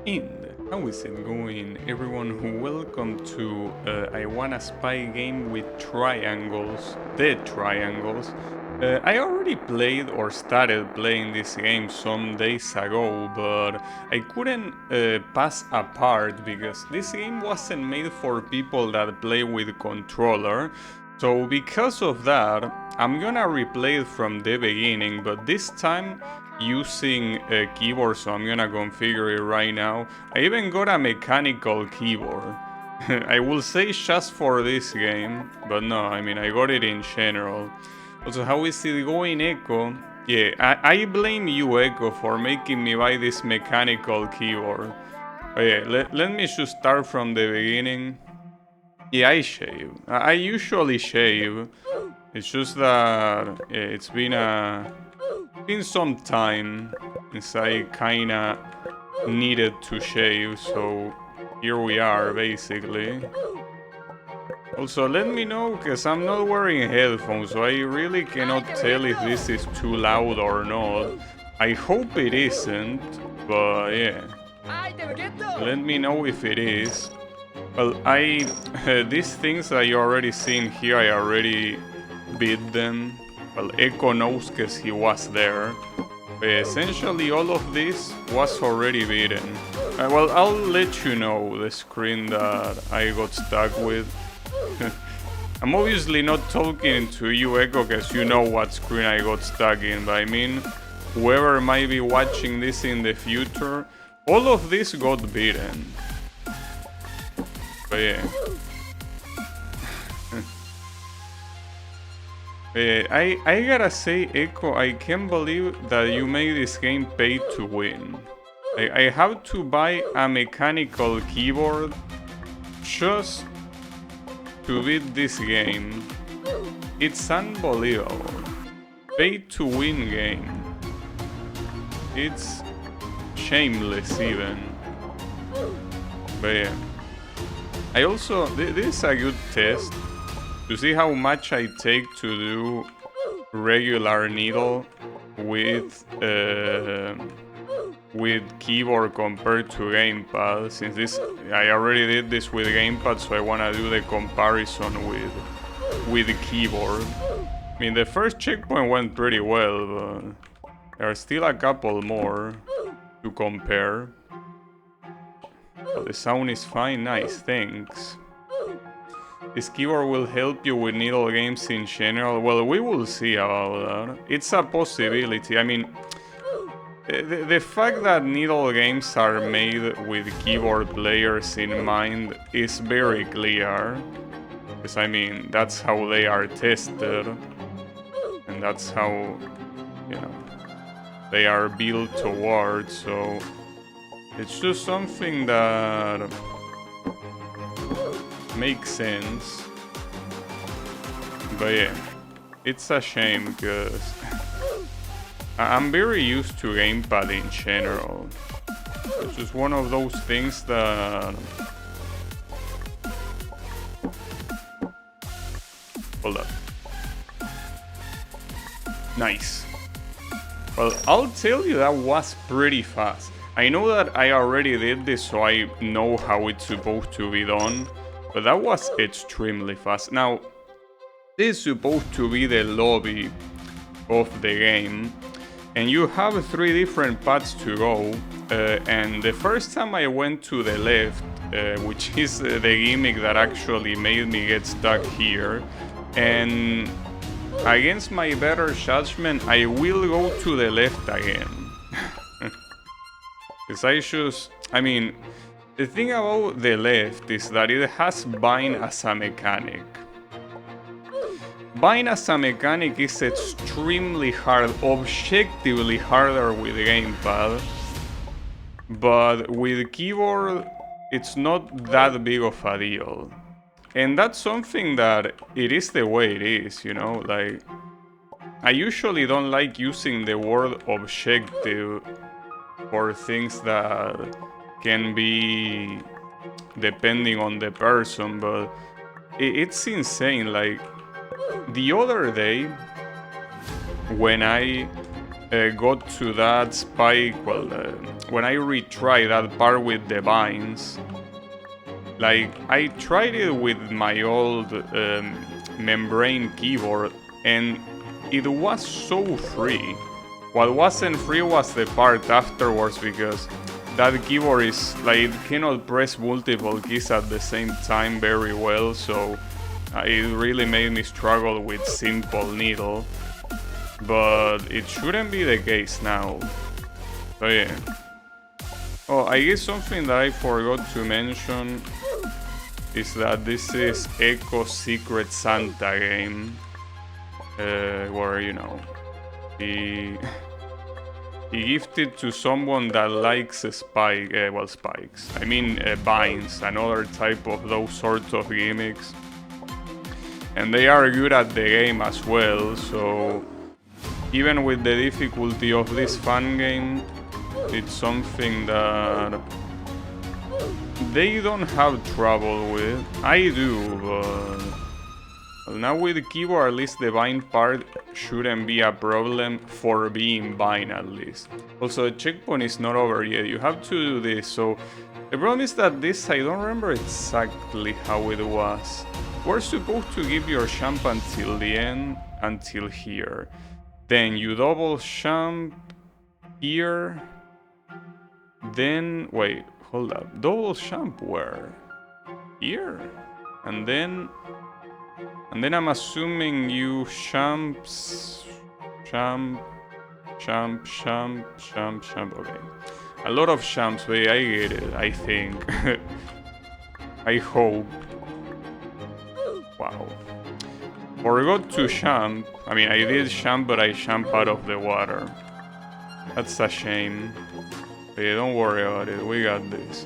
And how is it going, everyone? Welcome to I Wanna Spy game with triangles, dead triangles. I already played or started playing this game some days ago, but I couldn't pass a part because this game wasn't made for people that play with controller. So because of that, I'm gonna replay it from the beginning, but this time using a keyboard, so I'm gonna configure it right now. I even got a mechanical keyboard. I will say just for this game, but no, I mean I got it in general. Also, how is it going, Echo? Yeah, I blame you, Echo, for making me buy this mechanical keyboard. Oh yeah, let me just start from the beginning. Yeah, I shave. I usually shave. It's just that it's been some time since I kinda needed to shave, so here we are basically. Also, let me know, because I'm not wearing headphones, so I really cannot tell if this is too loud or not. I hope it isn't, but yeah. Let me know if it is. Well, these things that you already seen here, I already beat them. Well, Echo knows because he was there. Essentially, all of this was already beaten. Well, I'll let you know the screen that I got stuck with. I'm obviously not talking to you, Echo, because you know what screen I got stuck in, but I mean, whoever might be watching this in the future, all of this got beaten. But yeah. I gotta say, Echo, I can't believe that you made this game pay to win. I have to buy a mechanical keyboard just to beat this game. It's unbelievable. Pay to win game. It's shameless even. But yeah. I also, this is a good test to see how much I take to do regular needle with keyboard compared to gamepad. Since this, I already did this with gamepad, so I wanna do the comparison with the keyboard. I mean, the first checkpoint went pretty well, but there are still a couple more to compare. But the sound is fine, nice, thanks. This keyboard will help you with needle games in general. Well, we will see about that. It's a possibility. I mean, the fact that needle games are made with keyboard players in mind is very clear. Because, I mean, that's how they are tested. And that's how, you know, they are built towards. So, it's just something that makes sense. But yeah, it's a shame because I'm very used to gamepad in general. It's just one of those things that... Hold up. Nice. Well, I'll tell you that was pretty fast. I know that I already did this, so I know how it's supposed to be done. But that was extremely fast. Now, this is supposed to be the lobby of the game. And you have 3 different paths to go. And the first time I went to the left, which is the gimmick that actually made me get stuck here. And against my better judgment, I will go to the left again. Because I mean, the thing about the left is that it has bind as a mechanic. Bind as a mechanic is extremely hard, objectively harder with gamepad. But with keyboard, it's not that big of a deal. And that's something that it is the way it is, you know? Like, I usually don't like using the word objective for things that can be depending on the person, but it's insane. Like, the other day when I got to that spike, well, when I retry that part with the vines, like, I tried it with my old membrane keyboard, and it was so free. What wasn't free was the part afterwards, because that keyboard is, like, it cannot press multiple keys at the same time very well, so it really made me struggle with simple needle. But it shouldn't be the case now. So yeah. Oh, I guess something that I forgot to mention is that this is Echo's Secret Santa game, where, you know, he gifted to someone that likes spikes. I mean vines, another type of those sorts of gimmicks, and they are good at the game as well. So even with the difficulty of this fun game, it's something that they don't have trouble with. I do, but well, now with the keyboard, at least the vine part shouldn't be a problem for being vine, at least. Also, the checkpoint is not over yet. You have to do this. So the problem is that this, I don't remember exactly how it was. We're supposed to give your jump until the end, until here. Then you double jump here. Then, wait, hold up. Double jump where? Here? And then I'm assuming you jump. Okay. A lot of jumps, but I get it, I think. I hope. Wow. Forgot to jump. I mean, I did jump, but I jumped out of the water. That's a shame. But yeah, don't worry about it. We got this.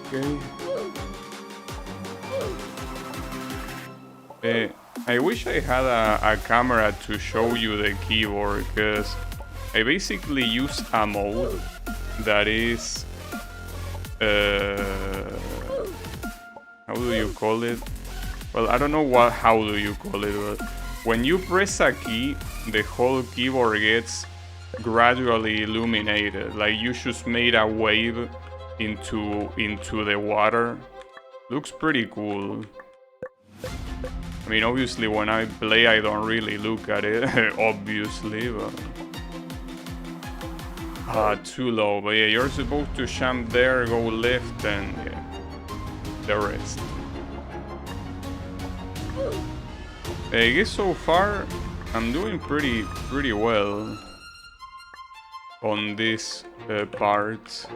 Okay. I wish I had a camera to show you the keyboard, because I basically use a mode that is... how do you call it? Well, I don't know how do you call it, but when you press a key, the whole keyboard gets gradually illuminated. Like you just made a wave into the water. Looks pretty cool. I mean, obviously when I play I don't really look at it, obviously, but... too low, but yeah, you're supposed to jump there, go left, and yeah, the rest. I guess so far I'm doing pretty well on this part.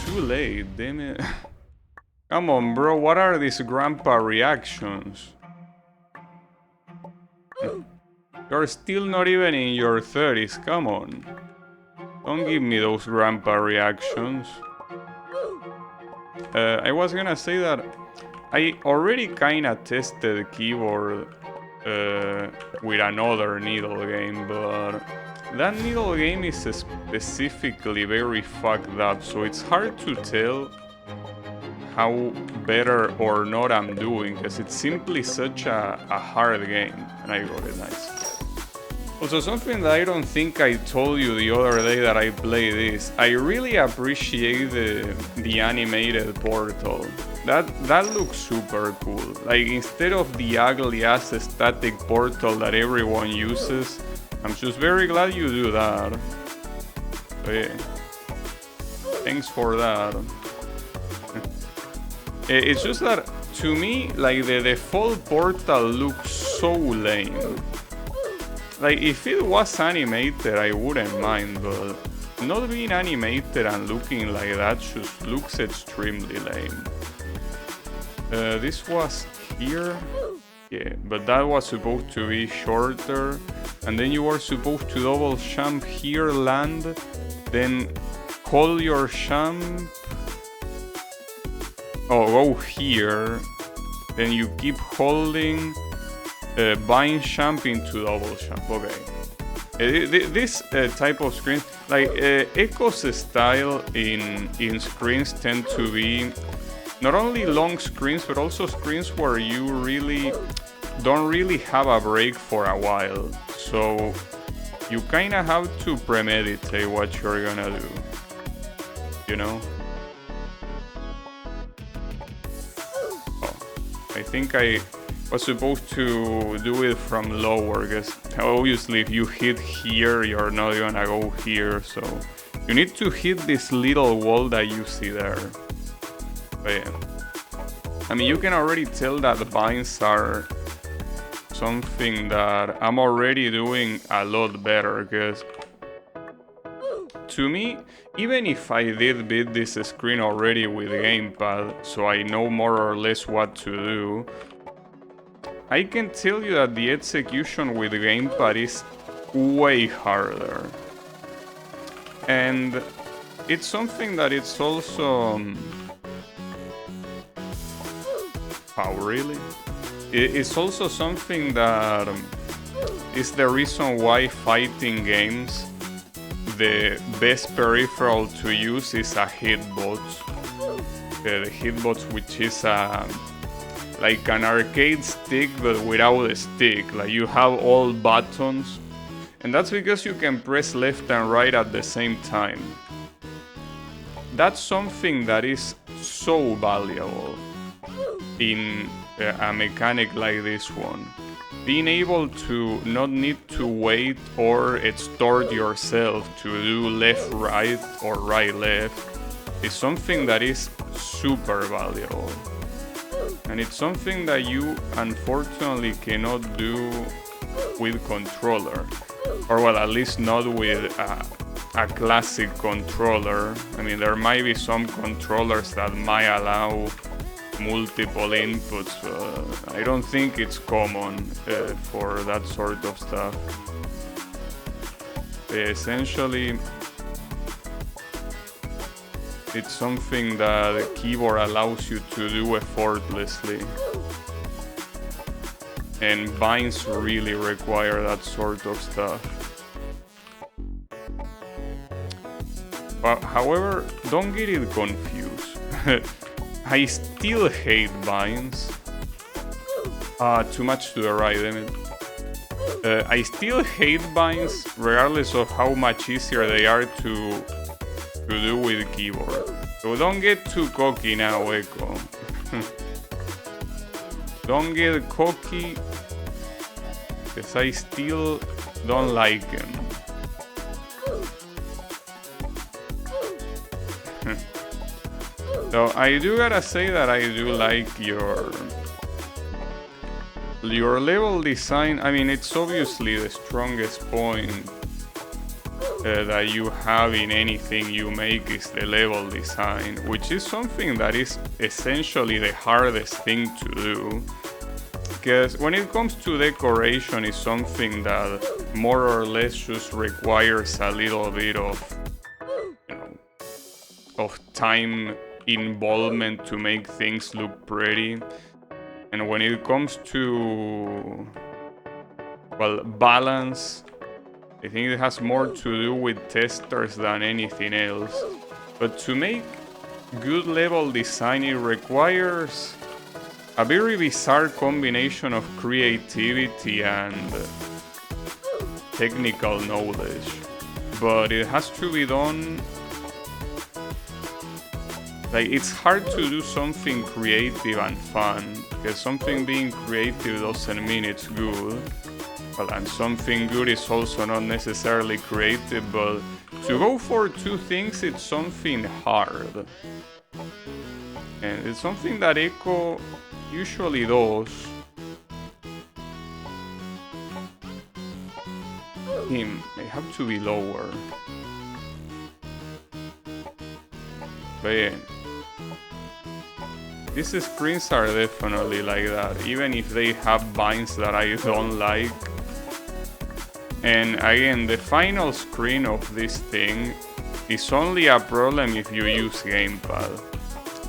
Too late, damn it. Come on, bro, what are these grandpa reactions? You're still not even in your 30s, come on. Don't give me those grandpa reactions. I was gonna say that I already kinda tested the keyboard with another needle game, but that needle game is specifically very fucked up, so it's hard to tell how better or not I'm doing, because it's simply such a hard game. And I got it, nice. Also, something that I don't think I told you the other day that I played this, I really appreciate the animated portal. That looks super cool. Like, instead of the ugly ass static portal that everyone uses, I'm just very glad you do that. So yeah, thanks for that. It's just that, to me, like, the default portal looks so lame. Like, if it was animated, I wouldn't mind, but not being animated and looking like that just looks extremely lame. This was here? Yeah, but that was supposed to be shorter, and then you were supposed to double jump here, land, then hold your jump. Oh, go here, then you keep holding, vine jump into double jump. Okay, This type of screen, like Echo's style in screens tend to be not only long screens, but also screens where you really don't really have a break for a while. So you kind of have to premeditate what you're gonna do, you know? Oh, I think I was supposed to do it from lower, because obviously if you hit here, you're not gonna go here, so you need to hit this little wall that you see there. But yeah. I mean, you can already tell that the vines are something that I'm already doing a lot better, because to me, even if I did beat this screen already with gamepad, so I know more or less what to do, I can tell you that the execution with gamepad is way harder. And it's something that it's also... Oh, really? It's also something that is the reason why fighting games, the best peripheral to use is a hitbox. The hitbox, which is like an arcade stick but without a stick. Like you have all buttons, and that's because you can press left and right at the same time. That's something that is so valuable in a mechanic like this one. Being able to not need to wait or extort yourself to do left right or right left is something that is super valuable. And it's something that you unfortunately cannot do with controller. Or well, at least not with a classic controller. I mean, there might be some controllers that might allow multiple inputs. I don't think it's common for that sort of stuff. Essentially, it's something that the keyboard allows you to do effortlessly. And vines really require that sort of stuff. But however, don't get it confused. I still hate vines. Too much to the right, damn it. I still hate vines regardless of how much easier they are to do with keyboard. So don't get too cocky now, Echo. Don't get cocky, because I still don't like him. So I do gotta say that I do like your level design. I mean, it's obviously the strongest point that you have in anything you make is the level design, which is something that is essentially the hardest thing to do. Because when it comes to decoration, it's something that more or less just requires a little bit of, you know, of time involvement to make things look pretty. And when it comes to, well, balance, I think it has more to do with testers than anything else. But to make good level design, it requires a very bizarre combination of creativity and technical knowledge. But it has to be done. Like, it's hard to do something creative and fun, because something being creative doesn't mean it's good. Well, and something good is also not necessarily creative, but to go for two things, it's something hard. And it's something that Echo usually does. Him, they have to be lower. But yeah. These screens are definitely like that, even if they have vines that I don't like. And again, the final screen of this thing is only a problem if you use gamepad.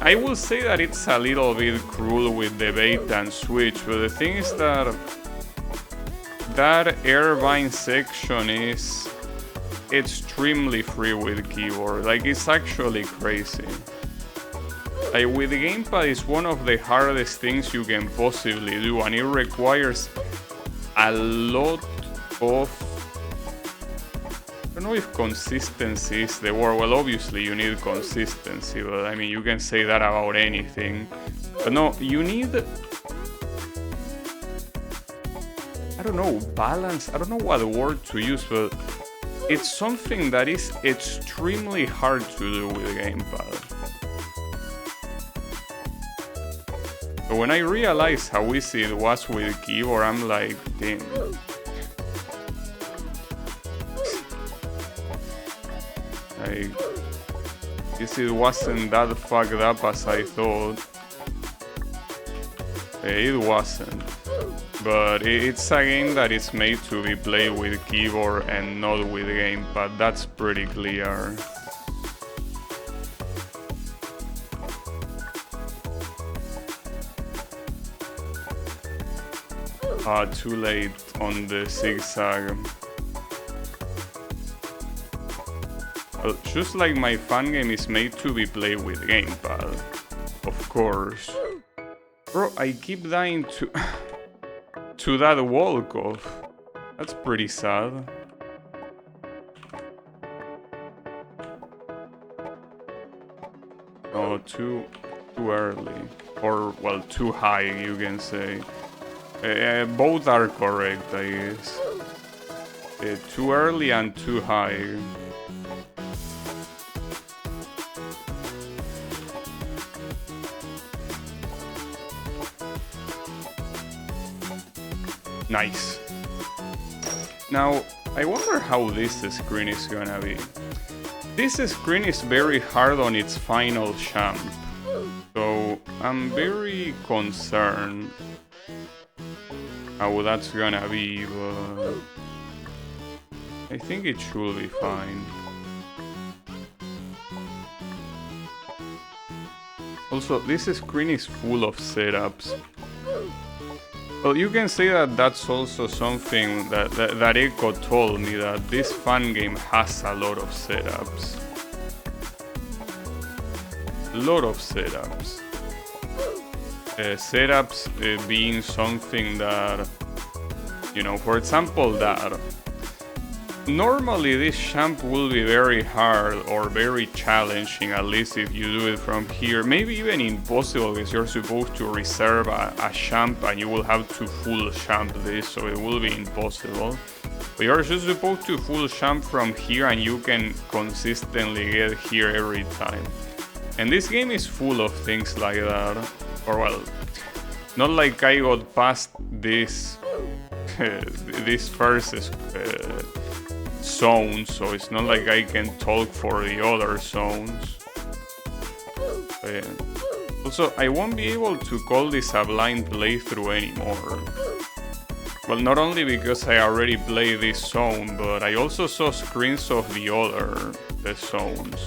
I will say that it's a little bit cruel with the bait and switch, but the thing is that that airvine section is extremely free with keyboard. Like, it's actually crazy. Like, with the gamepad, it's one of the hardest things you can possibly do, and it requires a lot of... I don't know if consistency is the word. Well, obviously you need consistency, but I mean, you can say that about anything. But no, you need... I don't know, balance. I don't know what word to use, but it's something that is extremely hard to do with a gamepad. So when I realized how easy it was with keyboard, I'm like, damn. Like, it wasn't that fucked up as I thought. It wasn't. But it's a game that is made to be played with keyboard and not with gamepad. That's pretty clear. Too late on the zigzag. Well, just like my fan game is made to be played with gamepad. Of course. Bro, I keep dying to... to that Volkov. That's pretty sad. Oh, too early. Or, well, too high, you can say. Both are correct, I guess. Too early and too high. Nice. Now, I wonder how this screen is gonna be. This screen is very hard on its final jump, so I'm very concerned how that's gonna be, but I think it should be fine. Also, this screen is full of setups. Well, you can say that that's also something that Echo told me, that this fan game has a lot of setups. A lot of setups. Setups being something that, you know, for example, that normally this jump will be very hard or very challenging, at least if you do it from here. Maybe even impossible, because you're supposed to reserve a jump and you will have to full jump this, so it will be impossible. But you're just supposed to full jump from here and you can consistently get here every time. And this game is full of things like that. Or well, not like I got past this this first zone, so it's not like I can talk for the other zones. Also, I won't be able to call this a blind playthrough anymore. Well, not only because I already played this zone, but I also saw screens of the other zones.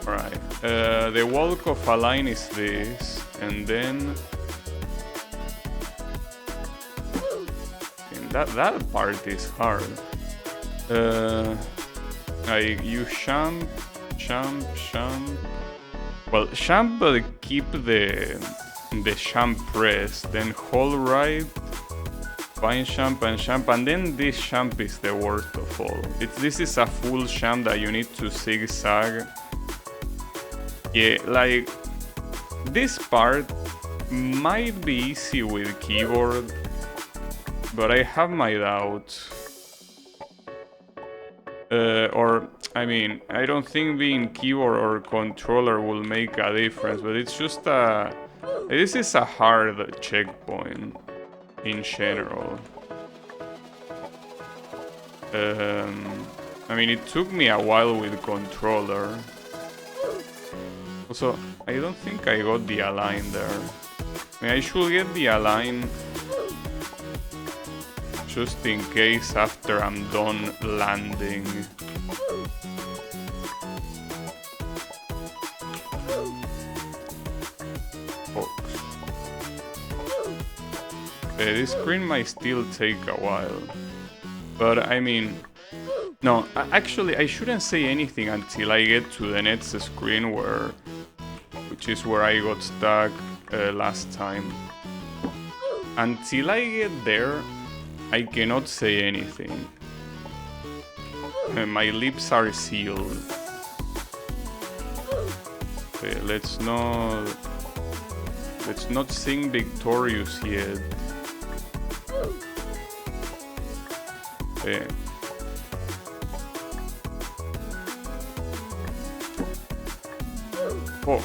Alright, the walk of a line is this, and then... that part is hard. You jump. Well, jump, but keep the jump press. Then hold right, find jump, and then this jump is the worst of all. This is a full jump that you need to zigzag. Yeah, like this part might be easy with keyboard, but I have my doubts. Or, I mean, I don't think being keyboard or controller will make a difference, but it's just this is a hard checkpoint in general. I mean, it took me a while with controller. Also, I don't think I got the align there. I mean, I should get the align just in case after I'm done landing. This screen might still take a while. But I mean... No, actually I shouldn't say anything until I get to the next screen which is where I got stuck last time. Until I get there, I cannot say anything. My lips are sealed. Okay, let's not sing victorious yet. Okay. Fox.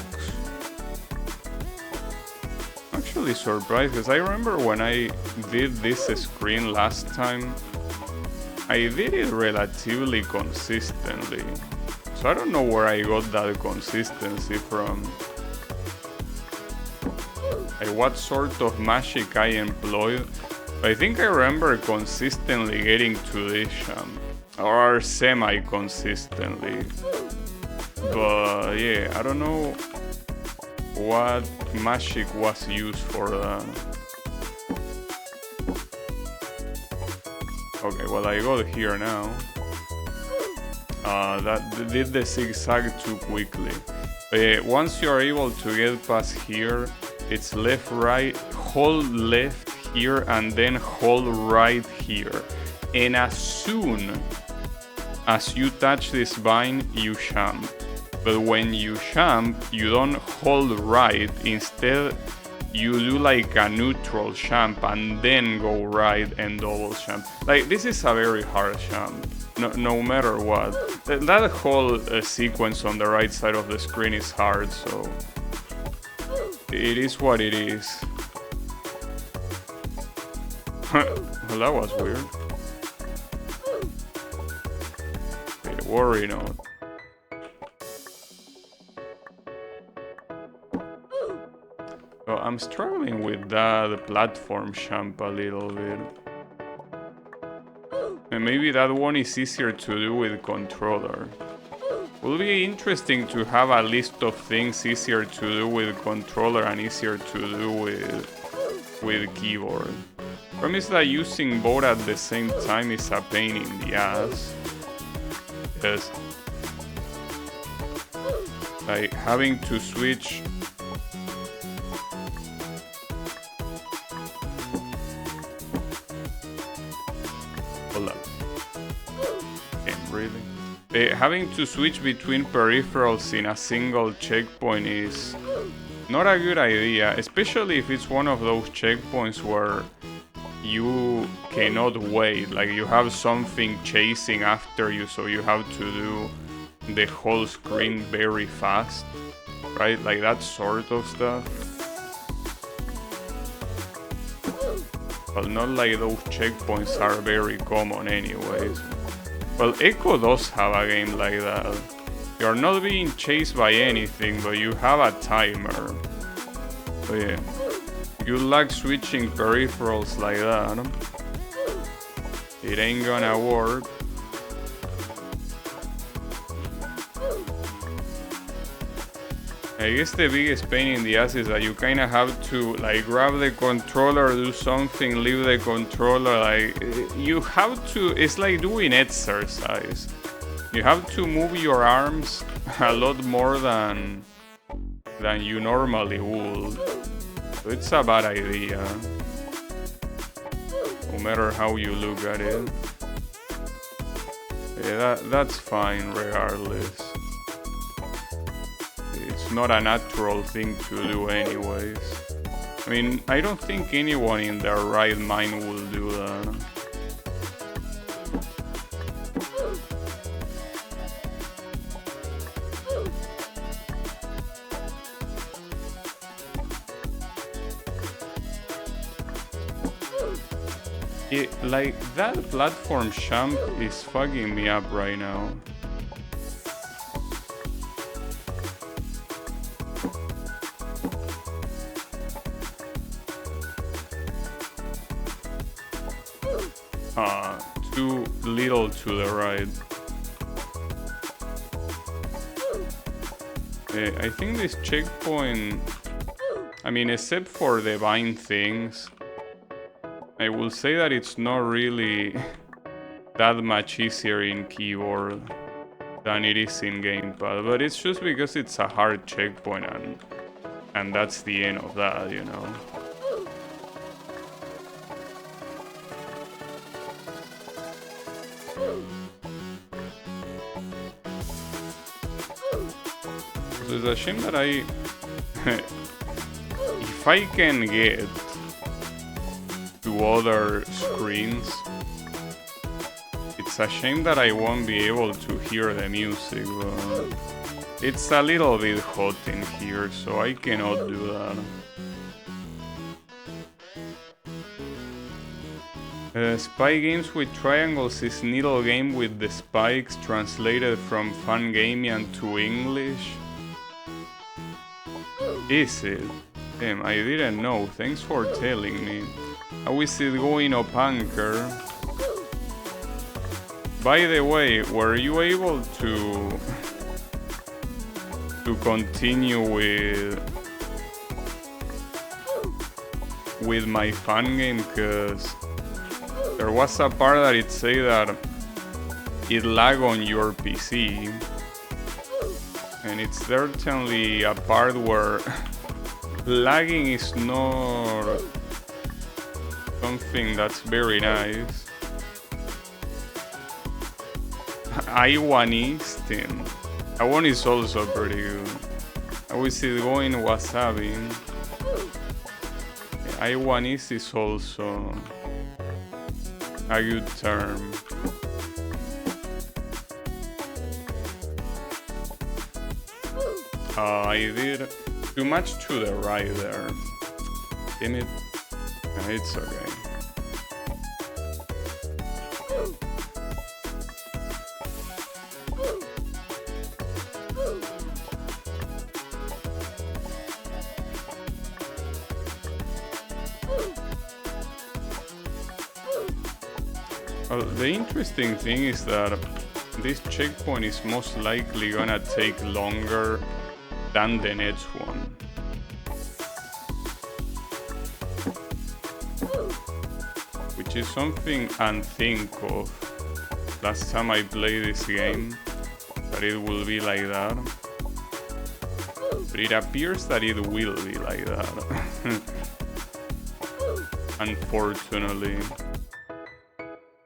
Actually surprised because I remember when I did this screen last time, I did it relatively consistently. So I don't know where I got that consistency from. Like what sort of magic I employed. I think I remember consistently getting to this champ. Or semi-consistently. But yeah, I don't know what magic was used for that. Okay, well I got here now. That did the zigzag too quickly. Once you are able to get past here, it's left, right, hold left here and then hold right here. And as soon as you touch this vine, you champ. But when you champ, you don't hold right. Instead, you do like a neutral champ and then go right and double champ. Like, this is a very hard champ, no matter what. That whole sequence on the right side of the screen is hard, so it is what it is. Well, that was weird. Okay, worry not. So I'm struggling with that platform champ a little bit. And maybe that one is easier to do with controller. Will be interesting to have a list of things easier to do with controller and easier to do with keyboard. Problem is that using both at the same time is a pain in the ass. Yes. Like having to switch. Hold up. Really? Having to switch between peripherals in a single checkpoint is not a good idea, especially if it's one of those checkpoints where you cannot wait, like you have something chasing after you, so you have to do the whole screen very fast, right? Like that sort of stuff. Well, not like those checkpoints are very common anyways. Well, Echo does have a game like that. You're not being chased by anything, but you have a timer. So yeah, you like switching peripherals like that. It ain't gonna work. I guess the biggest pain in the ass is that you kind of have to like grab the controller, do something, leave the controller, like you have to, it's like doing exercise. You have to move your arms a lot more than you normally would. So it's a bad idea, no matter how you look at it. Yeah, that's fine regardless. It's not a natural thing to do anyways. I mean, I don't think anyone in their right mind will do that. Like, that platform champ is fucking me up right now. Too little to the right. I think this checkpoint, I mean, except for the vine things, I will say that it's not really that much easier in keyboard than it is in gamepad, but it's just because it's a hard checkpoint and that's the end of that, you know. So it's a shame that if I can get to other screens, it's a shame that I won't be able to hear the music, but it's a little bit hot in here, so I cannot do that. Spy Games with Triangles is Needle Game with the spikes translated from Fangamian to English. Is it? Damn, I didn't know. Thanks for telling me. How is it going up Anchor? By the way, were you able to continue with my fan game? Because there was a part that it say that it lag on your PC, and it's certainly a part where lagging is not something that's very nice. I1 Steam. That one is also pretty good. How is it going, Wasabi? I1 is also a good term. I did too much to the right there. Damn it. It's okay. Well, the interesting thing is that this checkpoint is most likely gonna take longer than the next one. Which is something unthink of last time I played this game, that it will be like that. But it appears that it will be like that. Unfortunately.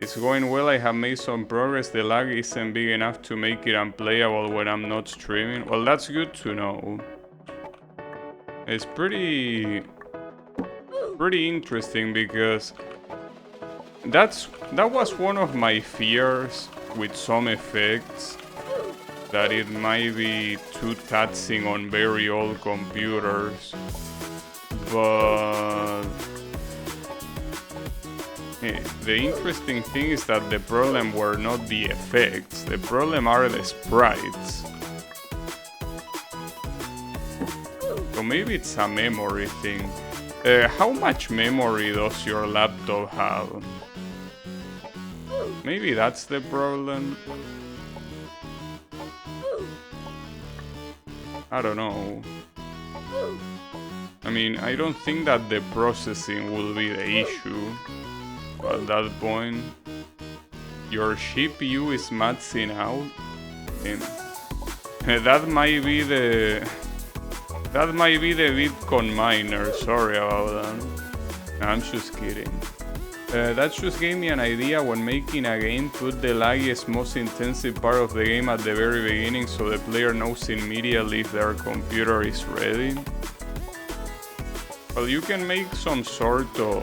It's going well, I have made some progress, the lag isn't big enough to make it unplayable when I'm not streaming. Well, that's good to know. It's pretty interesting because that was one of my fears with some effects, that it might be too taxing on very old computers, but the interesting thing is that the problem were not the effects, the problem are the sprites. So maybe it's a memory thing. How much memory does your laptop have? Maybe that's the problem. I don't know. I mean, I don't think that the processing will be the issue. At that point, your CPU is maxing out. That might be the Bitcoin miner. Sorry about that. I'm just kidding. That just gave me an idea. When making a game, put the laggiest, most intensive part of the game at the very beginning, so the player knows immediately if their computer is ready. Well, you can make some sort of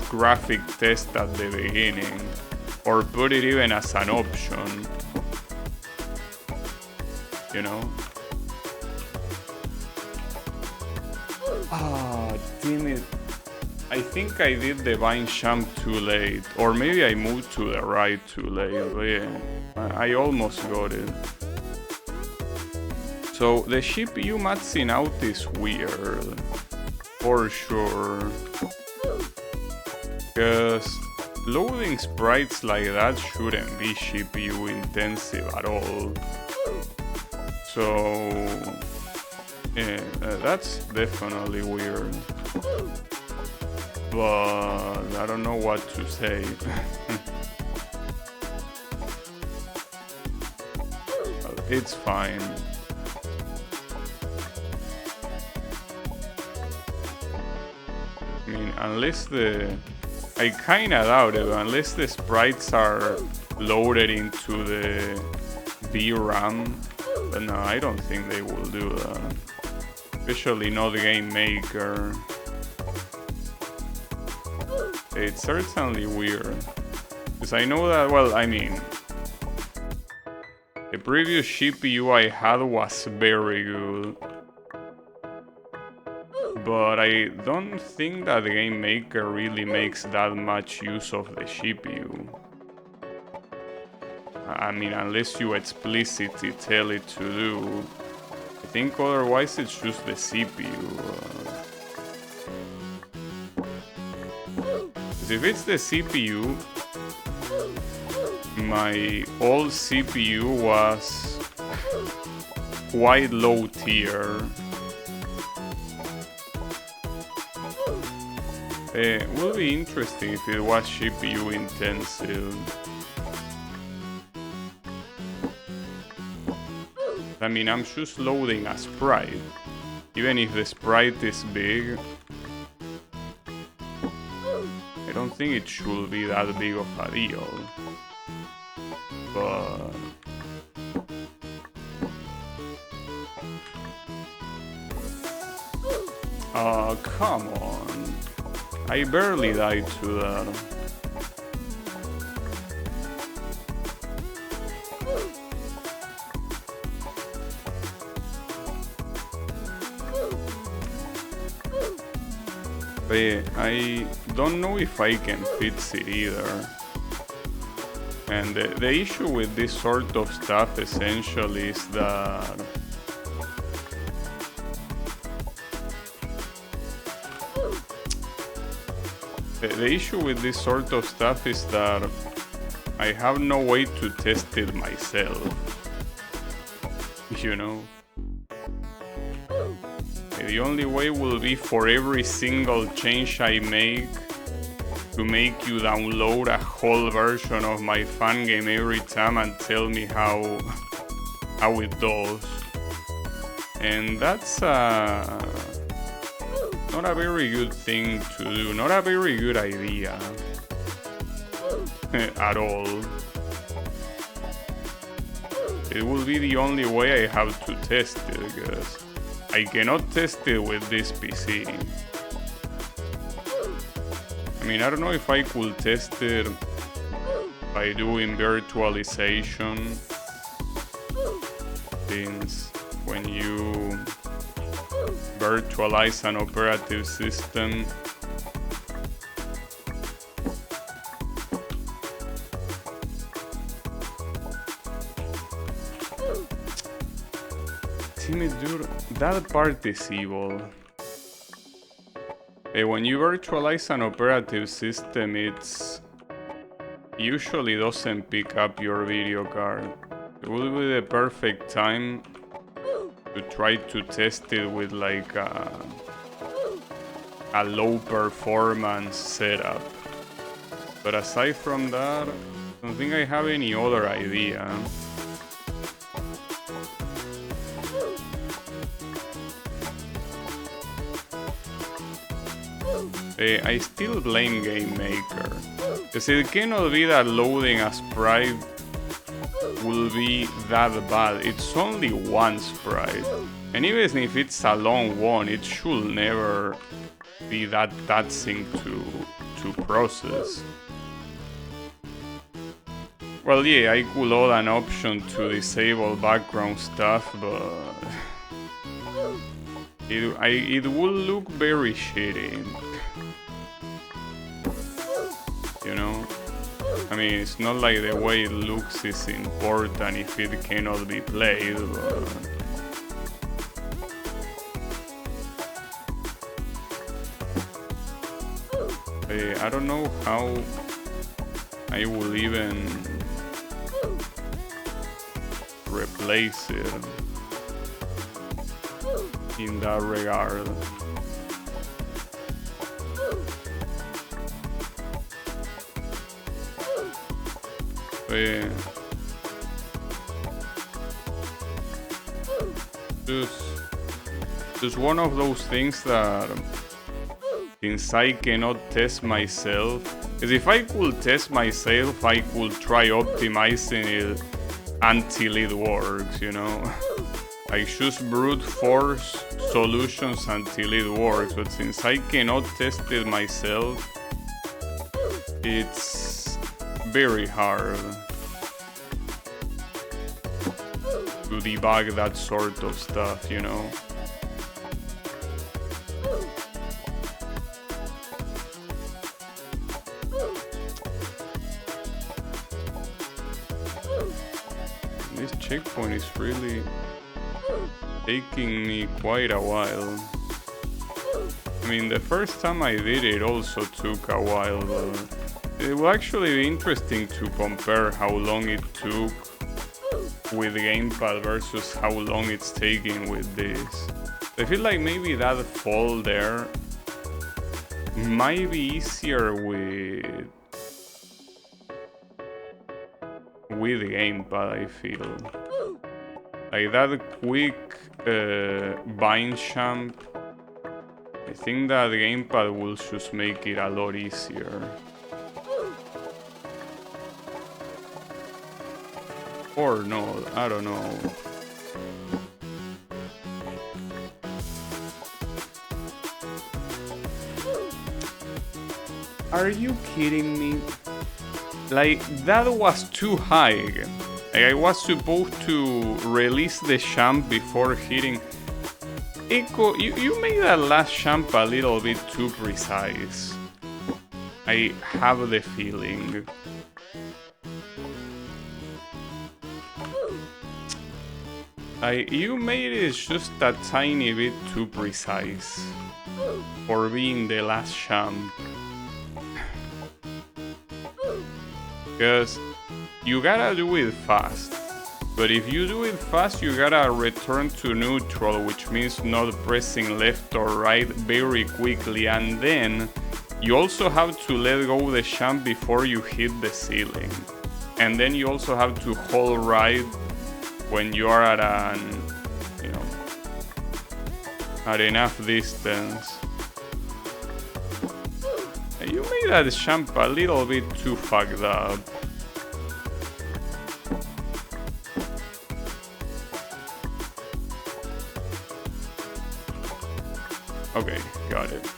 graphic test at the beginning, or put it even as an option, you know? Ah, damn it. I think I did the vine jump too late, or maybe I moved to the right too late, but yeah, I almost got it. So the CPU maxing out is weird, for sure. Because loading sprites like that shouldn't be CPU intensive at all. So yeah, that's definitely weird. but I don't know what to say. It's fine. I mean, unless I kinda doubt it, but unless the sprites are loaded into the VRAM, but no, I don't think they will do that. Especially not the Game Maker. It's certainly weird. Because I know that, well, I mean, the previous CPU I had was very good. But I don't think that the Game Maker really makes that much use of the CPU. I mean, unless you explicitly tell it to do. I think otherwise it's just the CPU. If it's the CPU, my old CPU was quite low tier. It will be interesting if it was CPU intensive. I mean, I'm just loading a sprite. Even if the sprite is big, I don't think it should be that big of a deal. But oh, come on. I barely died to that. But I don't know if I can fix it either. And the issue with this sort of stuff essentially is that the issue with this sort of stuff is that I have no way to test it myself. You know? The only way will be for every single change I make to make you download a whole version of my fan game every time and tell me how it does. And that's not a very good thing to do, not a very good idea at all. It will be the only way I have to test it, because I cannot test it with this PC. I mean, I don't know if I could test it by doing virtualization, since when you virtualize an operative system, dude, that part is evil. When you virtualize an operative system, it usually doesn't pick up your video card. It will be the perfect time to try to test it with like a low performance setup. But aside from that, I don't think I have any other idea. I still blame Game Maker, because it cannot be that loading a sprite will be that bad. It's only one sprite, and even if it's a long one, it should never be that taxing to process. Well, yeah, I could load an option to disable background stuff, but it will look very shitty. You know? I mean, it's not like the way it looks is important if it cannot be played, but I don't know how I will even replace it in that regard. Yeah. Just one of those things that, since I cannot test myself, because if I could test myself, I could try optimizing it until it works, you know? I choose brute force solutions until it works, but since I cannot test it myself, it's very hard to debug that sort of stuff, you know? This checkpoint is really taking me quite a while. I mean, the first time I did it also took a while, but it will actually be interesting to compare how long it took with the gamepad versus how long it's taking with this. I feel like maybe that fall there might be easier with the gamepad, I feel. Like that quick bind jump, I think that the gamepad will just make it a lot easier. Or no, I don't know. Are you kidding me? Like, that was too high. Like, I was supposed to release the jump before hitting. Echo, you made that last jump a little bit too precise. I have the feeling. You made it just a tiny bit too precise for being the last jump. Because you gotta do it fast. But if you do it fast, you gotta return to neutral, which means not pressing left or right very quickly. And then you also have to let go the jump before you hit the ceiling. And then you also have to hold right when you are at an, you know, at enough distance. You made that jump a little bit too fucked up. Okay, got it.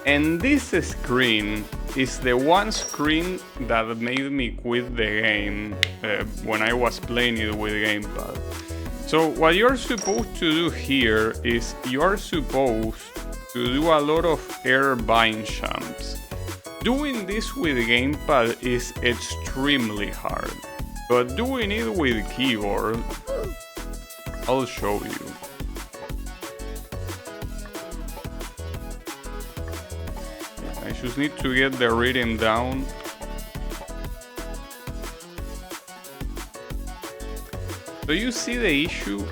And this screen is the one screen that made me quit the game when I was playing it with gamepad. So what you're supposed to do here is you're supposed to do a lot of air bind jumps. Doing this with gamepad is extremely hard, but doing it with keyboard, I'll show you. I just need to get the rhythm down. So you see the issue?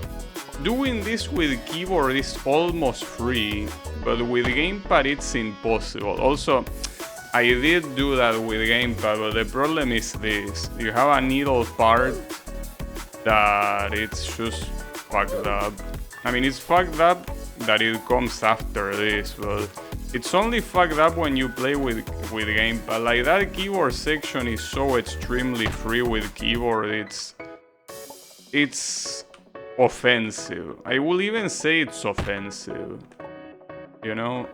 Doing this with keyboard is almost free, but with gamepad it's impossible. Also, I did do that with gamepad, but the problem is this. You have a needle part that it's just fucked up. I mean, it's fucked up that it comes after this, but it's only fucked up when you play with gamepad. Like, that keyboard section is so extremely free with keyboard, it's offensive. I will even say it's offensive. You know?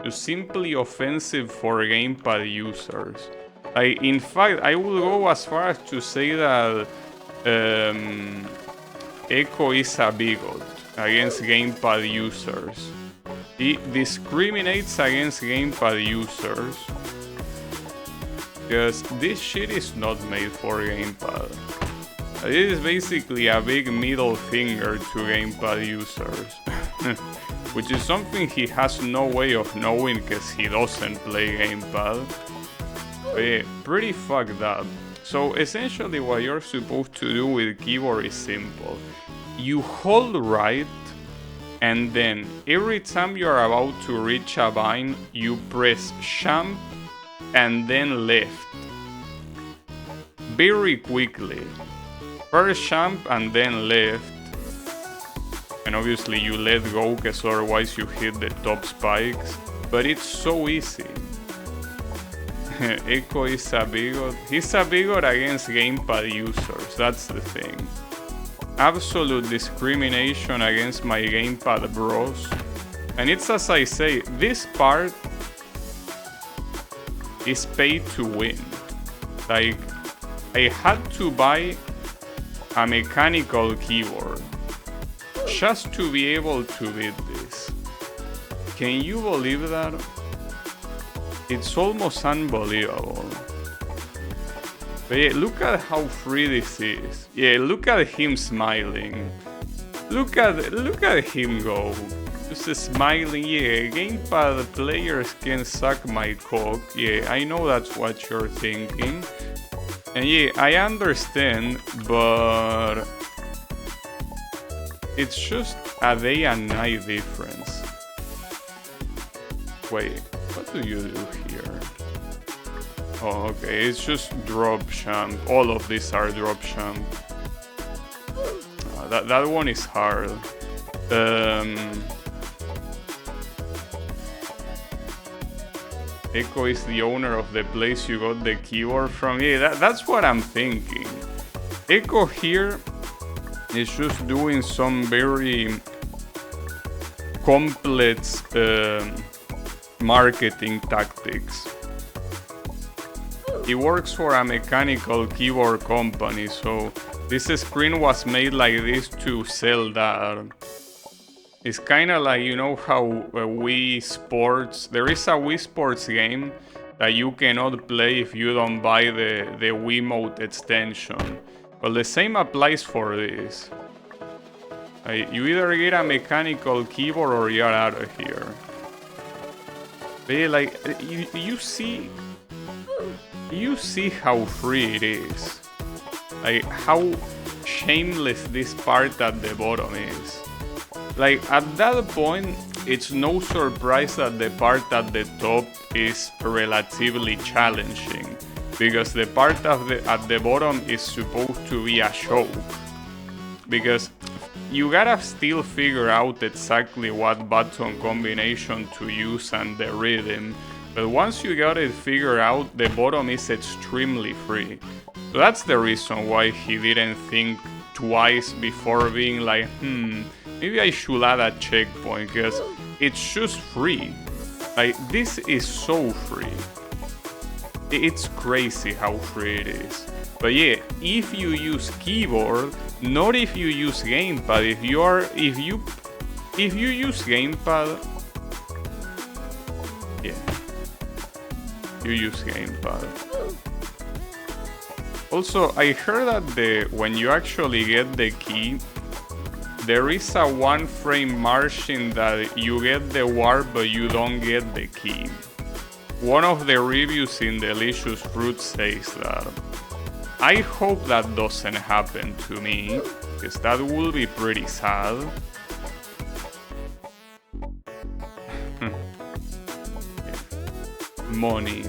Just simply offensive for gamepad users. In fact, I will go as far as to say that Echo is a bigot against gamepad users. He discriminates against gamepad users because this shit is not made for gamepad. It is basically a big middle finger to gamepad users, which is something he has no way of knowing because he doesn't play gamepad. But yeah, pretty fucked up. So essentially what you're supposed to do with keyboard is simple. You hold right, and then every time you're about to reach a vine, you press jump and then left. Very quickly. First jump and then left. And obviously you let go because otherwise you hit the top spikes. But it's so easy. Echo is a bigot. He's a bigot against gamepad users, that's the thing. Absolute discrimination against my gamepad bros. And it's as I say, this part is pay to win. Like, I had to buy a mechanical keyboard just to be able to beat this. Can you believe that? It's almost unbelievable. But yeah, look at how free this is. Yeah, look at him smiling. Look at him go. Just smiling. Yeah, gamepad players can suck my cock. Yeah, I know that's what you're thinking. And yeah, I understand, but it's just a day and night difference. Wait, what do you do here? Oh, okay, it's just drop jump. All of these are drop jump. That one is hard. Echo is the owner of the place you got the keyboard from. Yeah, that's what I'm thinking. Echo here is just doing some very complex marketing tactics. He works for a mechanical keyboard company, so this screen was made like this to sell that. It's kind of like, you know how Wii Sports, there is a Wii Sports game that you cannot play if you don't buy the Wiimote extension. Well, the same applies for this. You either get a mechanical keyboard or you're out of here. But yeah, like, you see how free it is. Like, how shameless this part at the bottom is. Like, at that point, it's no surprise that the part at the top is relatively challenging, because the part at the bottom is supposed to be a show. Because you gotta still figure out exactly what button combination to use and the rhythm, but once you got it figured out, the bottom is extremely free. So that's the reason why he didn't think twice before being like, maybe I should add a checkpoint, because it's just free. Like, this is so free. It's crazy how free it is. But yeah, if you use keyboard, not if you use gamepad. If you use gamepad, yeah, you use gamepad. Also, I heard that when you actually get the key, there is a 1 frame margin that you get the warp but you don't get the key. One of the reviews in Delicious Fruit says that. I hope that doesn't happen to me, because that would be pretty sad. Money.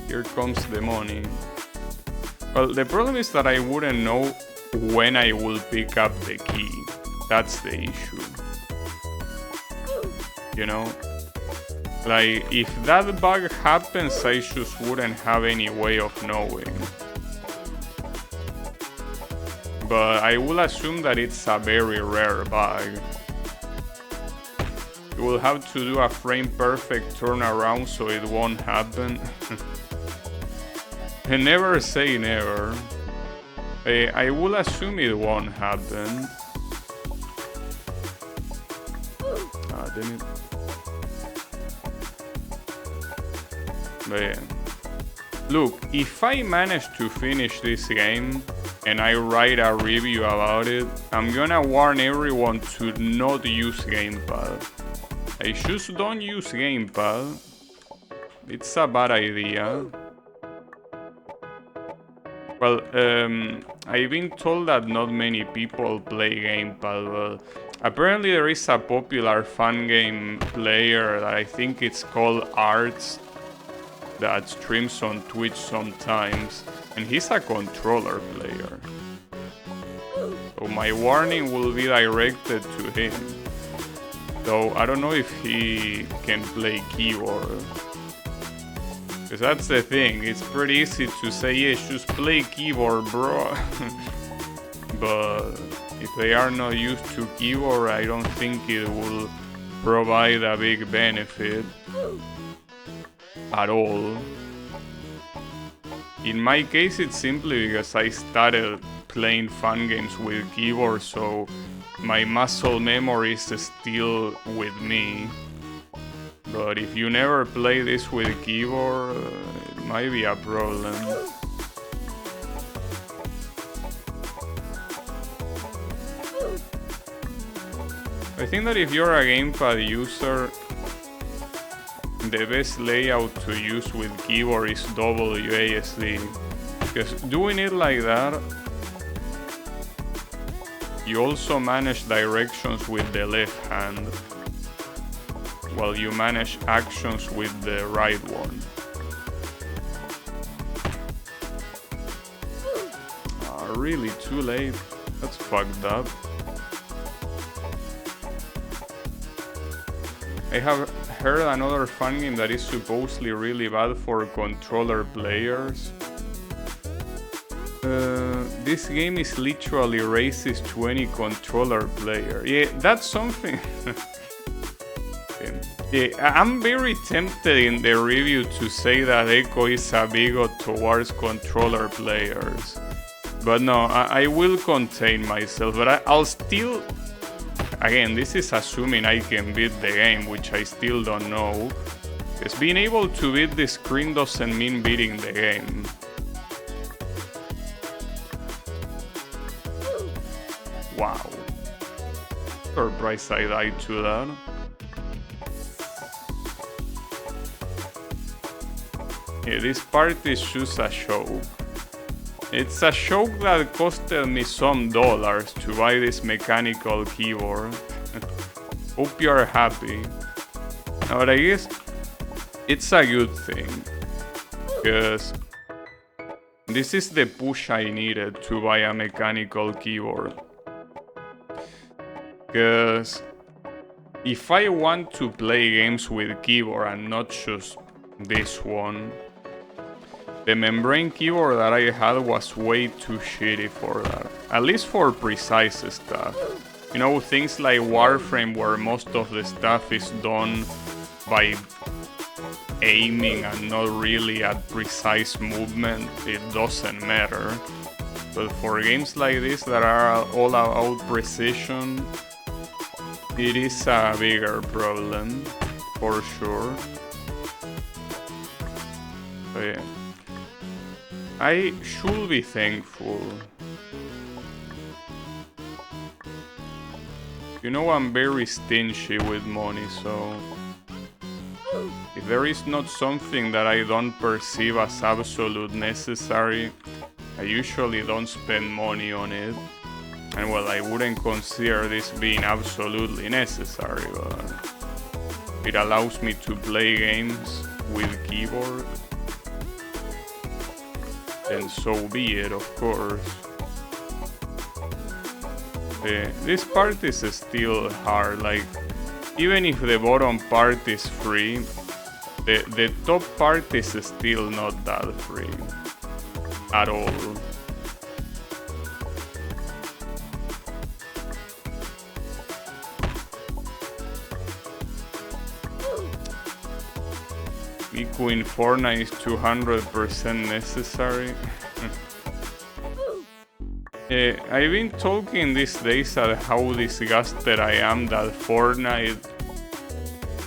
Here comes the money. Well, the problem is that I wouldn't know when I will pick up the key. That's the issue. You know? Like, if that bug happens, I just wouldn't have any way of knowing. But I will assume that it's a very rare bug. You will have to do a frame perfect turnaround so it won't happen. And never say never. I will assume it won't happen. Damn it. But yeah. Look, if I manage to finish this game and I write a review about it, I'm gonna warn everyone to not use gamepad. I just don't use gamepad. It's a bad idea. Well, I've been told that not many people play gamepad, but apparently there is a popular fun game player that I think it's called Arts. that streams on Twitch sometimes, and he's a controller player. So my warning will be directed to him. Though I don't know if he can play keyboard. Because that's the thing, it's pretty easy to say, yeah, just play keyboard, bro. But if they are not used to keyboard, I don't think it will provide a big benefit at all. In my case, it's simply because I started playing fun games with keyboard, so my muscle memory is still with me. But if you never play this with keyboard, it might be a problem. I think that if you're a gamepad user, the best layout to use with keyboard is WASD. Because doing it like that, you also manage directions with the left hand, while you manage actions with the right one. Really too late? That's fucked up. I have heard another fun game that is supposedly really bad for controller players. This game is literally racist to any controller player. Yeah, that's something. Yeah, I'm very tempted in the review to say that Echo is a bigot towards controller players. But no, I will contain myself, but I'll still... Again, this is assuming I can beat the game, which I still don't know. Because being able to beat the screen doesn't mean beating the game. Wow. Surprised I died to that. Yeah, this part is just a joke. It's a joke that costed me some dollars to buy this mechanical keyboard. Hope you're happy. But I guess it's a good thing, because this is the push I needed to buy a mechanical keyboard. Because if I want to play games with keyboard and not just this one, the membrane keyboard that I had was way too shitty for that. At least for precise stuff. You know, things like Warframe, where most of the stuff is done by aiming and not really at precise movement, it doesn't matter. But for games like this that are all about precision, it is a bigger problem, for sure. So yeah. I should be thankful. You know, I'm very stingy with money, so if there is not something that I don't perceive as absolute necessary, I usually don't spend money on it. And well, I wouldn't consider this being absolutely necessary, but it allows me to play games with keyboard. And so be it, of course. This part is still hard, like, even if the bottom part is free, the top part is still not that free at all. Miku in Fortnite is 200% necessary. I've been talking these days at how disgusted I am that Fortnite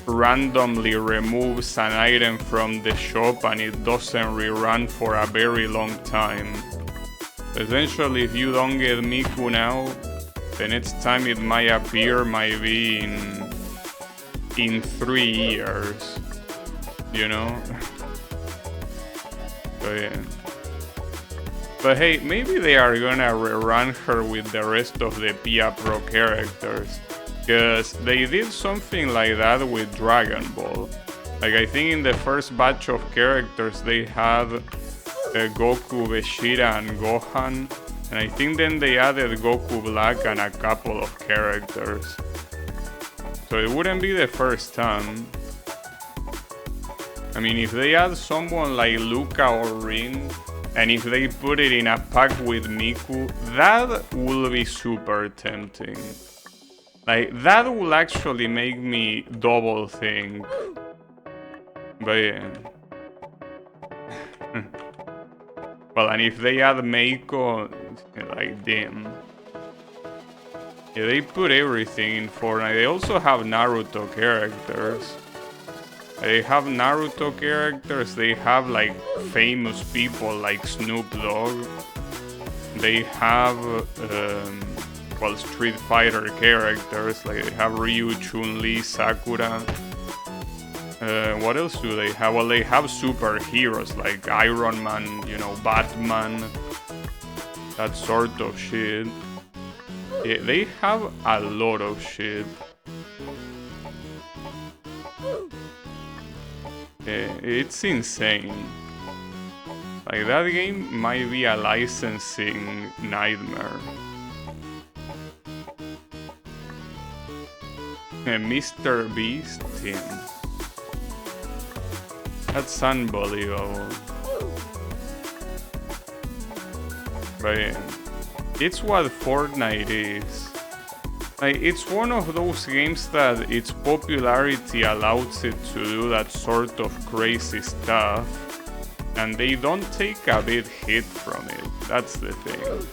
randomly removes an item from the shop and it doesn't rerun for a very long time. Essentially, if you don't get Miku now, the next time it might appear might be in 3 years. You know? So yeah. But hey, maybe they are gonna rerun her with the rest of the Pia Pro characters. Because they did something like that with Dragon Ball. Like, I think in the first batch of characters they had Goku, Vegeta, and Gohan. And I think then they added Goku Black and a couple of characters. So it wouldn't be the first time. I mean, if they add someone like Luca or Rin, and if they put it in a pack with Miku, that will be super tempting. Like, that will actually make me double think. But yeah. Well, and if they add Meiko, like, damn. Yeah, they put everything in Fortnite. They also have Naruto characters. They have Naruto characters, they have like famous people like Snoop Dogg. They have, well, Street Fighter characters, like they have Ryu, Chun-Li, Sakura. What else do they have? Well, they have superheroes like Iron Man, you know, Batman, that sort of shit. Yeah, they have a lot of shit. It's insane. Like, that game might be a licensing nightmare. Mr. Beast, yeah. That's unbelievable. But yeah, it's what Fortnite is. Like, it's one of those games that its popularity allows it to do that sort of crazy stuff, and they don't take a big hit from it. That's the thing.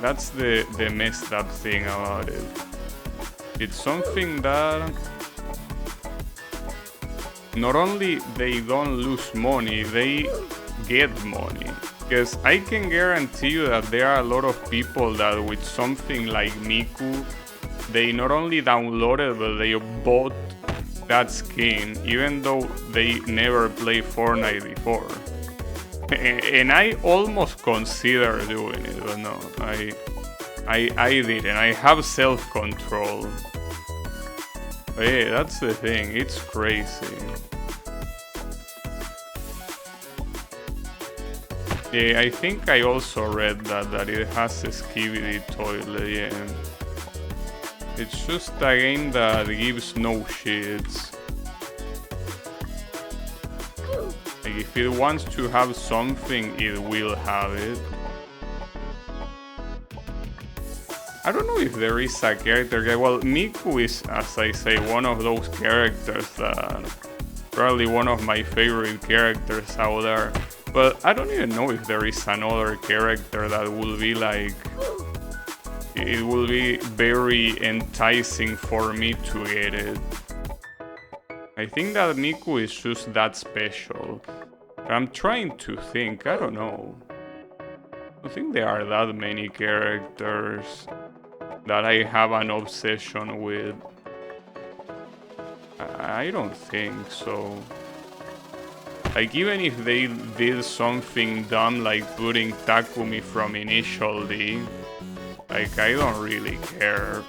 That's the messed up thing about it. It's something that not only they don't lose money, they get money. Because I can guarantee you that there are a lot of people that with something like Miku, they not only downloaded, but they bought that skin, even though they never played Fortnite before. And I almost considered doing it, but no, I didn't. I have self-control. But yeah, that's the thing, it's crazy. Yeah, I think I also read that it has a Skibidi toilet, yeah. It's just a game that gives no shits. Like, if it wants to have something, it will have it. I don't know if there is a character. Well, Miku is, as I say, one of those characters that probably one of my favorite characters out there. But I don't even know if there is another character that will be like, it will be very enticing for me to get it. I think that Miku is just that special. I'm trying to think, I don't know. I don't think there are that many characters that I have an obsession with. I don't think so. Like, even if they did something dumb like putting Takumi from Initial D, like, I don't really care.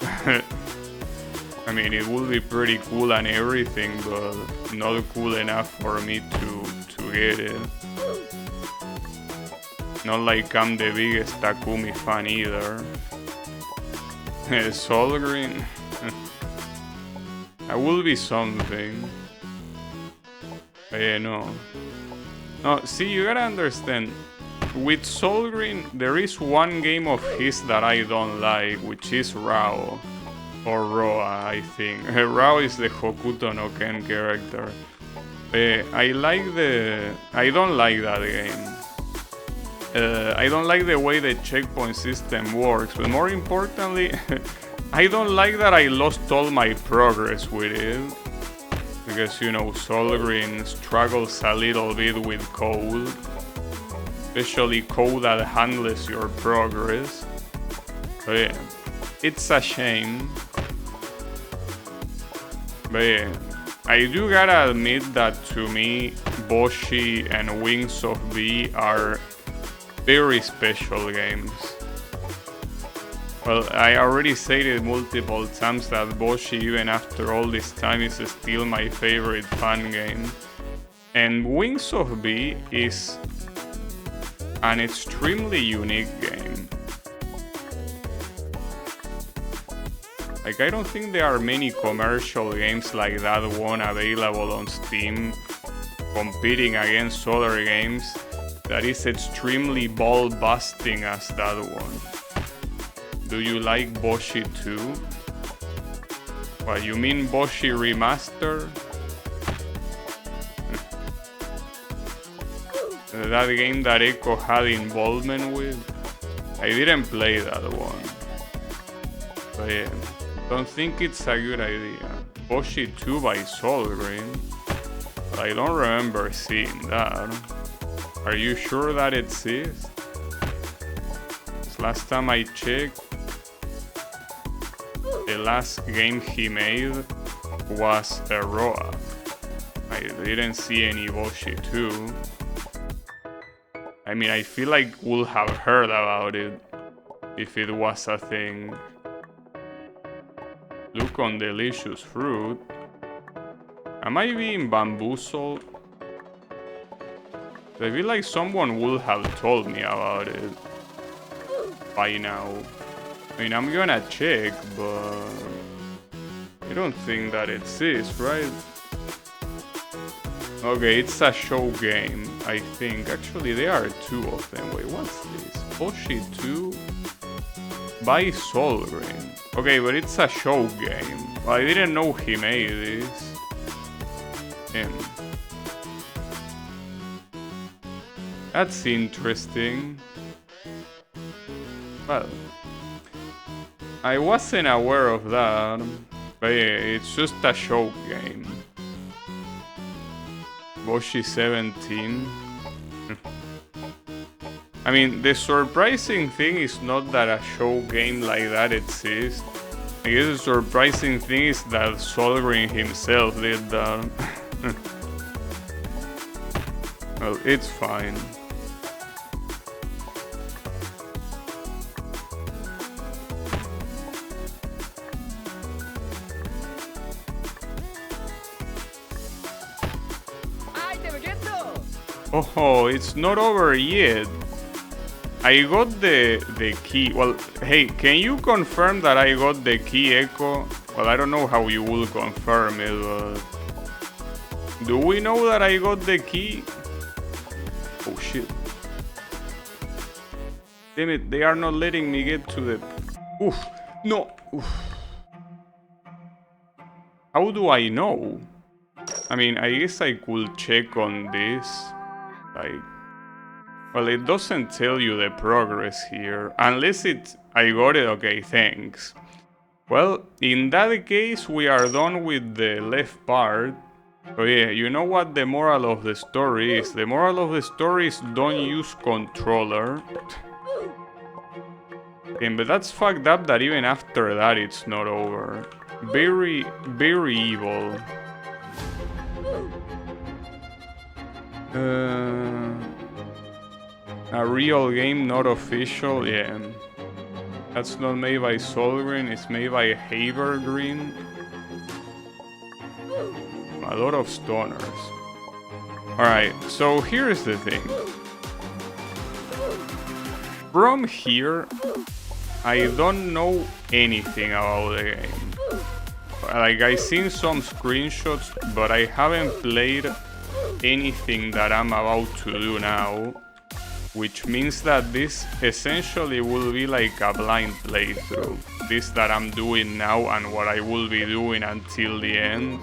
I mean, it would be pretty cool and everything, but not cool enough for me to get it. Not like I'm the biggest Takumi fan either. Soul Green? I will be something. Yeah, no. No, see, you gotta understand. With Soul Green, there is one game of his that I don't like, which is Rao. Or Roa, I think. Rao is the Hokuto no Ken character. I don't like that game. I don't like the way the checkpoint system works, but more importantly, I don't like that I lost all my progress with it. Because, you know, Soul Green struggles a little bit with code. Especially code that handles your progress. But yeah, it's a shame. But yeah, I do gotta admit that to me, Boshi and Wings of V are very special games. Well, I already said it multiple times that Boshi, even after all this time, is still my favorite fan game. And Wings of V is an extremely unique game. Like, I don't think there are many commercial games like that one available on Steam, competing against other games, that is extremely ball-busting as that one. Do you like Boshi 2? What, you mean Boshi Remaster? That game that Echo had involvement with? I didn't play that one. But yeah, don't think it's a good idea. Boshi 2 by Solgreen? But I don't remember seeing that. Are you sure that it exists? Last time I checked, the last game he made was a Roa. I didn't see any Boshi 2. I mean, I feel like we'll have heard about it if it was a thing. Look on Delicious Fruit. Am I being bamboozled? I feel like someone would have told me about it by now. I mean, I'm gonna check, but I don't think that it exists, right? Okay, it's a show game, I think. Actually, there are two of them. Wait, what's this? Boshi 2 by Solgreen. Okay, but it's a show game. Well, I didn't know he made this. That's interesting. Well, I wasn't aware of that, but yeah, it's just a show game. Boshi 17. I mean, the surprising thing is not that a show game like that exists. I guess the surprising thing is that Solgreen himself did that. Well, it's fine. Oh, it's not over yet. I got the key. Well, hey, can you confirm that I got the key, Echo? Well, I don't know how you will confirm it, but... Do we know that I got the key? Oh, shit. Damn it, they are not letting me get to the... Oof, no. Oof. How do I know? I mean, I guess I could check on this. Like, well, it doesn't tell you the progress here, unless I got it. Okay, thanks. Well, in that case, we are done with the left part. So yeah, you know what the moral of the story is? The moral of the story is don't use controller. And, but that's fucked up that even after that it's not over. Very, very evil. A real game, not official, yeah. That's not made by Solgreen, it's made by Havergreen. A lot of stoners. Alright, so here's the thing. From here, I don't know anything about the game. Like, I've seen some screenshots, but I haven't played anything that I'm about to do now, which means that this essentially will be like a blind playthrough. This that I'm doing now and what I will be doing until the end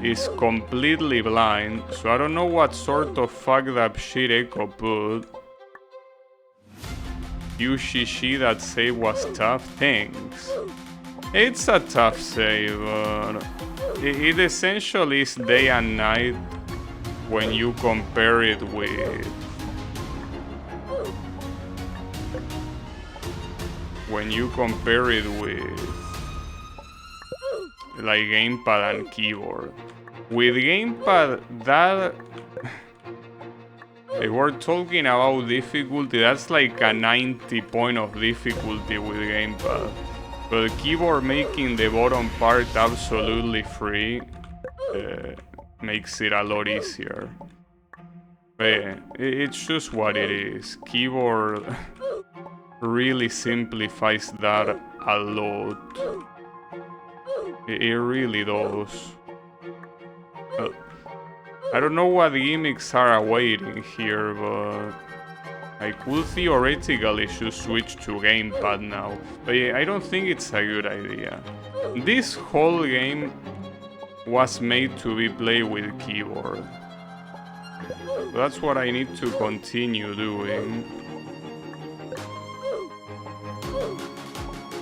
is completely blind, so I don't know what sort of fucked up shit Echo put. UGG, that save was tough, thanks. It's a tough save, but it essentially is day and night when you compare it with like gamepad and keyboard. With gamepad, that If we're talking about difficulty, that's like a 90 point of difficulty with gamepad. But keyboard making the bottom part absolutely free makes it a lot easier. But yeah, it's just what it is. Keyboard really simplifies that a lot. It really does. I don't know what gimmicks are awaiting here, but I could theoretically just switch to gamepad now. But yeah, I don't think it's a good idea. This whole game was made to be played with keyboard. So that's what I need to continue doing.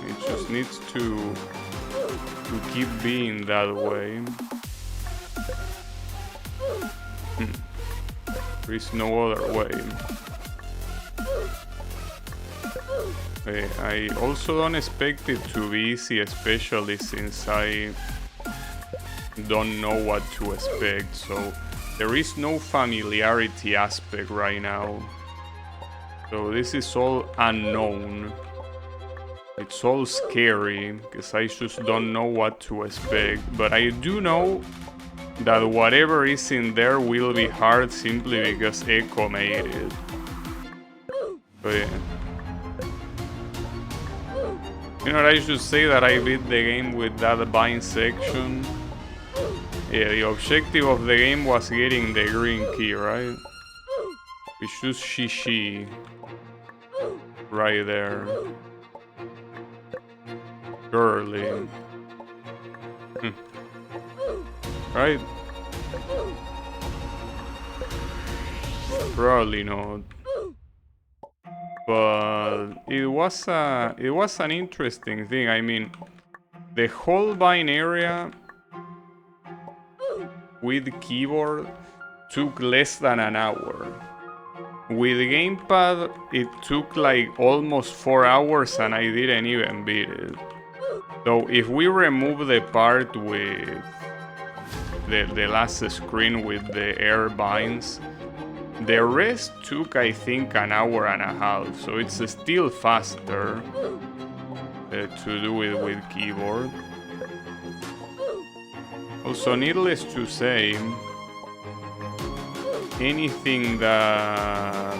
It just needs to keep being that way. There is no other way. I also don't expect it to be easy, especially since I don't know what to expect, so there is no familiarity aspect right now. So this is all unknown. It's all scary, because I just don't know what to expect, but I do know that whatever is in there will be hard simply because Echo made it. But yeah. You know what, I should say that I beat the game with that bind section. Yeah, the objective of the game was getting the green key, right? We choose Shishi. Right there. Surely. Right? Probably not. But it was an interesting thing. I mean, the whole bind area with keyboard took less than an hour. With gamepad, it took like almost 4 hours and I didn't even beat it. So if we remove the part with the last screen with the air binds, the rest took I think an hour and a half, so it's still faster to do it with keyboard. Also, needless to say, anything that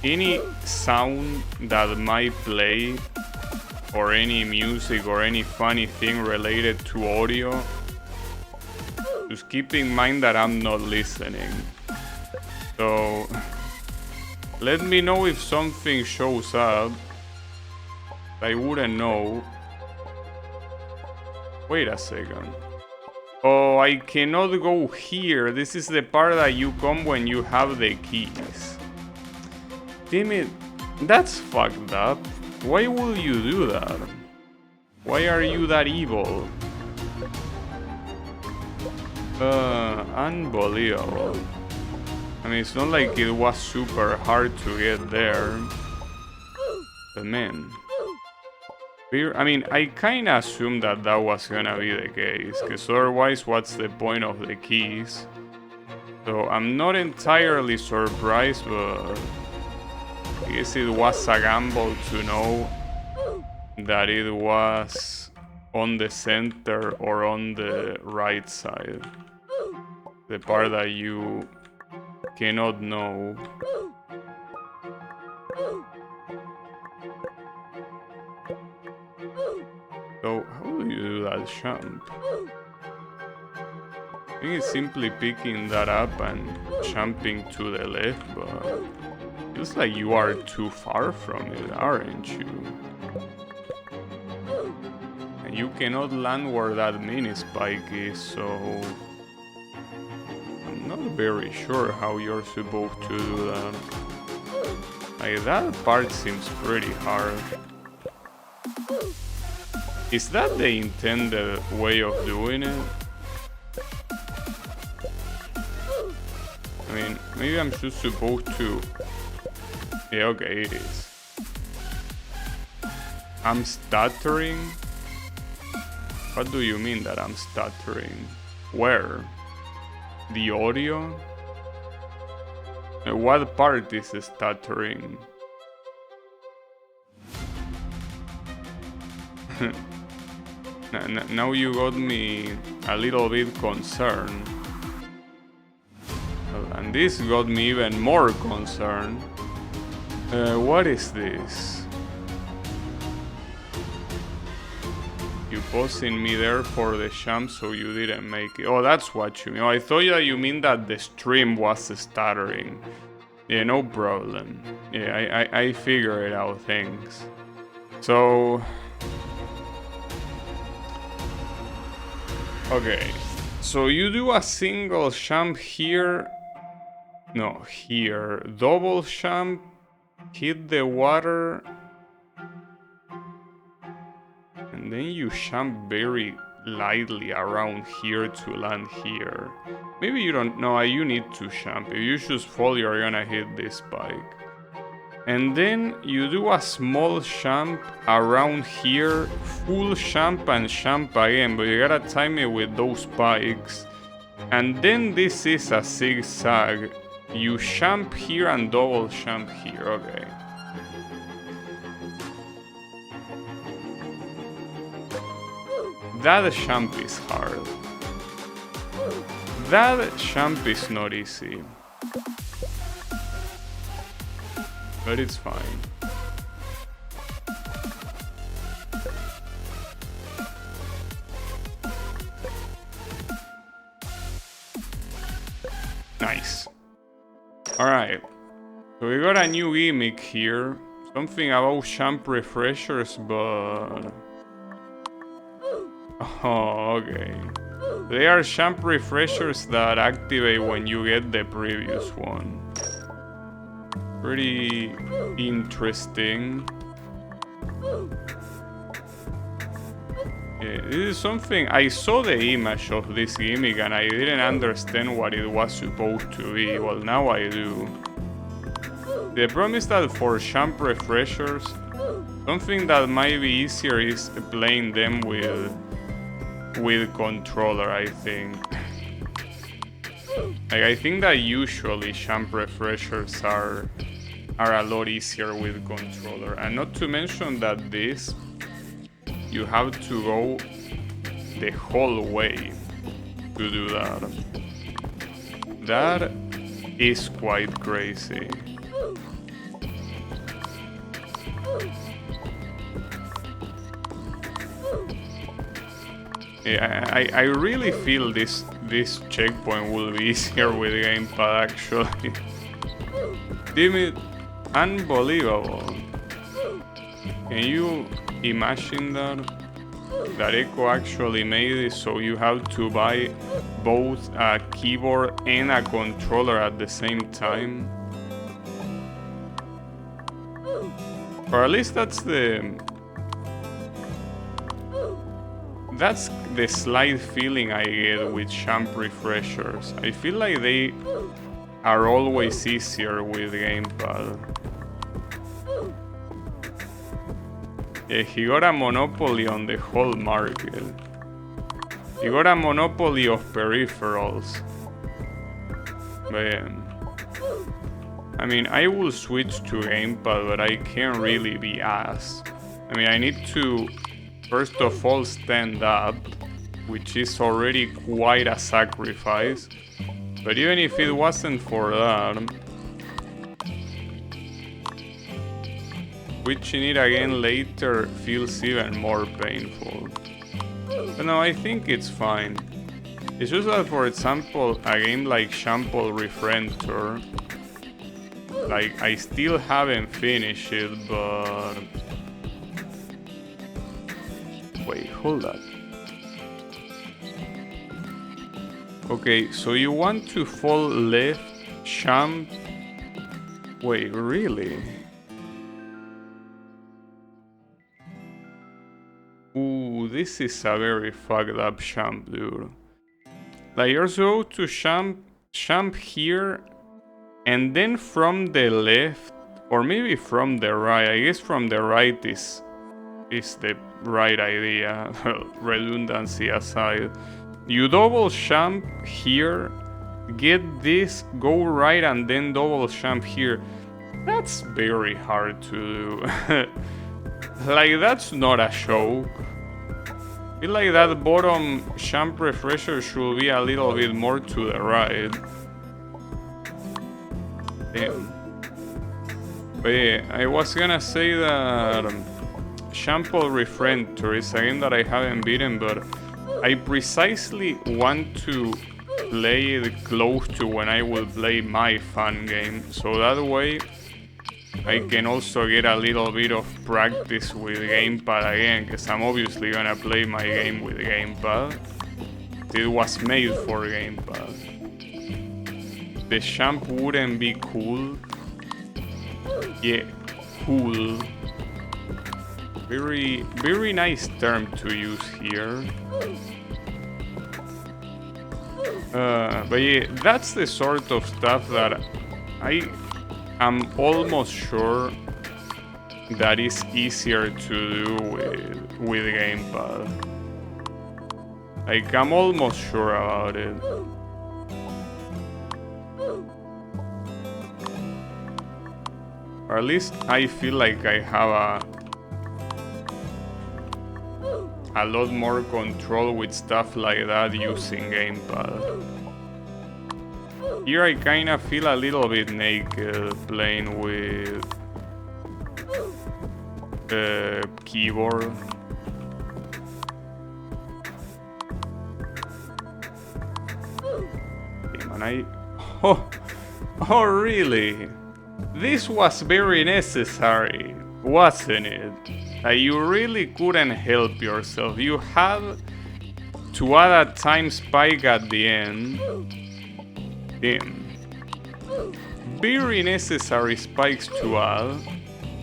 any sound that might play, or any music or any funny thing related to audio, just keep in mind that I'm not listening. So let me know if something shows up. I wouldn't know. Wait a second. Oh, I cannot go here. This is the part that you come when you have the keys. Damn it. That's fucked up. Why would you do that? Why are you that evil? Unbelievable. I mean, it's not like it was super hard to get there. But man. I mean, I kinda assumed that that was gonna be the case, because otherwise what's the point of the keys? So I'm not entirely surprised, but I guess it was a gamble to know that it was on the center or on the right side. The part that you cannot know. So how do you do that jump? I think it's simply picking that up and jumping to the left, but it feels like you are too far from it, aren't you? And you cannot land where that mini spike is, so I'm not very sure how you're supposed to do that. Like, that part seems pretty hard. Is that the intended way of doing it? I mean, maybe I'm just supposed to... Yeah, okay, it is. I'm stuttering? What do you mean that I'm stuttering? Where? The audio? What part is stuttering? Now you got me a little bit concerned. And this got me even more concerned. What is this? You pausing me there for the jump so you didn't make it. Oh, that's what you mean. Oh, I thought that you mean that the stream was stuttering. Yeah, no problem. Yeah, I figured out things. So... okay. So you do a single jump here. No, here. Double jump. Hit the water. And then you jump very lightly around here to land here. Maybe you don't know, you need to jump. If you just fall, you're gonna hit this spike. And then you do a small jump around here, full jump and jump again, but you gotta time it with those spikes. And then this is a zigzag. You jump here and double jump here, okay. That jump is hard. That jump is not easy. But it's fine. Nice. Alright. So we got a new gimmick here. Something about jump refreshers, but... oh, okay. They are jump refreshers that activate when you get the previous one. Pretty interesting. Yeah, this is something... I saw the image of this gimmick and I didn't understand what it was supposed to be. Well, now I do. The problem is that for jump refreshers, something that might be easier is playing them with controller, I think. Like, I think that usually jump refreshers are a lot easier with controller. And not to mention that this, you have to go the whole way to do that. That is quite crazy. Yeah, I really feel this checkpoint will be easier with gamepad actually. Damn it, unbelievable. Can you imagine that? That Echo actually made it so you have to buy both a keyboard and a controller at the same time? Or at least that's the slight feeling I get with jump refreshers. I feel like they are always easier with gamepad. Yeah, he got a monopoly on the whole market. He got a monopoly of peripherals. But yeah. I mean, I will switch to gamepad, but I can't really be asked. I mean, I need to first of all stand up, which is already quite a sacrifice. But even if it wasn't for that, switching it again later feels even more painful. But no, I think it's fine. It's just that, for example, a game like Shampoo Refractor, like, I still haven't finished it, but... wait, hold up. Okay, so you want to fall left, jump... wait, really? Ooh, this is a very fucked up jump, dude. Like, you're supposed to jump here, and then from the left, or maybe from the right, I guess from the right is the right idea, redundancy aside. You double jump here, get this, go right, and then double champ here. That's very hard to do. Like, that's not a show. I feel like that bottom champ refresher should be a little bit more to the right. Damn. But yeah, I was gonna say that Shampoo Refractor is a game that I haven't beaten, but I precisely want to play it close to when I will play my fun game, so that way I can also get a little bit of practice with gamepad again, because I'm obviously gonna play my game with gamepad. It was made for gamepad. The champ wouldn't be cool. Yeah, cool. Very nice term to use here. But yeah, that's the sort of stuff that I am almost sure that is easier to do with gamepad. Like, I'm almost sure about it. Or at least I feel like I have a lot more control with stuff like that using gamepad. Here I kinda feel a little bit naked playing with the keyboard. And oh really? This was very necessary, wasn't it? You really couldn't help yourself. You had to add a time spike at the end. Damn. Very necessary spikes to add,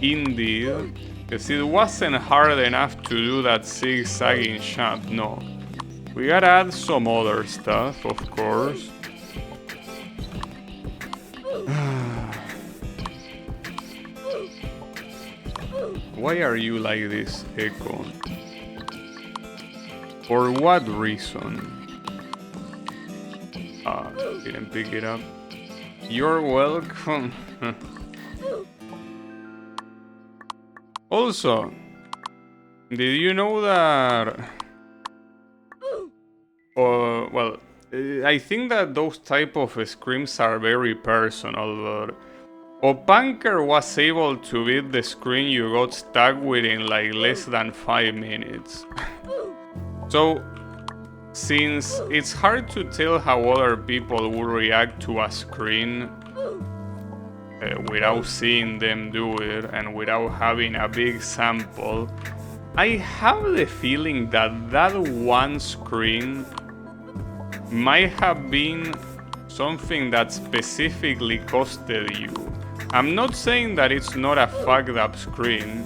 indeed. Because it wasn't hard enough to do that zigzagging champ, no. We gotta add some other stuff, of course. Why are you like this, Echo? For what reason? Didn't pick it up. You're welcome. Also, did you know that... well, I think that those type of screams are very personal, but... Opanker was able to beat the screen you got stuck with in like less than 5 minutes. So, since it's hard to tell how other people would react to a screen without seeing them do it and without having a big sample, I have the feeling that that one screen might have been something that specifically costed you. I'm not saying that it's not a fucked up screen,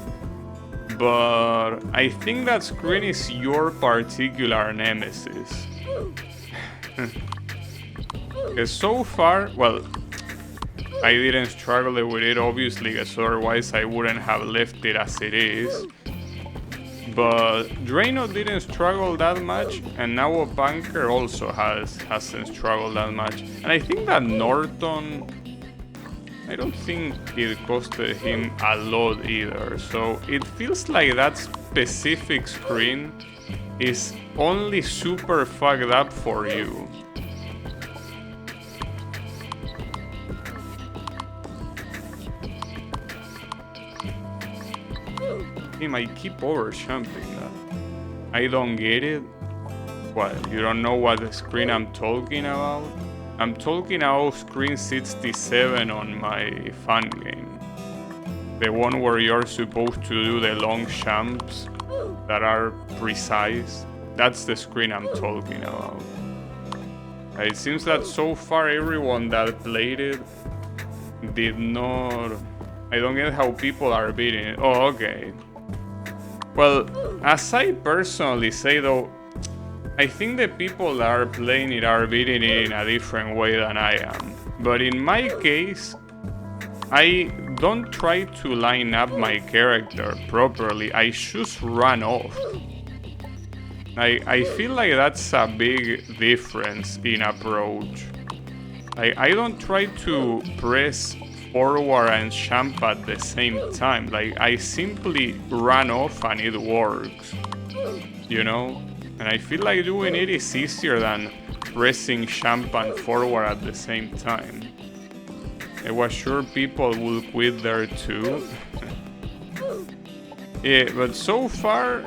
but I think that screen is your particular nemesis. Because so far, well, I didn't struggle with it obviously, because otherwise I wouldn't have left it as it is. But Drano didn't struggle that much, and now Opanker also hasn't struggled that much. And I think that Norton, I don't think it costed him a lot either, so it feels like that specific screen is only super fucked up for you. I keep over jumping that. I don't get it. What, you don't know what the screen I'm talking about? I'm talking about screen 67 on my fun game. The one where you're supposed to do the long jumps that are precise. That's the screen I'm talking about. It seems that so far everyone that played it did not... I don't get how people are beating it. Oh, okay. Well, as I personally say though, I think the people that are playing it are beating it in a different way than I am. But in my case, I don't try to line up my character properly, I just run off. I feel like that's a big difference in approach. I don't try to press forward and jump at the same time. Like, I simply run off and it works, you know? And I feel like doing it is easier than pressing jump and forward at the same time. I was sure people would quit there too. Yeah, but so far,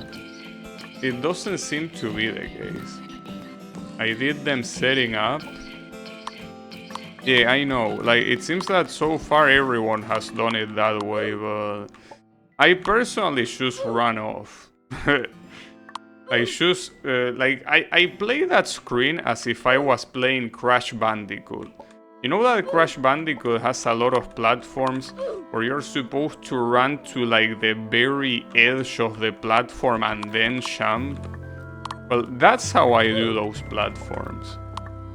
it doesn't seem to be the case. I did them setting up. Yeah, I know. Like, it seems that so far everyone has done it that way, but I personally just run off. I just, I play that screen as if I was playing Crash Bandicoot. You know that Crash Bandicoot has a lot of platforms where you're supposed to run to like the very edge of the platform and then jump? Well, that's how I do those platforms.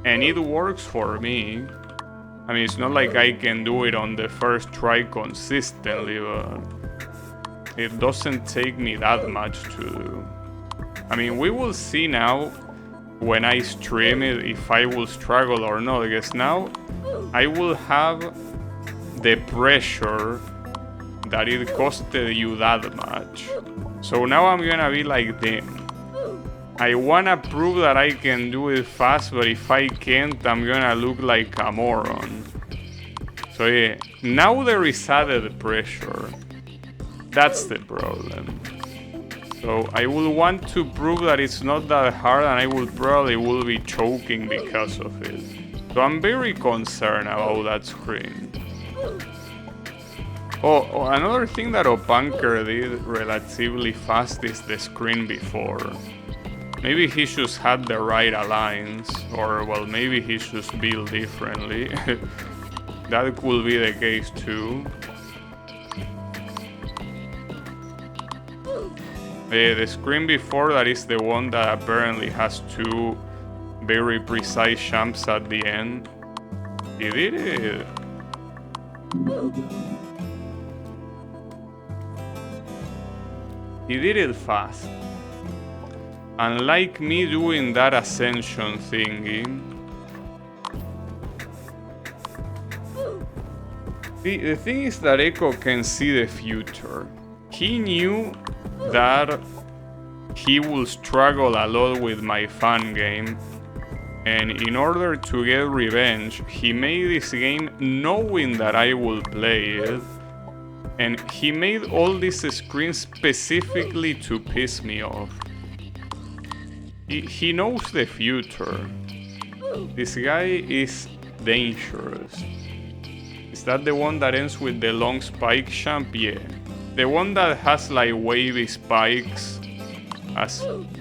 And it works for me. I mean, it's not like I can do it on the first try consistently, but it doesn't take me that much to do. I mean, we will see now when I stream it if I will struggle or not, because now I will have the pressure that it costed you that much. So now I'm gonna be like, damn, I wanna prove that I can do it fast, but if I can't, I'm gonna look like a moron. So yeah, now there is added pressure. That's the problem. So I will want to prove that it's not that hard, and I will probably be choking because of it. So I'm very concerned about that screen. Oh, another thing that Opanker did relatively fast is the screen before. Maybe he just had the right alliance, or well, maybe he just built differently. That could be the case too. The screen before, that is the one that apparently has two very precise jumps at the end. He did it. He did it fast. Unlike me doing that ascension thingy. The thing is that Echo can see the future. He knew that he will struggle a lot with my fan game, and in order to get revenge, he made this game knowing that I will play it, and he made all these screens specifically to piss me off. He knows the future. This guy is dangerous. Is that the one that ends with the long spike jump? Yeah. The one that has like wavy spikes.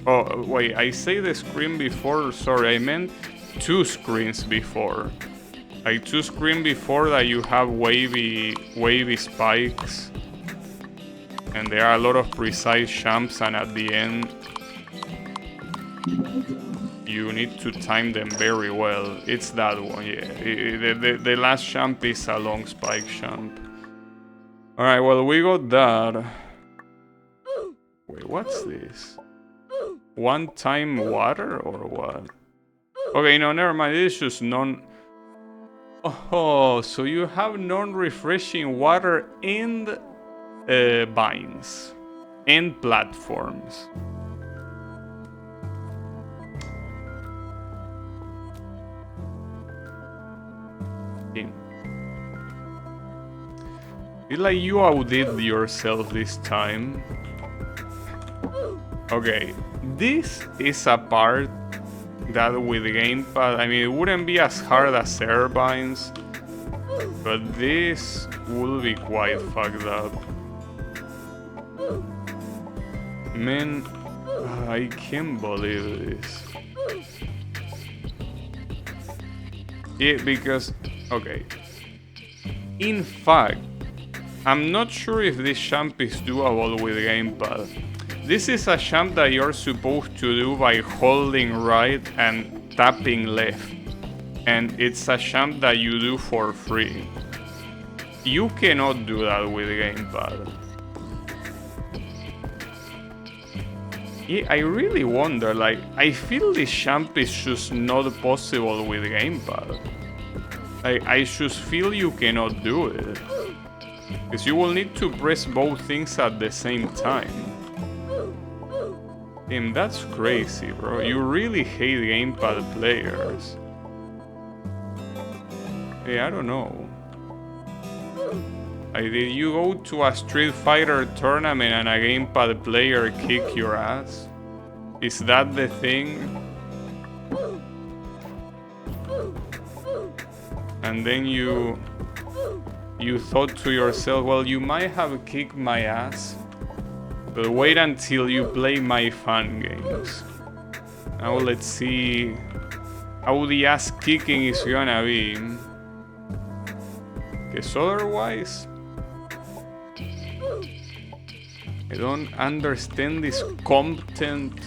Oh, wait, I say the screen before, sorry, I meant two screens before. Like two screens before that you have wavy spikes. And there are a lot of precise jumps, and at the end you need to time them very well. It's that one, yeah. The last jump is a long spike jump. Alright, well, we got that. Wait, what's this? One time water or what? Okay, no, never mind. It's just non... Oh, so you have non-refreshing water and vines and platforms. Feel like you outdid yourself this time. Okay, this is a part that with gamepad, I mean, it wouldn't be as hard as Airvines, but this will be quite fucked up. Man, I can't believe this. Yeah, because, okay. In fact, I'm not sure if this jump is doable with gamepad. This is a jump that you're supposed to do by holding right and tapping left. And it's a jump that you do for free. You cannot do that with gamepad. Yeah, I really wonder, like, I feel this jump is just not possible with gamepad. I just feel you cannot do it. Because you will need to press both things at the same time. Damn, that's crazy, bro. You really hate gamepad players. Hey, I don't know. Did you go to a Street Fighter tournament and a gamepad player kick your ass? Is that the thing? And then you thought to yourself, well, you might have kicked my ass, but wait until you play my fun games. Now let's see how the ass kicking is gonna be. Because otherwise, I don't understand this content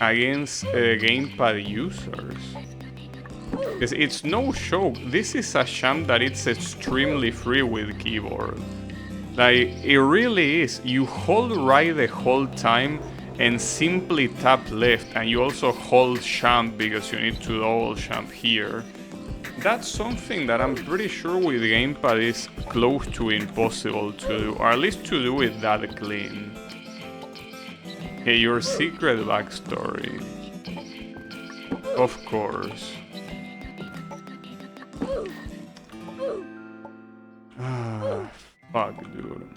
against gamepad users. Because it's no joke, this is a champ that it's extremely free with keyboard. Like, it really is. You hold right the whole time and simply tap left, and you also hold champ because you need to double champ here. That's something that I'm pretty sure with gamepad is close to impossible to do, or at least to do it that clean. Hey, your secret backstory. Of course. Fuck, dude.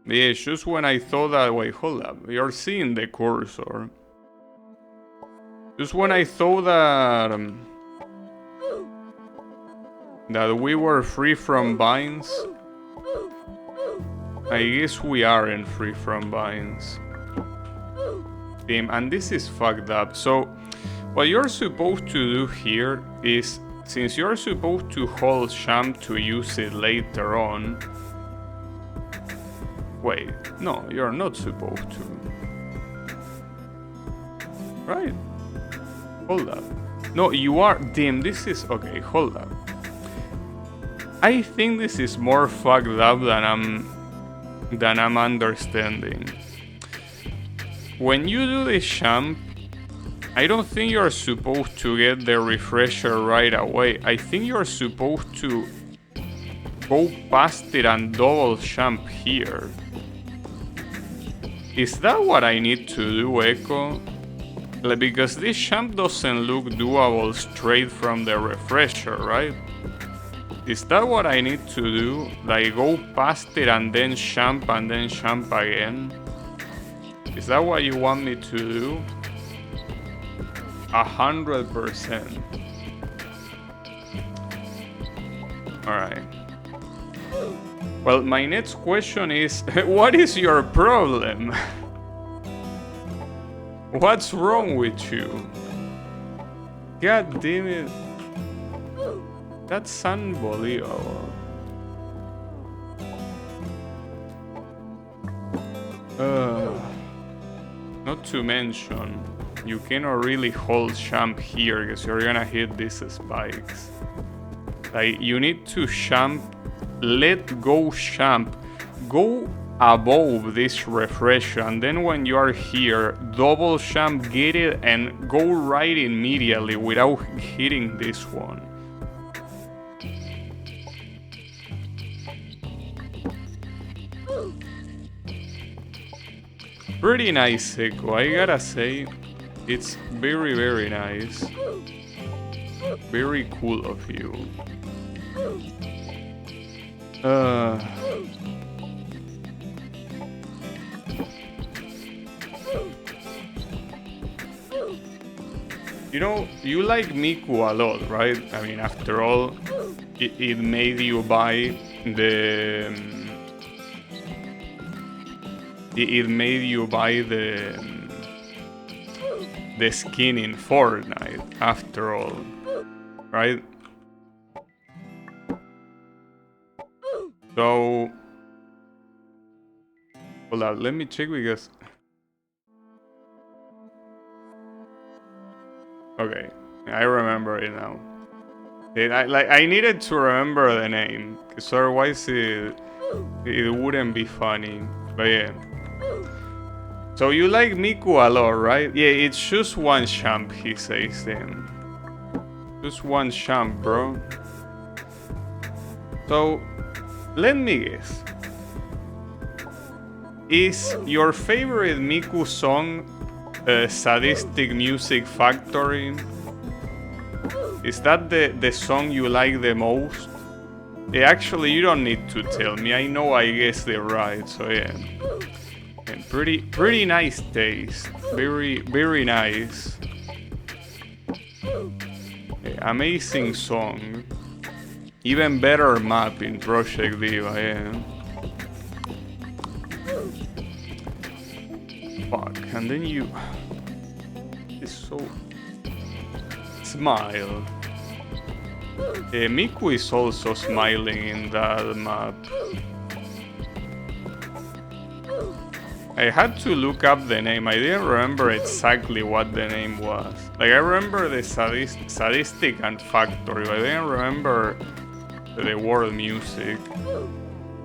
Yeah, it's just when I thought that... Wait, hold up. You're seeing the cursor. Just when I thought that... that we were free from binds. I guess we aren't free from binds. Damn, and this is fucked up. So, what you're supposed to do here is... Since you're supposed to hold champ to use it later on... Wait, no, you're not supposed to. Right? Hold up. No, you are... Damn, this is... Okay, hold up. I think this is more fucked up than I'm understanding. When you do the champ, I don't think you're supposed to get the refresher right away. I think you're supposed to go past it and double champ here. Is that what I need to do, Echo? Like, because this champ doesn't look doable straight from the refresher, right? Is that what I need to do? Like, go past it and then champ again? Is that what you want me to do? 100%. Alright. Well, my next question is, what is your problem? What's wrong with you? God damn it. That's unbelievable. Not to mention, you cannot really hold champ here because you're gonna hit these spikes. Like, you need to champ, let go champ, go above this refresher, and then when you are here, double champ, get it, and go right immediately without hitting this one. Pretty nice, Echo, I gotta say. It's very, very nice. Very cool of you. You know, you like Miku a lot, right? I mean, after all, it made you buy the... It made you buy the skin in Fortnite, after all, right? So, hold on, let me check because... Okay, I remember it now. I needed to remember the name, because otherwise it wouldn't be funny, but yeah. So you like Miku a lot, right? Yeah, it's just one champ, he says then. Just one champ, bro. So, let me guess. Is your favorite Miku song Sadistic Music Factory? Is that the song you like the most? Yeah, actually, you don't need to tell me. I know I guessed it right, so yeah. And pretty nice taste. Very nice. Yeah, amazing song. Even better map in Project Diva, yeah. Fuck, and then you... It's so... Smile. Miku is also smiling in that map. I had to look up the name. I didn't remember exactly what the name was. Like, I remember the Sadistic and Factory, but I didn't remember the world music.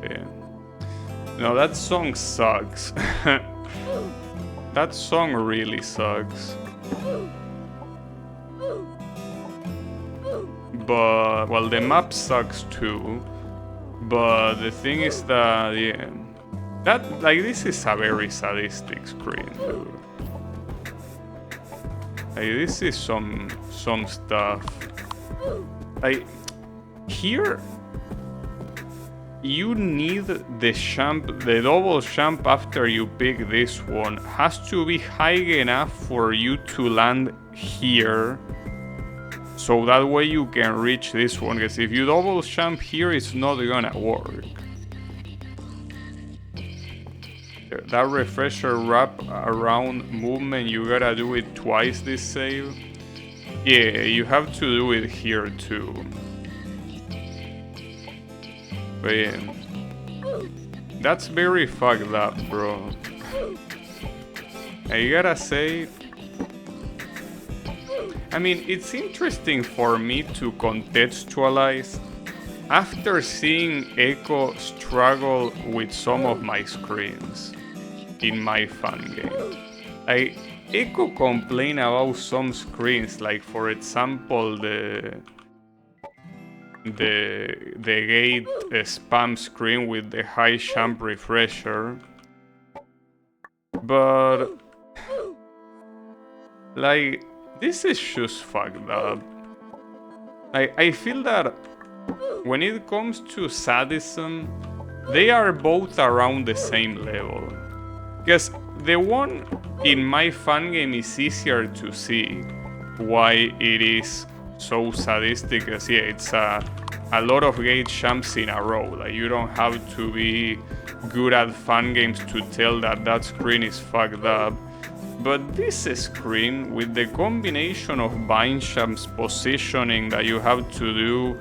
Yeah. No, that song sucks. That song really sucks. But, well, the map sucks too. But the thing is that, yeah, that, like, this is a very sadistic screen, dude. Like, this is some stuff. Like, here, you need the champ, the double champ after you pick this one has to be high enough for you to land here. So that way you can reach this one, because if you double jump here, it's not gonna work. That refresher wrap around movement, you gotta do it twice this save. Yeah, you have to do it here too. But yeah, that's very fucked up, bro. I gotta say, I mean, it's interesting for me to contextualize after seeing Echo struggle with some of my screens in my fan game. Echo complained about some screens, like for example the gate spam screen with the high champ refresher. But like, this is just fucked up. I feel that when it comes to sadism, they are both around the same level. Because the one in my fan game is easier to see why it is so sadistic, as yeah, it's a lot of gate champs in a row. Like, you don't have to be good at fan games to tell that that screen is fucked up. But this screen, with the combination of bind champs positioning that you have to do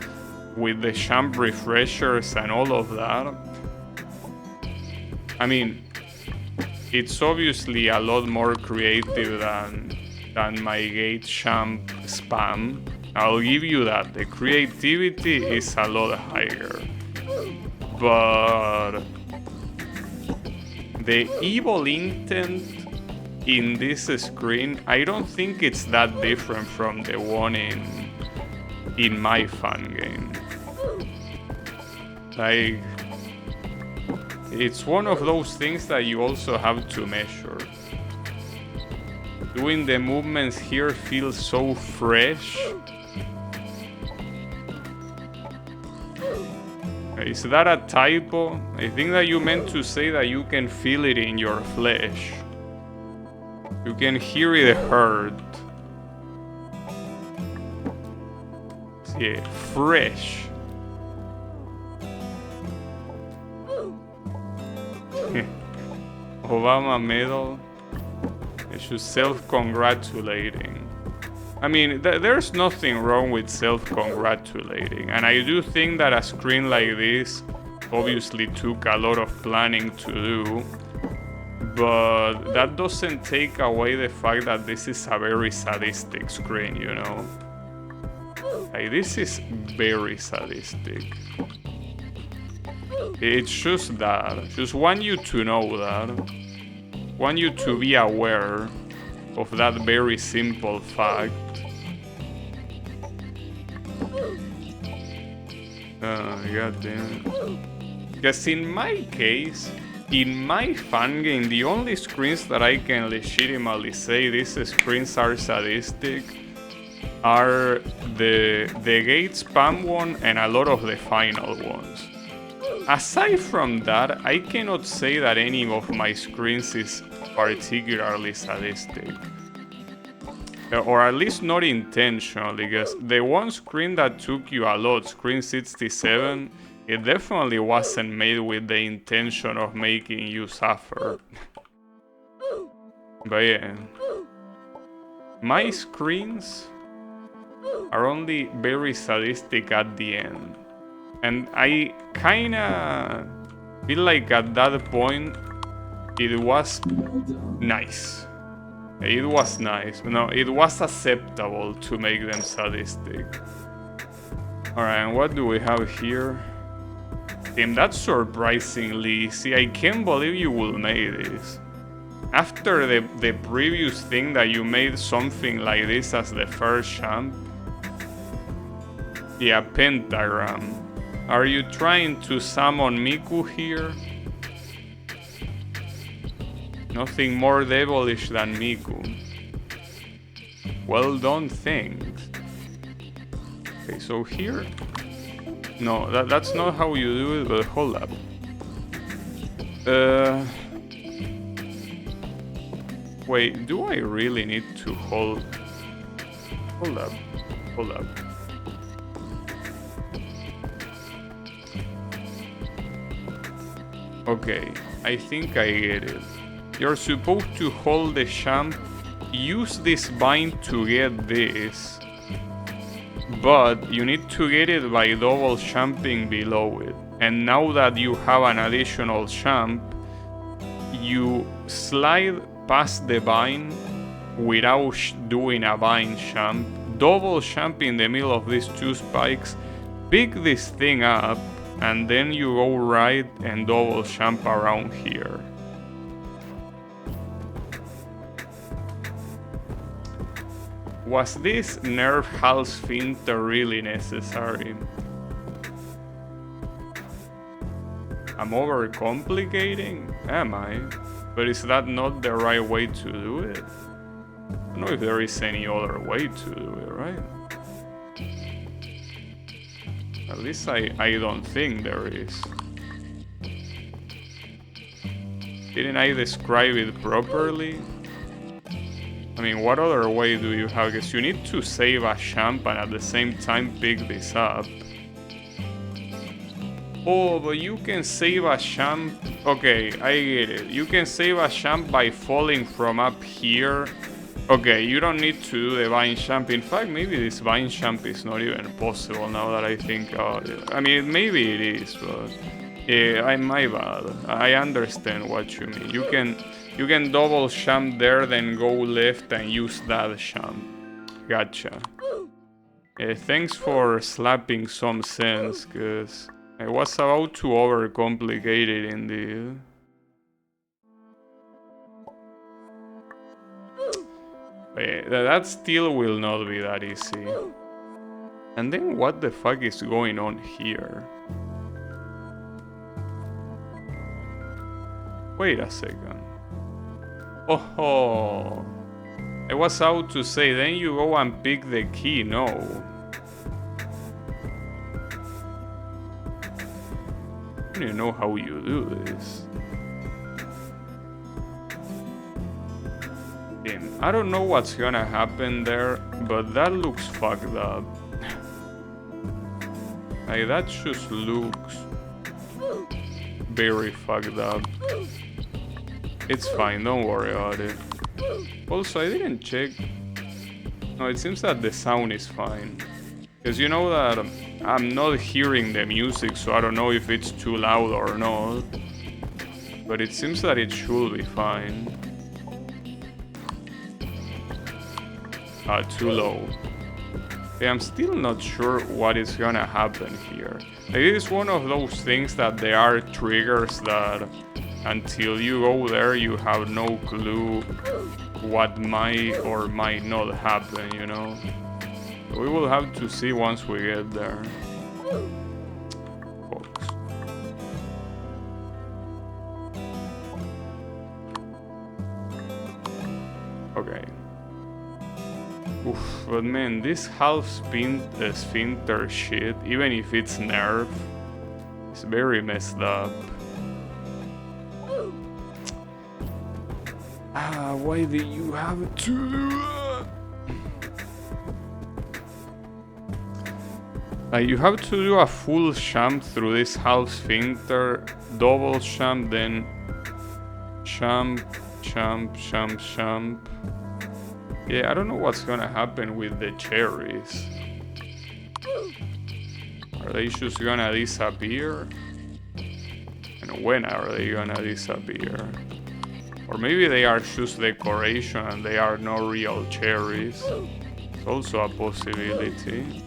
with the champ refreshers and all of that, I mean, it's obviously a lot more creative than my gate champ spam. I'll give you that. The creativity is a lot higher. But the evil intent in this screen, I don't think it's that different from the one in my fan game. Like, it's one of those things that you also have to measure. Doing the movements here feels so fresh. Is that a typo? I think that you meant to say that you can feel it in your flesh. You can hear it hurt. Yeah, fresh. Obama medal. It's just self-congratulating. I mean, there's nothing wrong with self-congratulating. And I do think that a screen like this obviously took a lot of planning to do. But that doesn't take away the fact that this is a very sadistic screen, you know? Like, this is very sadistic. It's just that. Just want you to know that. want you to be aware of that very simple fact. God damn it. Because in my case, in my fan game, the only screens that I can legitimately say these screens are sadistic are the gate spam one and a lot of the final ones. Aside from that, I cannot say that any of my screens is particularly sadistic. Or at least not intentionally, because the one screen that took you a lot, screen 67, it definitely wasn't made with the intention of making you suffer. But yeah, my screens are only very sadistic at the end. And I kinda feel like at that point it was nice. It was nice. No, it was acceptable to make them sadistic. Alright, and what do we have here? Damn, that's surprisingly easy. I can't believe you will make this. After the previous thing that you made something like this as the first champ. Yeah, pentagram. Are you trying to summon Miku here? Nothing more devilish than Miku. Well done, thanks. Okay, so here... No, that's not how you do it, but hold up. Wait, do I really need to hold... Hold up. Okay, I think I get it. You're supposed to hold the champ, use this bind to get this, but you need to get it by double champing below it. And now that you have an additional champ, you slide past the bind without doing a bind champ, double champ in the middle of these two spikes, pick this thing up, and then you go right and double champ around here. Was this nerf Hals Finter really necessary? I'm overcomplicating? Am I? But is that not the right way to do it? I don't know if there is any other way to do it, right? At least I don't think there is. Didn't I describe it properly? I mean, what other way do you have? Because you need to save a champ and at the same time pick this up. Oh, but you can save a champ... Okay, I get it. You can save a champ by falling from up here. Okay, you don't need to do the Vine Champ. In fact, maybe this Vine Champ is not even possible now that I think about it. I mean, maybe it is, but... Yeah, my bad. I understand what you mean. You can double champ there, then go left and use that champ. Gotcha. Thanks for slapping some sense, cause I was about to overcomplicate it indeed. That still will not be that easy. And then what the fuck is going on here? Wait a second. Oh, I was about to say, then you go and pick the key, no. I don't even know how you do this. Damn, I don't know what's gonna happen there, but that looks fucked up. Like, that just looks very fucked up. It's fine, don't worry about it. Also, I didn't check. No, it seems that the sound is fine. Because you know that I'm not hearing the music, so I don't know if it's too loud or not. But it seems that it should be fine. Too low. Okay, I'm still not sure what is gonna happen here. Like, it is one of those things that there are triggers that until you go there, you have no clue what might or might not happen, you know? We will have to see once we get there. Folks. Okay. Oof, but man, this half sphincter shit, even if it's nerfed, is very messed up. Why do you have to do that? Like, you have to do a full jump through this half sphincter, double jump, then jump, jump, jump, jump. Yeah, I don't know what's gonna happen with the cherries. Are they just gonna disappear? And when are they gonna disappear? Or maybe they are just decoration and they are no real cherries. It's also a possibility.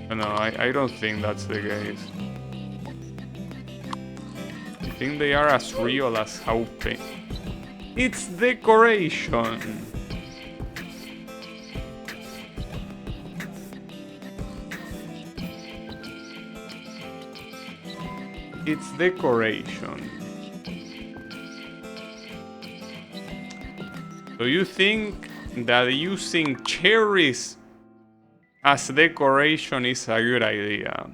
No, I don't think that's the case. I think they are as real as how paint. It's decoration! It's decoration. So you think that using cherries as decoration is a good idea,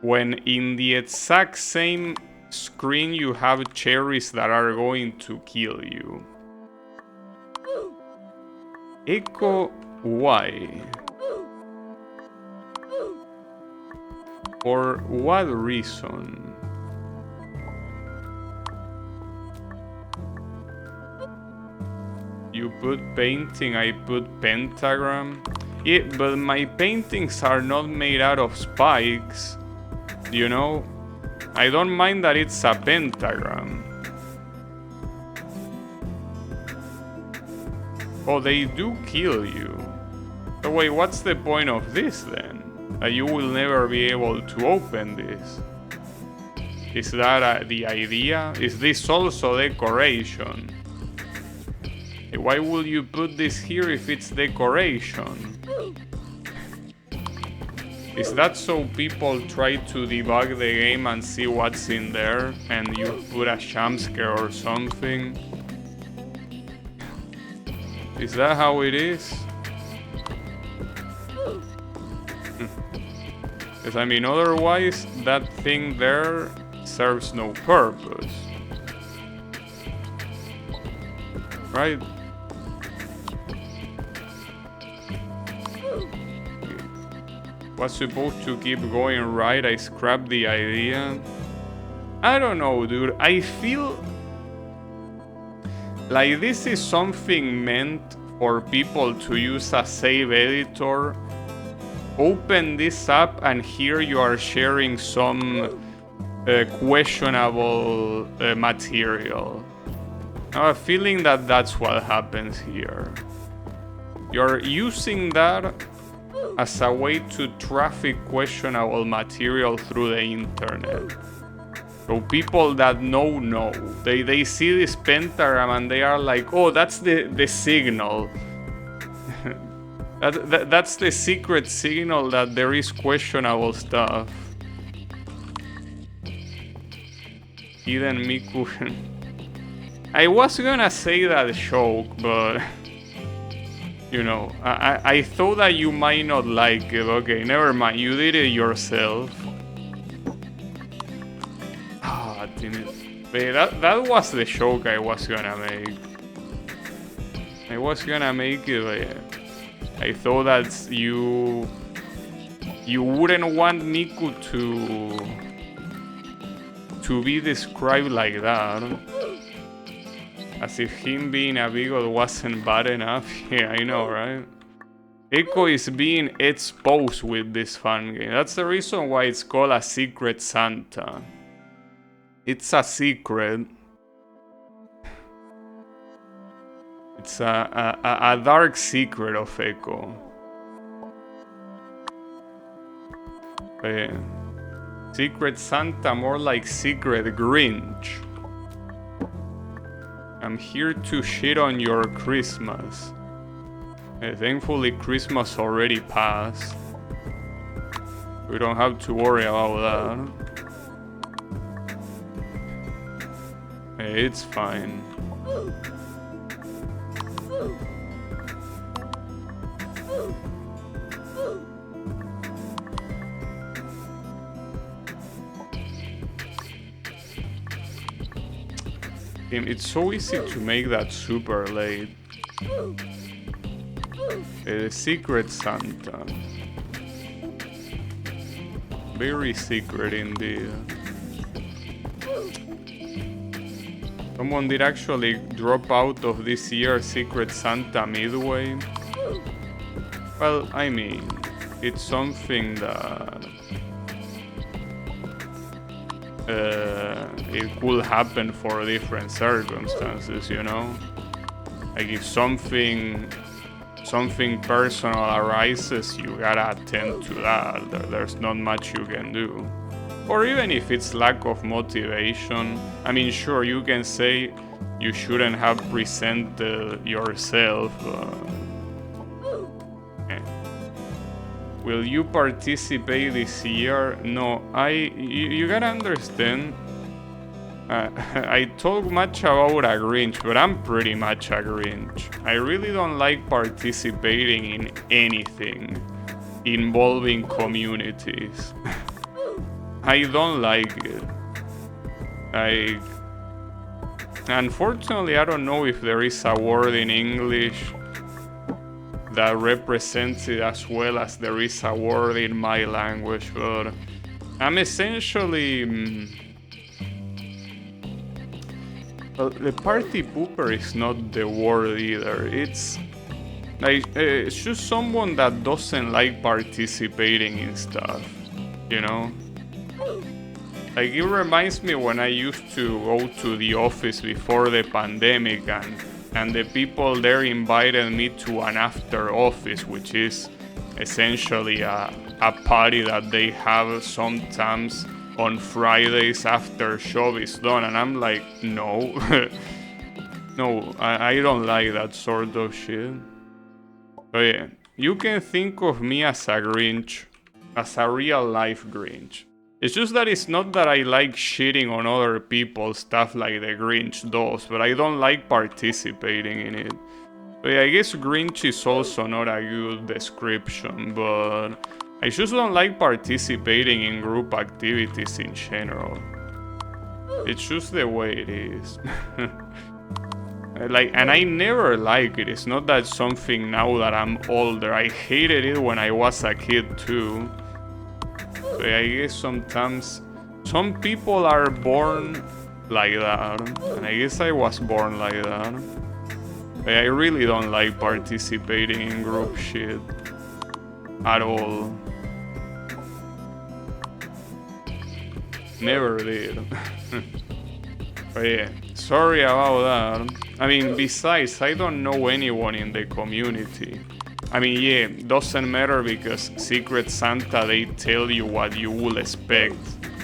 when in the exact same screen you have cherries that are going to kill you? Echo, why? For what reason? You put painting, I put pentagram. Yeah, but my paintings are not made out of spikes, you know? I don't mind that it's a pentagram. Oh, they do kill you. So wait, what's the point of this then? You will never be able to open this. Is that the idea? Is this also decoration? Why will you put this here if it's decoration? Is that so people try to debug the game and see what's in there and you put a jump scare or something? Is that how it is? Because I mean, otherwise that thing there serves no purpose. Right? Was supposed to keep going right, I scrapped the idea. I don't know, dude. I feel like this is something meant for people to use a save editor. Open this up and here you are sharing some questionable material. I have a feeling that that's what happens here. You're using that as a way to traffic questionable material through the internet. So people that know. They see this pentagram and they are like, oh, that's the signal. That's the secret signal that there is questionable stuff. Hidden Miku. I was gonna say that joke, but you know, I thought that you might not like it. Okay, never mind. You did it yourself. Ah, damn it. That was the joke I was gonna make. I was gonna make it, but I thought that you wouldn't want Miku to be described like that. As if him being a bigot wasn't bad enough. Yeah, I know, right? Echo is being exposed with this fan game. That's the reason why it's called a Secret Santa. It's a secret. It's a dark secret of Echo. Secret Santa, more like Secret Grinch. I'm here to shit on your Christmas. Thankfully, Christmas already passed. We don't have to worry about that. It's fine. It's so easy to make that super late. Secret Santa. Very secret indeed. Someone did actually drop out of this year's Secret Santa midway. Well, I mean, it's something that it could happen for different circumstances, you know? Like if something personal arises, you gotta attend to that. There's not much you can do. Or even if it's lack of motivation, I mean, sure, you can say you shouldn't have presented yourself. Will you participate this year? No, you gotta understand. I talk much about a Grinch, but I'm pretty much a Grinch. I really don't like participating in anything involving communities. I don't like it. Unfortunately, I don't know if there is a word in English that represents it as well as there is a word in my language, but I'm essentially... well, the party pooper is not the word either. It's like it's just someone that doesn't like participating in stuff, you know? Like it reminds me when I used to go to the office before the pandemic and the people there invited me to an after office, which is essentially a party that they have sometimes on Fridays after show is done, and I'm like, no. No, I don't like that sort of shit. But yeah, you can think of me as a Grinch, as a real life Grinch. It's just that it's not that I like shitting on other people's stuff like the Grinch does, but I don't like participating in it. But yeah, I guess Grinch is also not a good description, but I just don't like participating in group activities in general. It's just the way it is. And I never like it. It's not that something now that I'm older. I hated it when I was a kid too. But I guess sometimes some people are born like that, and I guess I was born like that. But I really don't like participating in group shit at all. Never did. But yeah, sorry about that. I mean, besides, I don't know anyone in the community. I mean, yeah, doesn't matter because Secret Santa, they tell you what you will expect,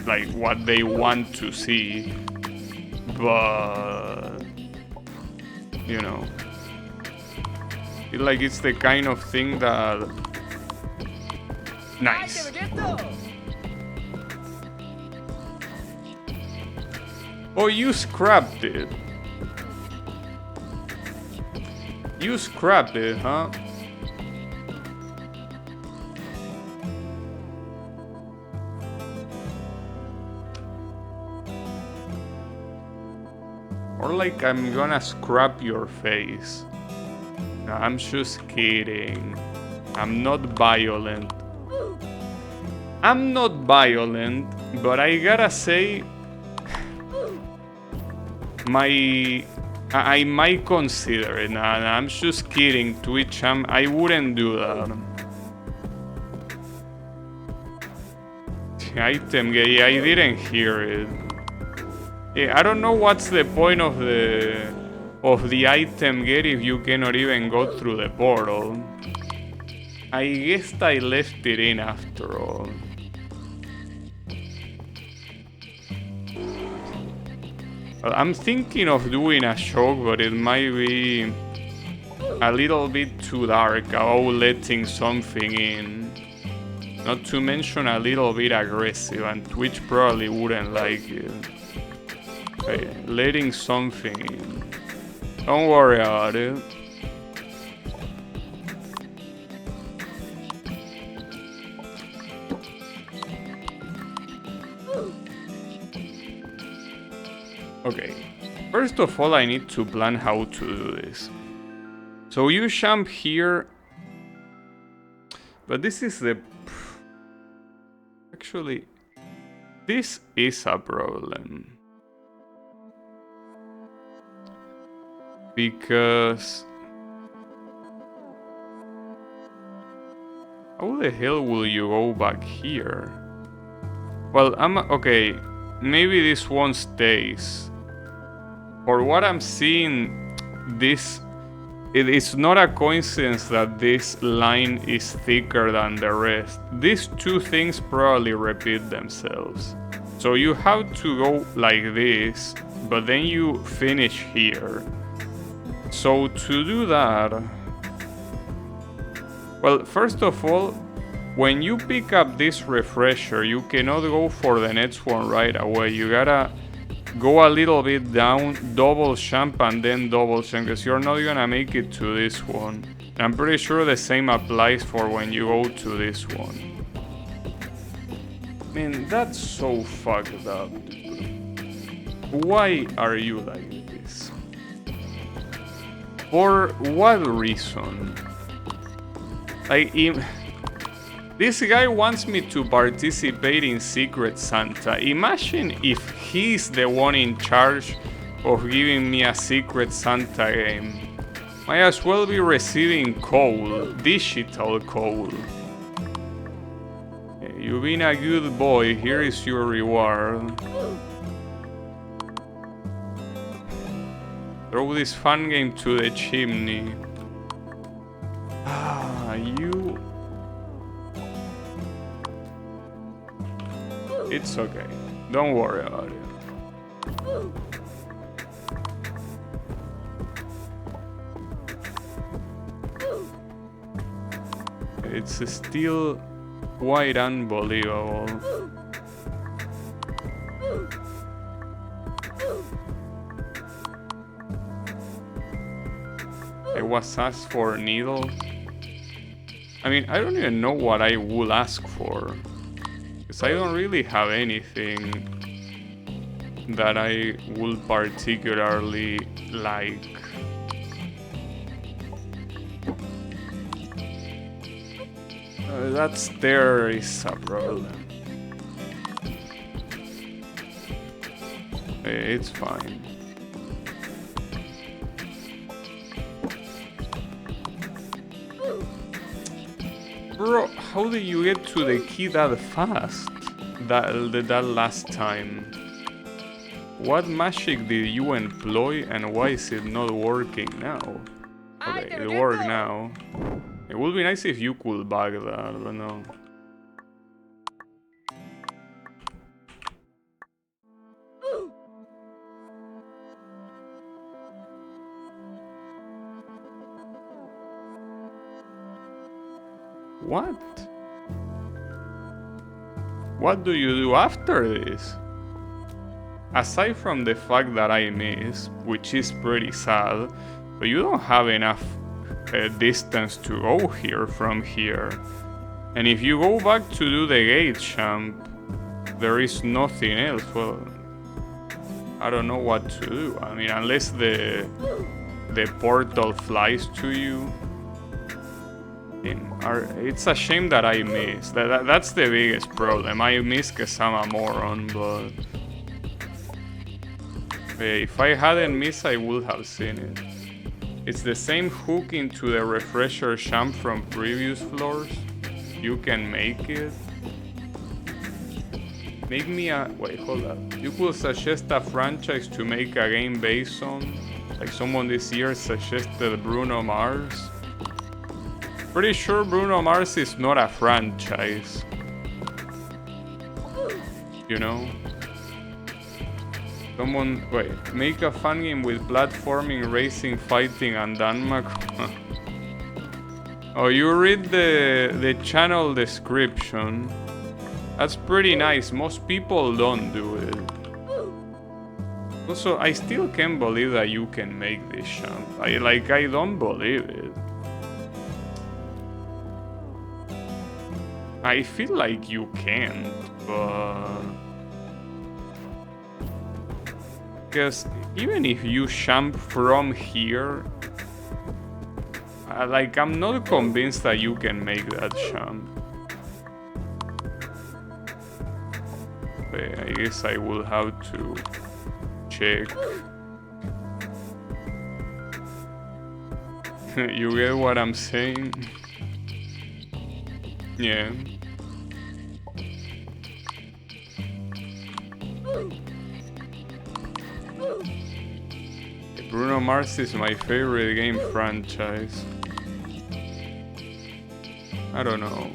like what they want to see. But, you know, like it's the kind of thing that... Nice. Oh, you scrapped it. You scrapped it, huh? Or like I'm gonna scrap your face. No, I'm just kidding. I'm not violent. I'm not violent, but I gotta say, I might consider it. Nah, I'm just kidding, Twitch. I wouldn't do that. Item gate, I didn't hear it. Yeah, I don't know what's the point of the item gate if you cannot even go through the portal. I guess I left it in after all. Well, I'm thinking of doing a shock, but it might be a little bit too dark about letting something in. Not to mention a little bit aggressive, and Twitch probably wouldn't like it. Okay, letting something in. Don't worry about it. Okay, first of all I need to plan how to do this. So you jump here, but this is the... Actually, this is a problem. Because... How the hell will you go back here? Well, okay, maybe this one stays. For what I'm seeing, it is not a coincidence that this line is thicker than the rest. These two things probably repeat themselves. So you have to go like this, but then you finish here. So to do that... Well, first of all, when you pick up this refresher, you cannot go for the next one right away. You gotta go a little bit down, double jump, and then double jump, because you're not gonna make it to this one. And I'm pretty sure the same applies for when you go to this one. Man, that's so fucked up, dude. Why are you like this? For what reason? Like, this guy wants me to participate in Secret Santa. Imagine if he's the one in charge of giving me a Secret Santa game. Might as well be receiving coal, digital coal. You've been a good boy, here is your reward. Throw this fun game to the chimney. Ah, you... It's okay. Don't worry about it. It's still quite unbelievable. I was asked for needles. I mean, I don't even know what I would ask for. Because I don't really have anything that I would particularly like. That stair is a problem. It's fine. Bro, how did you get to the key that fast? That last time? What magic did you employ and why is it not working now? Okay, it worked now. It would be nice if you could bug that, but no. What? What do you do after this? Aside from the fact that I miss, which is pretty sad, but you don't have enough distance to go here from here. And if you go back to do the gate jump, there is nothing else. Well, I don't know what to do. I mean, unless the portal flies to you. It's a shame that I missed. That's the biggest problem. I missed because I'm a moron, but... if I hadn't missed, I would have seen it. It's the same hook into the refresher jump from previous floors. You can make it. Make me a... Wait, hold up. You could suggest a franchise to make a game based on. Like someone this year suggested Bruno Mars. Pretty sure Bruno Mars is not a franchise. You know? Someone, wait, make a fun game with platforming, racing, fighting, and Denmark. Oh, you read the channel description. That's pretty nice. Most people don't do it. Also, I still can't believe that you can make this jump. I don't believe it. I feel like you can't, but... Because even if you jump from here, I'm not convinced that you can make that jump. But I guess I will have to check. You get what I'm saying? Yeah. Bruno Mars is my favorite game franchise. I don't know.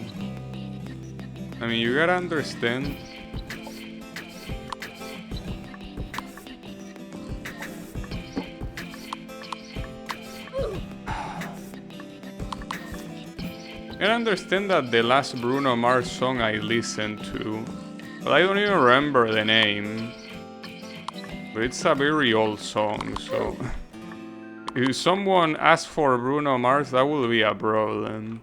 I mean, you gotta understand. You gotta understand that the last Bruno Mars song I listened to, but I don't even remember the name. But it's a very old song, so if someone asks for Bruno Mars, that will be a problem.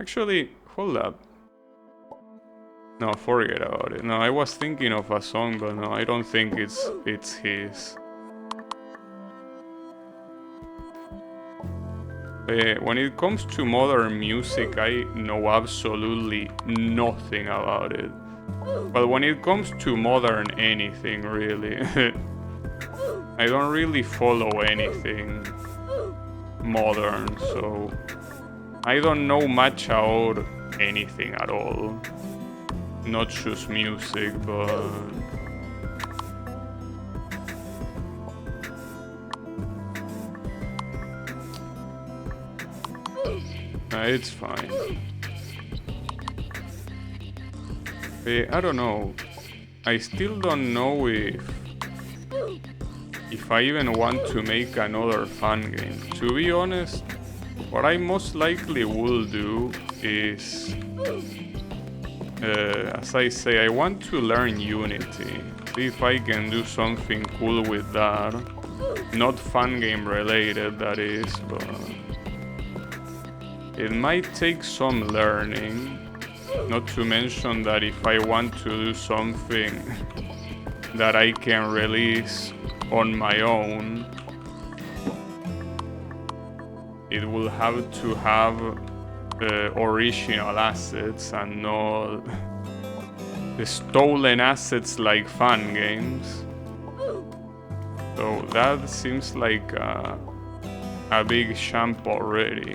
Actually, hold up. No, forget about it. No, I was thinking of a song, but no, I don't think it's his. When it comes to modern music, I know absolutely nothing about it. But when it comes to modern anything, really, I don't really follow anything modern, so I don't know much about anything at all. Not just music, but... It's fine. I don't know. I still don't know if I even want to make another fun game. To be honest, what I most likely will do is, as I say, I want to learn Unity. See if I can do something cool with that. Not fun game related, that is, but... It might take some learning, not to mention that if I want to do something that I can release on my own, it will have to have original assets and not the stolen assets like fun games. So that seems like a big jump already.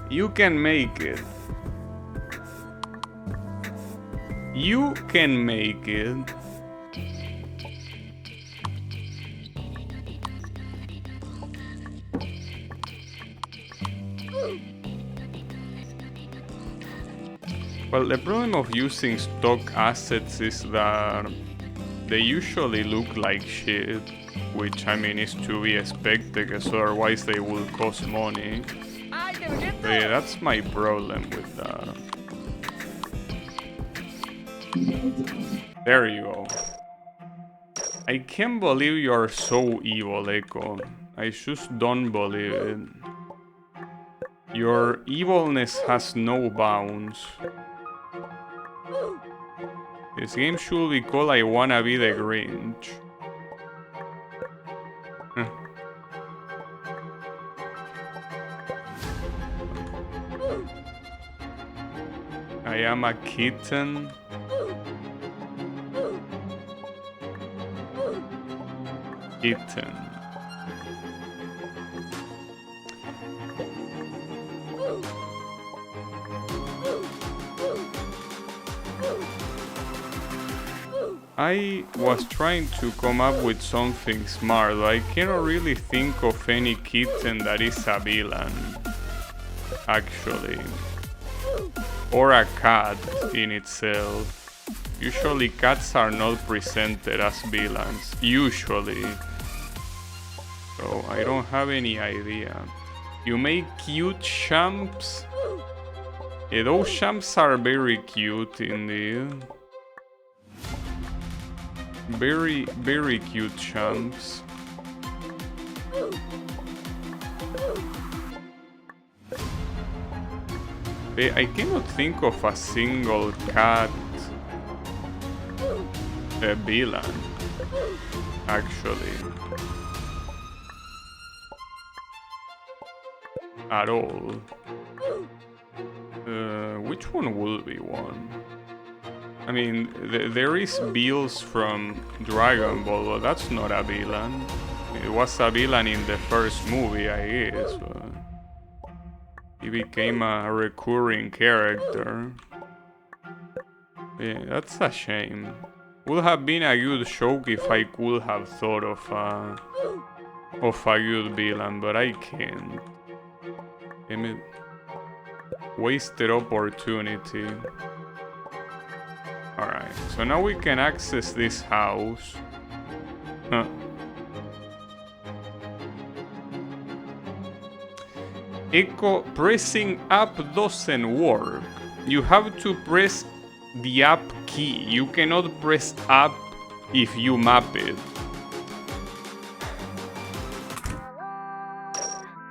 You can make it. You can make it. Well, the problem of using stock assets is that they usually look like shit, which I mean is to be expected, because otherwise they will cost money. But yeah, that's my problem with that. There you go. I can't believe you're so evil, Echo. I just don't believe it. Your evilness has no bounds. This game should be called I Wanna Be the Grinch. I am a kitten. Kitten. I was trying to come up with something smart, but I cannot really think of any kitten that is a villain, actually. Or a cat in itself. Usually cats are not presented as villains, usually. So I don't have any idea. You make cute champs? Yeah, those champs are very cute indeed. Very, very cute champs. I cannot think of a single cat villain, actually. At all. Which one will be one? I mean, there is Bills from Dragon Ball, but that's not a villain. It was a villain in the first movie, I guess, but he became a recurring character. Yeah, that's a shame. Would have been a good show if I could have thought of a good villain, but I can't. Damn it. Wasted opportunity. Alright, so now we can access this house. Huh. Echo, pressing up doesn't work. You have to press the up key. You cannot press up if you map it.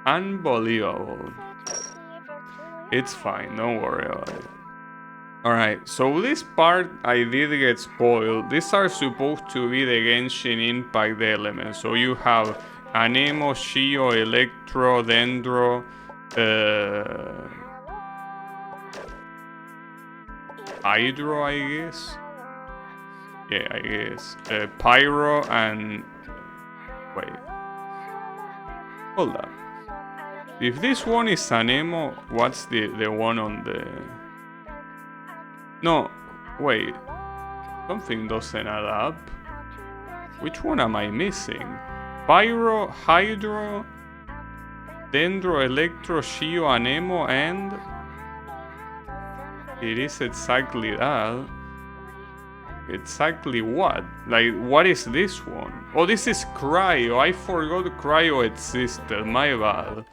Unbelievable. It's fine, don't worry about it. Alright, so this part I did get spoiled. These are supposed to be the Genshin Impact elements. So you have Anemo, Shio, Electro, Dendro, Hydro, I guess? Yeah, I guess. Pyro and... Wait. Hold up. If this one is Anemo, what's the one on the... No, wait. Something doesn't add up. Which one am I missing? Pyro, Hydro, Dendro, Electro, Shio, Anemo, and... It is exactly that. Exactly what? Like, what is this one? Oh, this is Cryo. I forgot Cryo existed. My bad.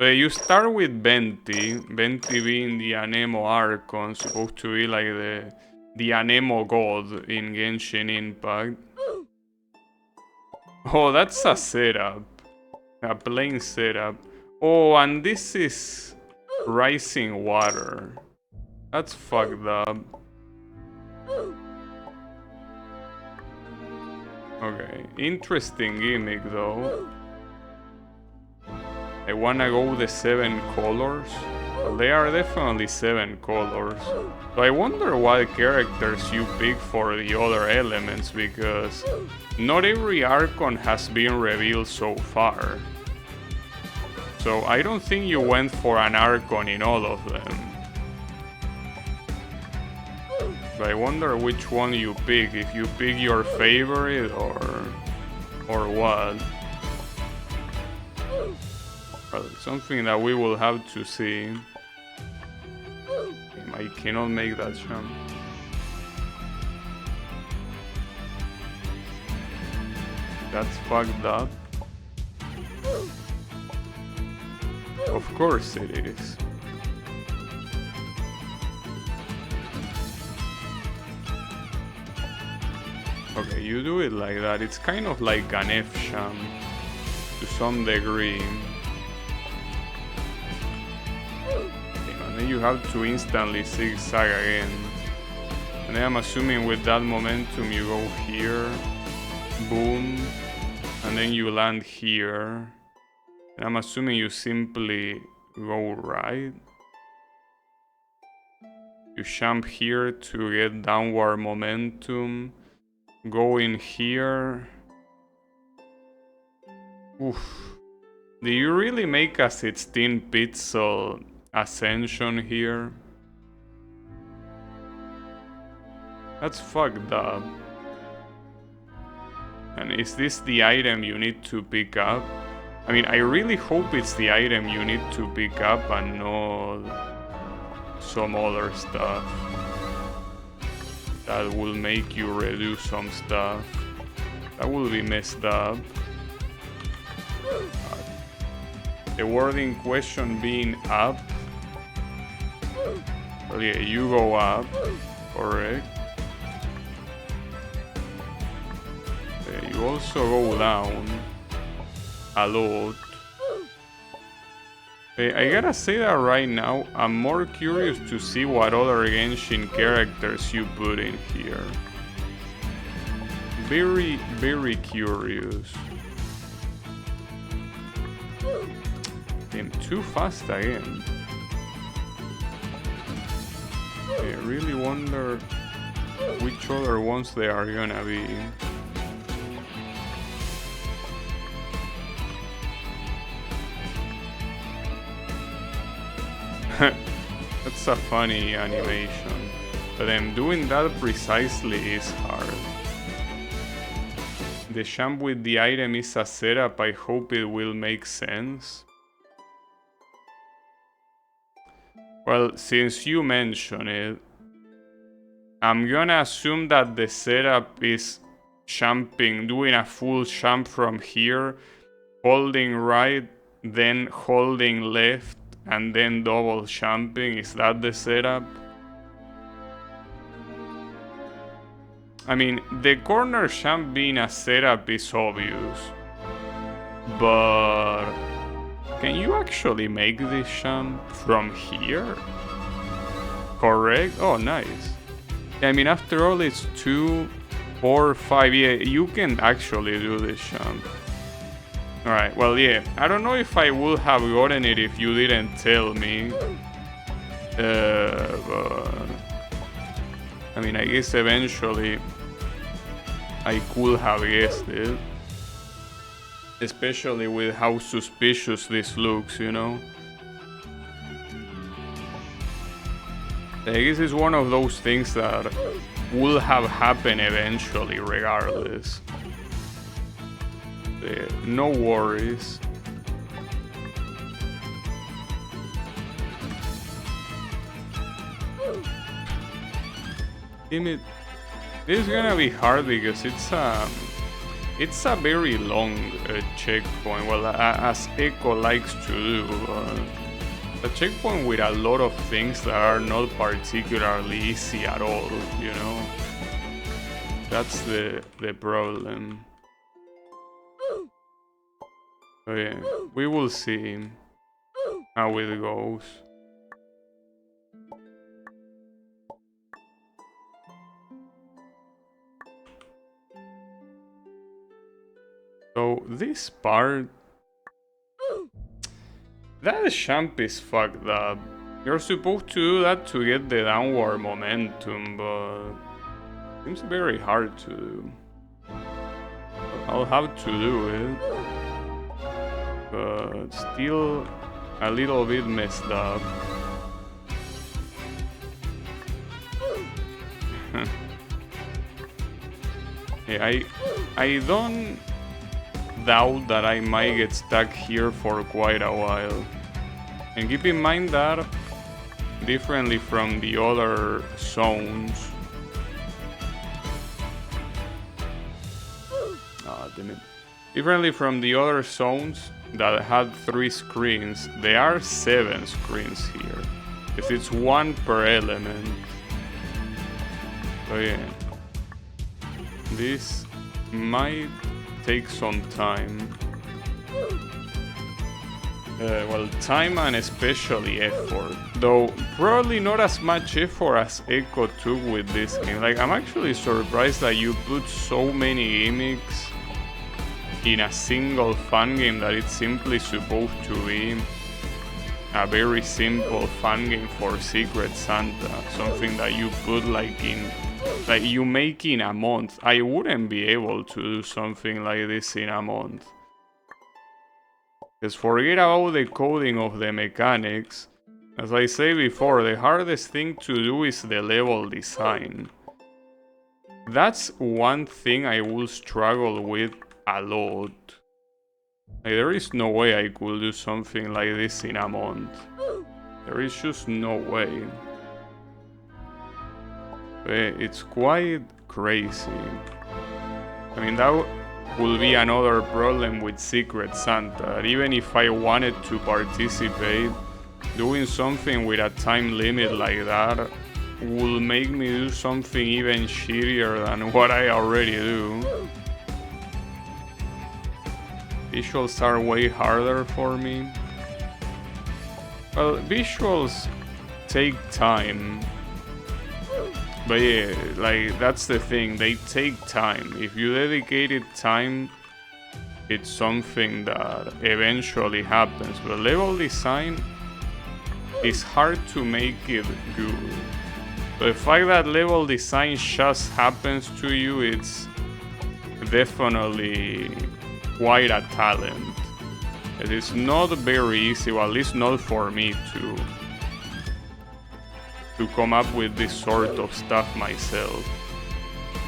You start with Venti. Venti being the Anemo Archon, supposed to be like the Anemo god in Genshin Impact. Oh, that's a setup. A plain setup. Oh, and this is Rising Water. That's fucked up. Okay, interesting gimmick though. I wanna go the 7 colors. Well, they are definitely 7 colors. So I wonder what characters you pick for the other elements, because not every Archon has been revealed so far. So I don't think you went for an Archon in all of them. But I wonder which one you pick, if you pick your favorite or what. Well, something that we will have to see. I cannot make that jump. That's fucked up. Of course it is. Okay, you do it like that. It's kind of like an F-Sham to some degree. And then you have to instantly zigzag again. And then I'm assuming with that momentum you go here, boom, and then you land here. And I'm assuming you simply go right. You jump here to get downward momentum. Go in here. Oof. Do you really make a 16 pixel ascension here? That's fucked up. And is this the item you need to pick up? I mean, I really hope it's the item you need to pick up and not some other stuff that will make you redo some stuff. That will be messed up. The word in question being up. Well, yeah, you go up, correct. You also go down a lot. I gotta say that right now, I'm more curious to see what other Genshin characters you put in here. Very, very curious. Damn, too fast again. I really wonder which other ones they are gonna be. That's a funny animation, but then doing that precisely is hard. The champ with the item is a setup, I hope it will make sense. Well, since you mention it, I'm gonna assume that the setup is jumping, doing a full jump from here, holding right, then holding left, and then double jumping. Is that the setup? I mean, the corner jump being a setup is obvious, but can you actually make this jump from here? Correct? Oh, nice. I mean, after all, it's 2, 4, 5. Yeah, you can actually do this jump. Alright, well, yeah. I don't know if I would have gotten it if you didn't tell me. But I mean, I guess eventually I could have guessed it. Especially with how suspicious this looks, you know? I guess it's one of those things that will have happened eventually, regardless. No worries. Damn it. This is gonna be hard because it's a very long checkpoint. Well, as Echo likes to do. A checkpoint with a lot of things that are not particularly easy at all, you know? That's the problem. So yeah, we will see how it goes. So this part, that jump is fucked up. You're supposed to do that to get the downward momentum, but it seems very hard to do. I'll have to do it, but still a little bit messed up. Yeah, I don't doubt that I might get stuck here for quite a while. And keep in mind that, differently from the other zones... damn it. Differently from the other zones that had 3 screens, there are 7 screens here. If it's 1 per element. So yeah. This might take some time. Well, time and especially effort. Though probably not as much effort as Echo took with this game. Like, I'm actually surprised that you put so many gimmicks in a single fun game that it's simply supposed to be a very simple fun game for Secret Santa. Something that you put like you make in a month. I wouldn't be able to do something like this in a month. Just forget about the coding of the mechanics. As I say before, the hardest thing to do is the level design. That's one thing I will struggle with a lot. Like, there is no way I could do something like this in a month. There is just no way. It's quite crazy. I mean, that will be another problem with Secret Santa. Even if I wanted to participate, doing something with a time limit like that will make me do something even shittier than what I already do. Visuals are way harder for me. Well, visuals take time. But yeah, like, that's the thing, they take time. If you dedicated time, it's something that eventually happens. But level design is hard to make it good. So the fact that level design just happens to you, it's definitely quite a talent. It is not very easy, or at least not for me to come up with this sort of stuff myself,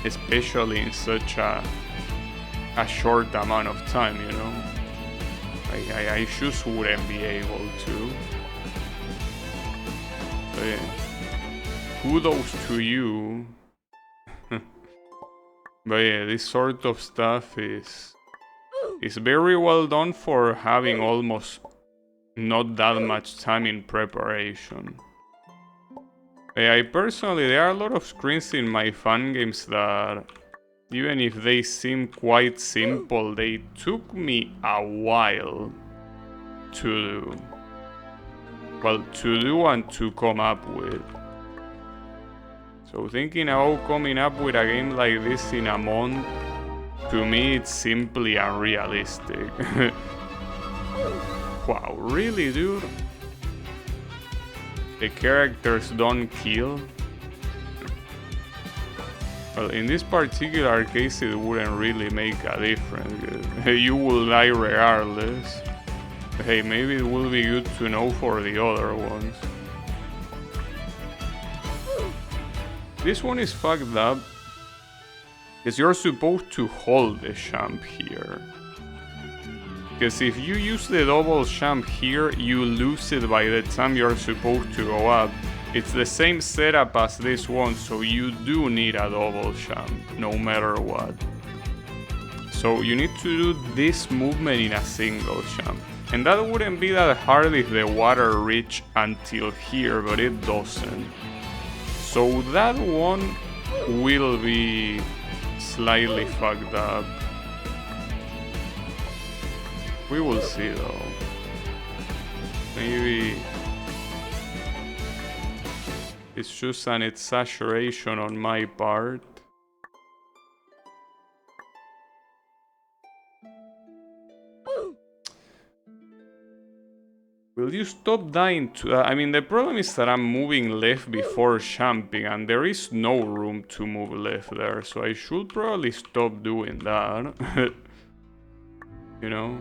especially in such a short amount of time, you know. I just wouldn't be able to. But yeah, kudos to you. But yeah, this sort of stuff is very well done for having almost not that much time in preparation. I personally, there are a lot of screens in my fun games that, even if they seem quite simple, they took me a while to do. Well, to do and to come up with. So thinking about coming up with a game like this in a month, to me it's simply unrealistic. Wow, really, dude? The characters don't kill? Well, in this particular case it wouldn't really make a difference. You will die regardless. Hey, maybe it will be good to know for the other ones. This one is fucked up, because you're supposed to hold the champ here. Because if you use the double champ here, you lose it by the time you're supposed to go up. It's the same setup as this one, so you do need a double champ, no matter what. So you need to do this movement in a single champ. And that wouldn't be that hard if the water reached until here, but it doesn't. So that one will be slightly fucked up. We will see though. Maybe it's just an exaggeration on my part. Will you stop dying to... I mean, the problem is that I'm moving left before jumping, and there is no room to move left there, so I should probably stop doing that. You know?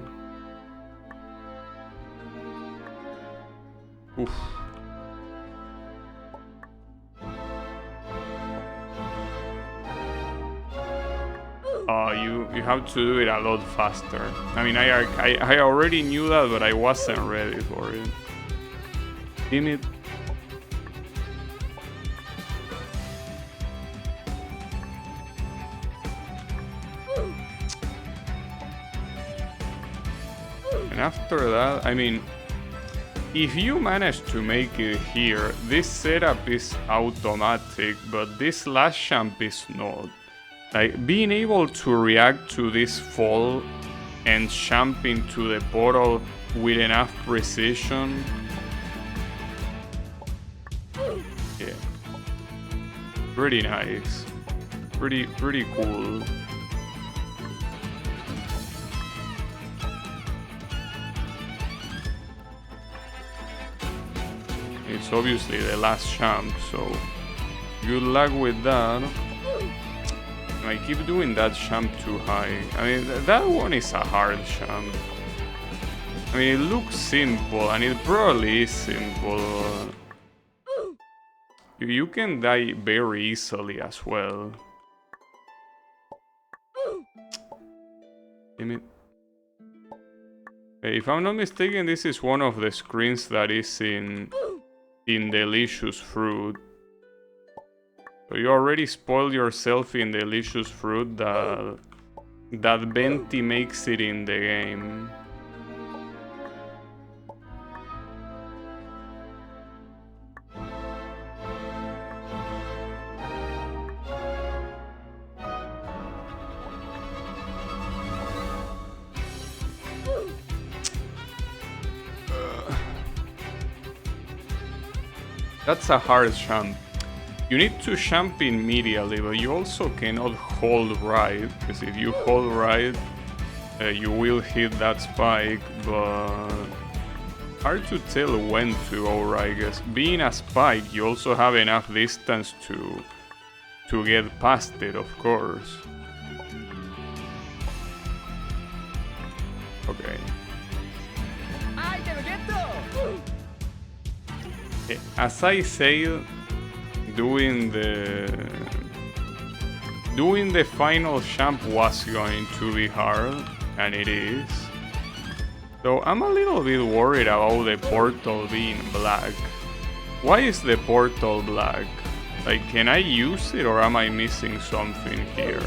Oof. You have to do it a lot faster. I mean, I already knew that, but I wasn't ready for it. In it. And after that, I mean, if you manage to make it here, this setup is automatic, but this last jump is not. Like, being able to react to this fall and jump into the portal with enough precision. Yeah. Pretty nice. Pretty cool. It's obviously the last jump, so good luck with that. I keep doing that jump too high. I mean, that one is a hard jump. I mean, it looks simple, and it probably is simple. You can die very easily as well. Damn it. If I'm not mistaken, this is one of the screens that is in Delicious Fruit. So you already spoiled yourself in Delicious Fruit that Venti makes it in the game. That's a hard jump. You need to jump immediately, but you also cannot hold right, because if you hold right, you will hit that spike, but hard to tell when to go right, I guess. Being a spike, you also have enough distance to get past it, of course. Okay. As I said, doing the final jump was going to be hard, and it is. So I'm a little bit worried about the portal being black. Why is the portal black? Like, can I use it, or am I missing something here?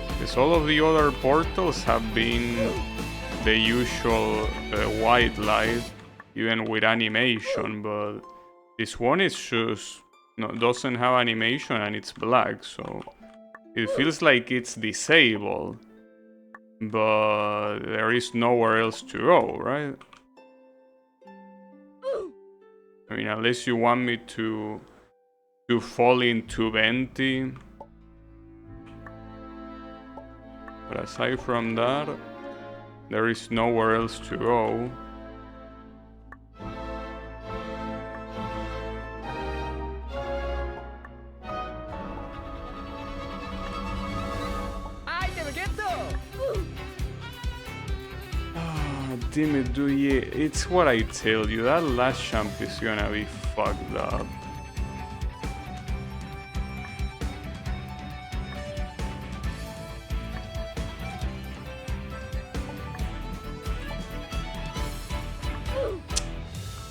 Because all of the other portals have been the usual white light, even with animation, but this one is just doesn't have animation and it's black, so it feels like it's disabled, but there is nowhere else to go, right? I mean, unless you want me to fall into Venti. But aside from that, there is nowhere else to go. Damn it, dude, yeah, it's what I tell you, that last jump is gonna be fucked up.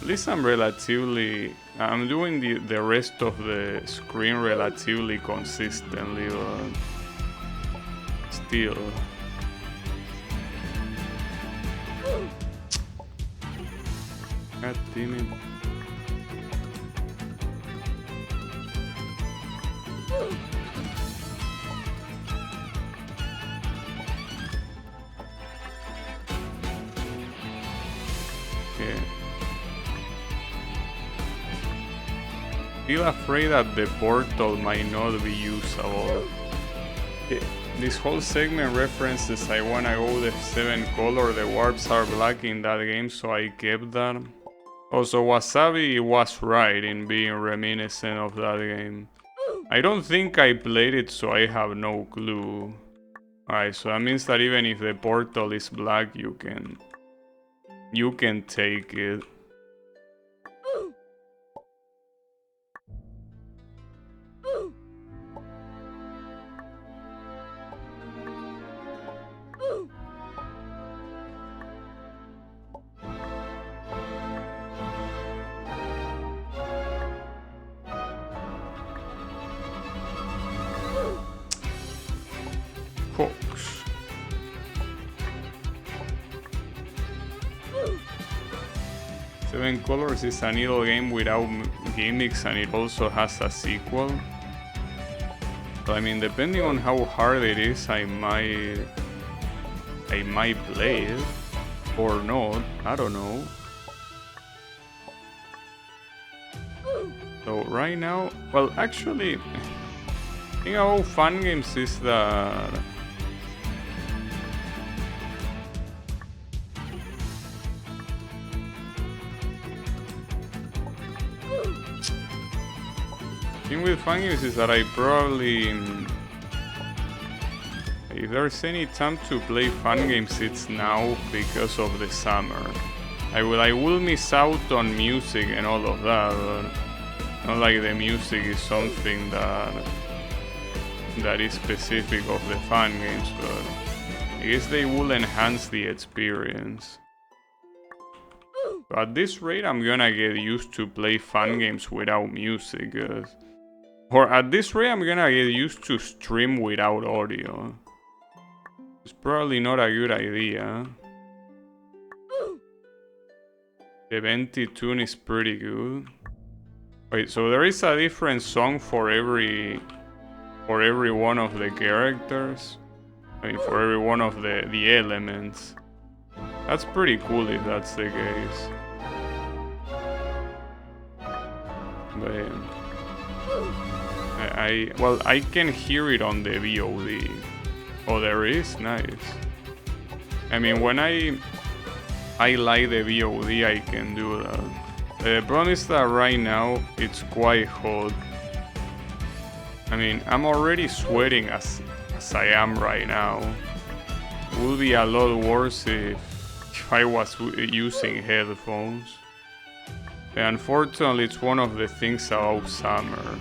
At least I'm doing the rest of the screen relatively consistently, but still. God damn it. Okay. Feel afraid that the portal might not be usable. This whole segment references I wanna go the 7 color, the warps are black in that game, so I kept that. Also, Wasabi was right in being reminiscent of that game. I don't think I played it, so I have no clue. Alright, so that means that even if the portal is black, you can take it. Hooks. Seven Colors is a needle game without gimmicks, and it also has a sequel. So, I mean, depending on how hard it is, I might play it or not. I don't know. So right now, well, actually, the thing about fun games is that the thing with fun games is that I probably, if there's any time to play fun games, it's now because of the summer. I will miss out on music and all of that, but not like the music is something that is specific of the fun games, but guess they will enhance the experience. But at this rate, I'm gonna get used to play fun games without music. Or at this rate, I'm gonna get used to stream without audio. It's probably not a good idea. The Venti tune is pretty good. Wait, so there is a different song for every one of the characters? I mean, for every one of the elements. That's pretty cool if that's the case. But I can hear it on the VOD. Oh, there is? Nice. I mean, when I like the VOD, I can do that. The problem is that right now it's quite hot. I mean, I'm already sweating as I am right now. It would be a lot worse if I was using headphones. Unfortunately, it's one of the things about summer.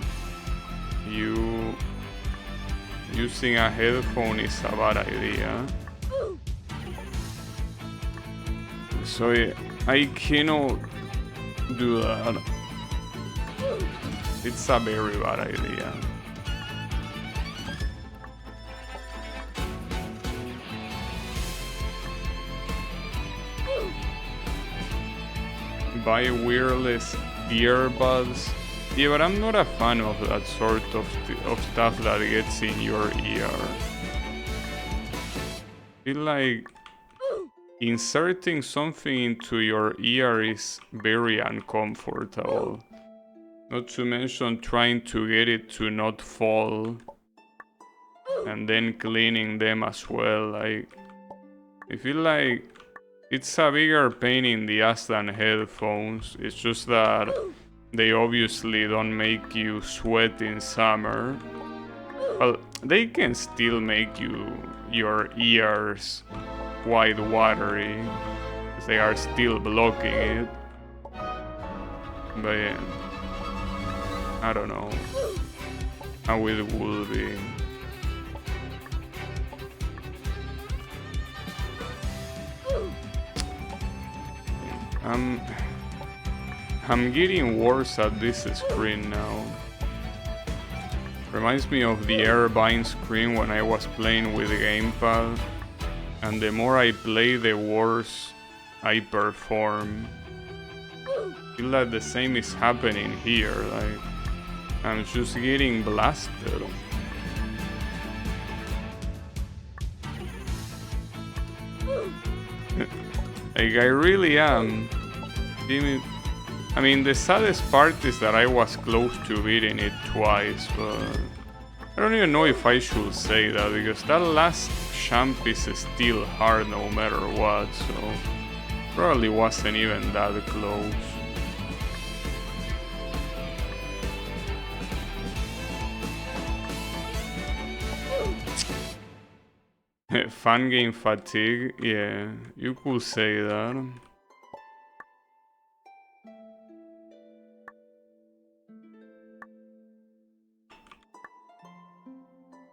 Using a headphone is a bad idea. So I cannot do that. It's a very bad idea. Buy wireless earbuds. Yeah, but I'm not a fan of that sort of stuff that gets in your ear. I feel like inserting something into your ear is very uncomfortable. Not to mention trying to get it to not fall. And then cleaning them as well. I feel like it's a bigger pain in the ass than headphones. It's just that they obviously don't make you sweat in summer. Well, they can still make your ears quite watery, because they are still blocking it. But yeah, I don't know how it will be. I'm getting worse at this screen now. Reminds me of the Airvine screen when I was playing with the gamepad. And the more I play, the worse I perform. I feel like the same is happening here. Like, I'm just getting blasted. Like, I really am. I mean, the saddest part is that I was close to beating it twice, but I don't even know if I should say that, because that last champ is still hard no matter what, so probably wasn't even that close. Fun game fatigue, yeah, you could say that.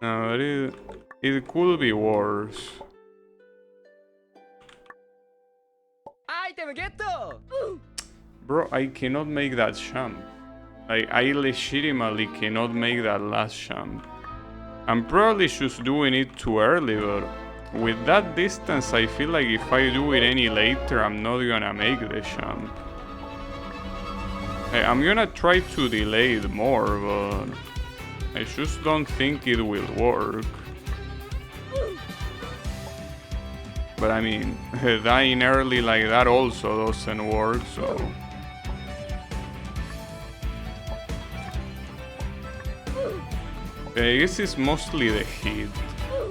No, it could be worse. Item get! Bro, I cannot make that jump. I legitimately cannot make that last jump. I'm probably just doing it too early, but with that distance, I feel like if I do it any later, I'm not gonna make the jump. I'm gonna try to delay it more, but I just don't think it will work. But I mean, dying early like that also doesn't work, so... I guess it's mostly the heat.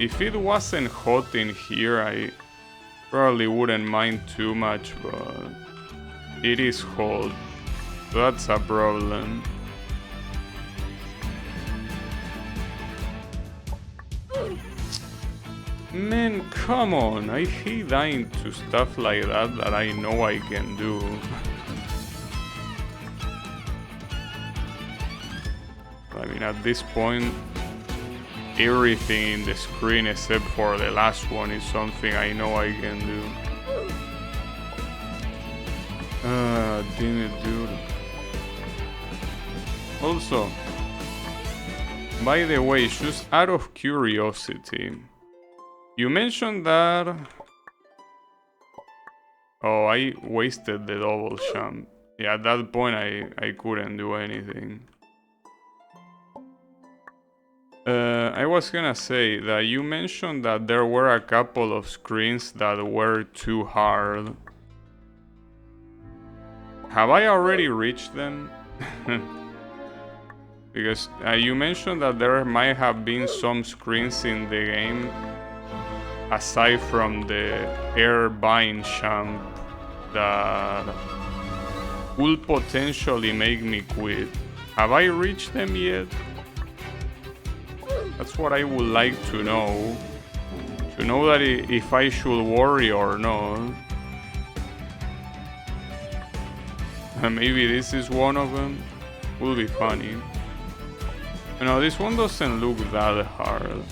If it wasn't hot in here, I probably wouldn't mind too much, but it is hot. That's a problem. Man, come on, I hate dying to stuff like that I know I can do. I mean, at this point, everything in the screen except for the last one is something I know I can do. Damn it, dude. Also, by the way, just out of curiosity, you mentioned that... Oh, I wasted the double jump. Yeah, at that point I couldn't do anything. I was gonna say that you mentioned that there were a couple of screens that were too hard. Have I already reached them? Because you mentioned that there might have been some screens in the game aside from the air bind jump that could potentially make me quit. Have I reached them yet? That's what I would like to know. To know that if I should worry or not. Maybe this is one of them. Will be funny. You know, this one doesn't look that hard.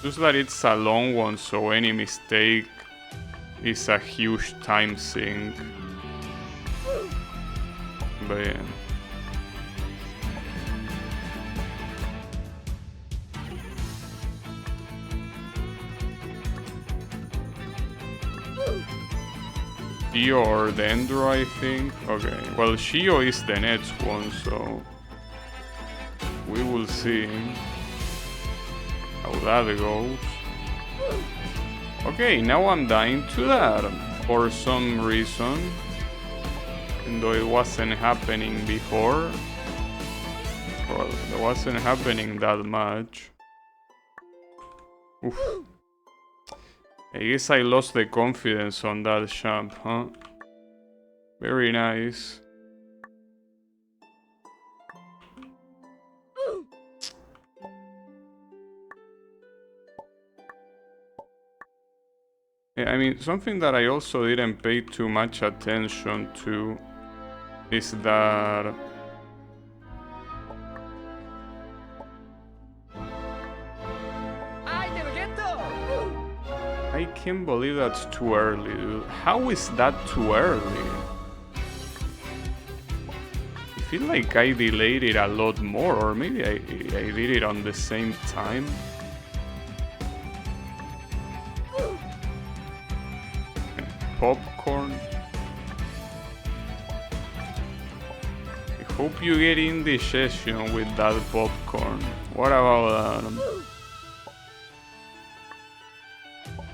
Just that it's a long one, so any mistake is a huge time sink. But yeah. Shio or Dendro, I think. Okay, well, Shio is the next one, so we will see how that goes. Okay, now I'm dying to that for some reason, even though it wasn't happening before. Well, it wasn't happening that much. Oof. I guess I lost the confidence on that jump, huh? Very nice. Yeah, I mean, something that I also didn't pay too much attention to is that I can't believe that's too early, dude. How is that too early? I feel like I delayed it a lot more, or maybe I did it on the same time. Popcorn. I hope you get indigestion with that popcorn. What about that?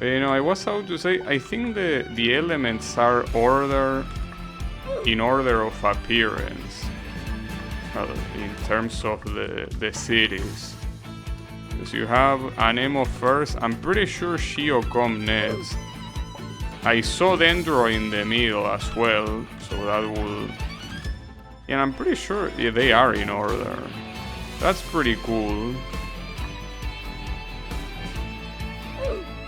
You know, I was about to say, I think the elements are in order of appearance, in terms of the cities. Because you have Anemo first, I'm pretty sure Shio come next. I saw Dendro in the middle as well, so that will... And I'm pretty sure they are in order. That's pretty cool.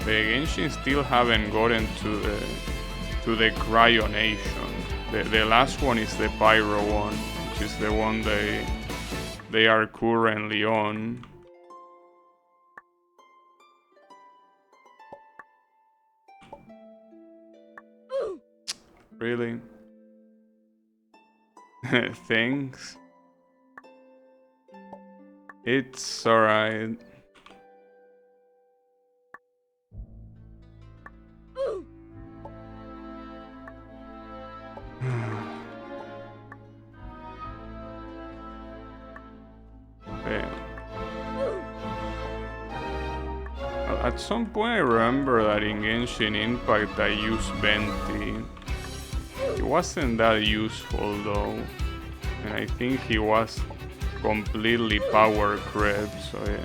The Genshin still haven't gotten to the Cryonation. The last one is the Pyro one, which is the one they are currently on. Really? Thanks. It's alright. At some point I remember that in Genshin Impact I used Venti. It wasn't that useful though, and I think he was completely power crept, so yeah.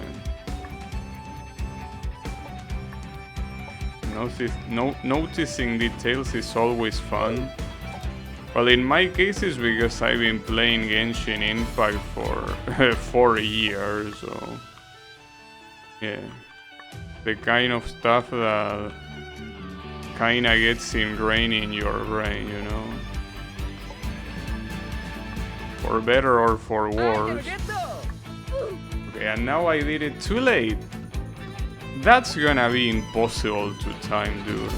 Noticing details is always fun. Well, in my case it's because I've been playing Genshin Impact for 4 years, so yeah. The kind of stuff that kinda gets ingrained in your brain, you know? For better or for worse. Okay, and now I did it too late. That's gonna be impossible to time, dude.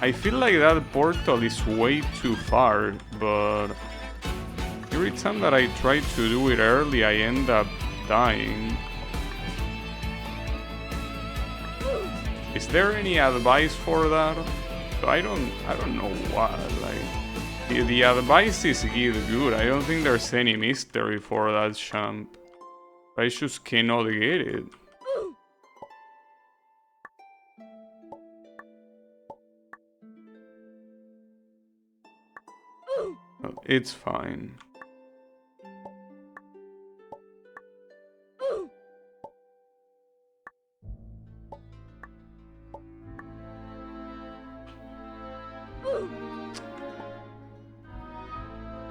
I feel like that portal is way too far, but every time that I try to do it early, I end up dying. Is there any advice for that? I don't know what, like, the advice is good. I don't think there's any mystery for that champ. I just cannot get it. Well, it's fine.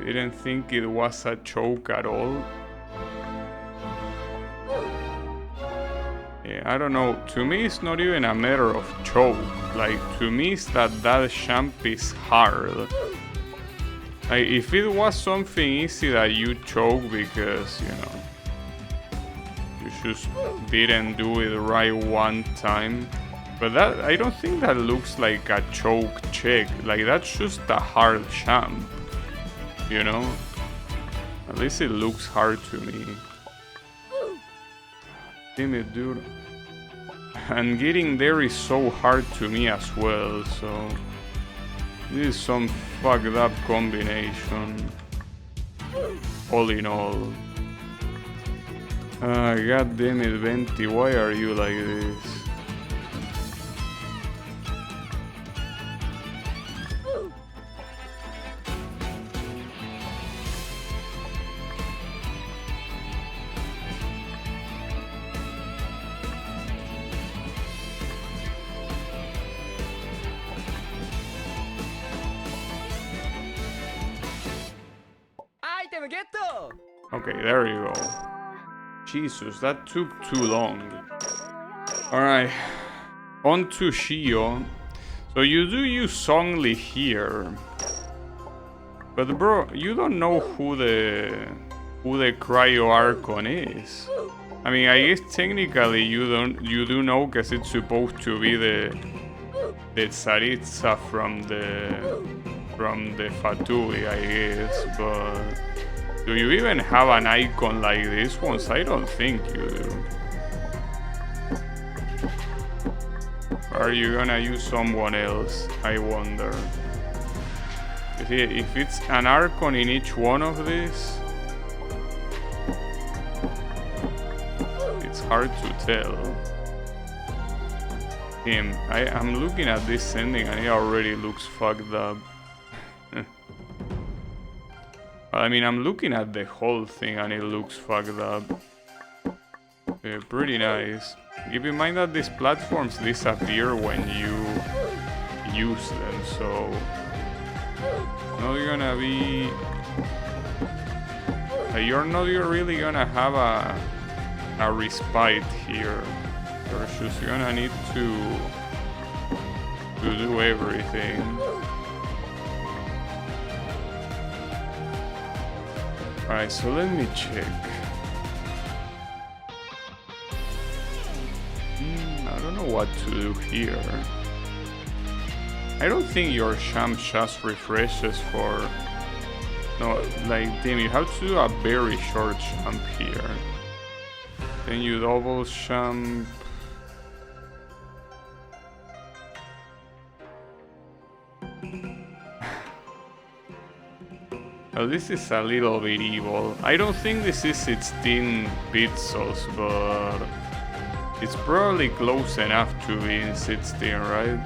Didn't think it was a choke at all. Yeah, I don't know. To me, it's not even a matter of choke. Like, to me, it's that champ is hard. Like, if it was something easy that you choke because, you know, you just didn't do it right one time. But that, I don't think that looks like a choke check. Like, that's just a hard champ. You know? At least it looks hard to me. Damn it, dude. And getting there is so hard to me as well, so... This is some fucked up combination. All in all. God damn it, Venti, why are you like this? Okay, there you go. Jesus, that took too long. Alright, on to Shio. So you do use Zhongli here. But bro, you don't know who the Cryo Archon is. I mean, I guess technically you do know because it's supposed to be the Tsaritsa from the Fatui, I guess, but do you even have an icon like this ones? I don't think you do. Or are you gonna use someone else? I wonder. If it's an Archon in each one of these, it's hard to tell. I'm looking at this ending and it already looks fucked up. I mean, I'm looking at the whole thing and it looks fucked up. Yeah, pretty nice. Keep in mind that these platforms disappear when you use them, so... Not gonna be... You're not really gonna have a respite here. You're just gonna need to do everything. Alright, so let me check. I don't know what to do here. I don't think your champ just refreshes for... No, like, damn, you have to do a very short champ here. Then you double champ... Well, this is a little bit evil. I don't think this is 16 pixels, but it's probably close enough to be in 16, right?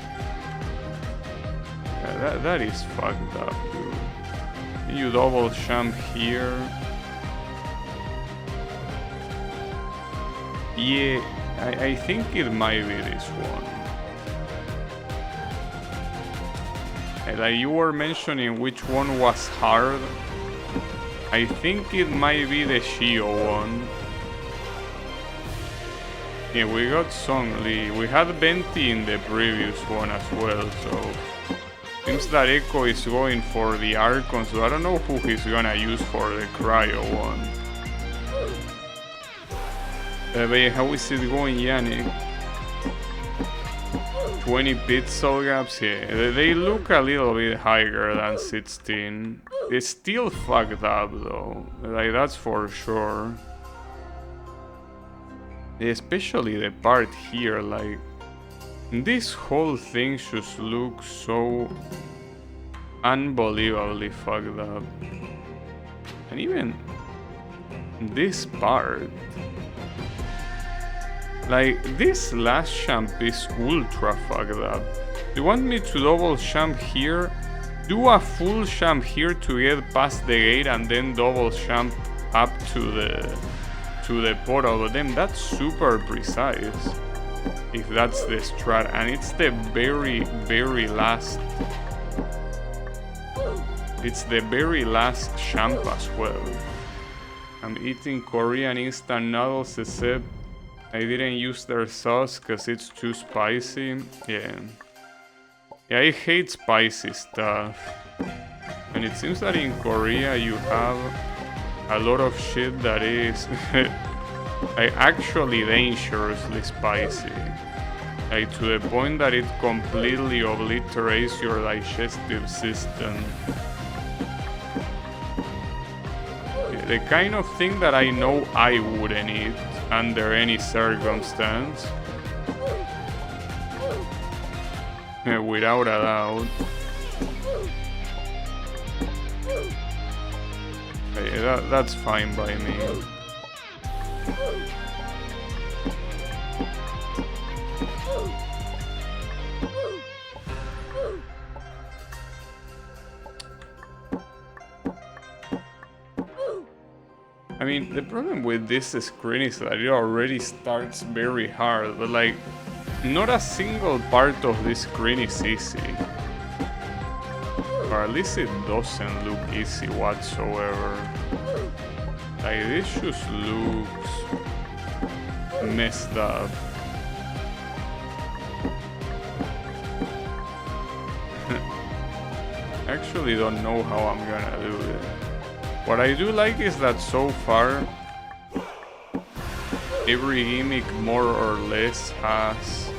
Yeah, that is fucked up, dude. You double jump here. Yeah, I think it might be this one. Like you were mentioning which one was hard. I think it might be the Shio one. Yeah, we got Zhongli. We had Venti in the previous one as well, so... Seems that Echo is going for the Archon, so I don't know who he's gonna use for the Cryo one. But yeah, how is it going, Yannick? 20 pixel gaps, yeah, they look a little bit higher than 16. It's still fucked up though, like that's for sure. Especially the part here, like this whole thing just looks so unbelievably fucked up. And even this part, like this last jump is ultra fucked up. You want me to double jump here, do a full jump here to get past the gate and then double jump up to the portal, but then that's super precise if that's the strat, and it's the very last, it's the very last jump as well. I'm eating Korean instant noodles, except I didn't use their sauce because it's too spicy. Yeah, I hate spicy stuff, and it seems that in Korea you have a lot of shit that is like actually dangerously spicy, like to the point that it completely obliterates your digestive system. The kind of thing that I know I wouldn't eat under any circumstance, without a doubt. That's fine by me. I mean, the problem with this screen is that it already starts very hard, but like, not a single part of this screen is easy. Or at least it doesn't look easy whatsoever. Like, this just looks messed up. I actually don't know how I'm gonna do it. What I do like is that so far, every gimmick more or less has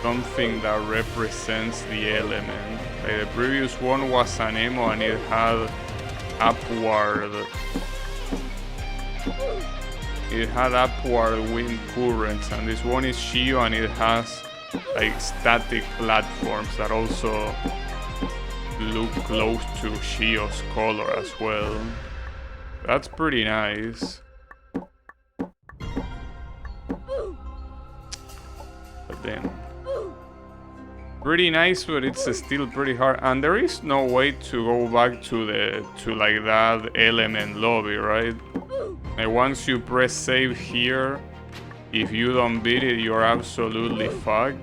something that represents the element. Like the previous one was an emo and it had upward wind currents, and this one is Shio and it has like static platforms that also look close to Shio's color as well. That's pretty nice. But then, pretty nice, but it's still pretty hard, and there is no way to go back to like that element lobby, right? Like once you press save here, if you don't beat it, you're absolutely fucked.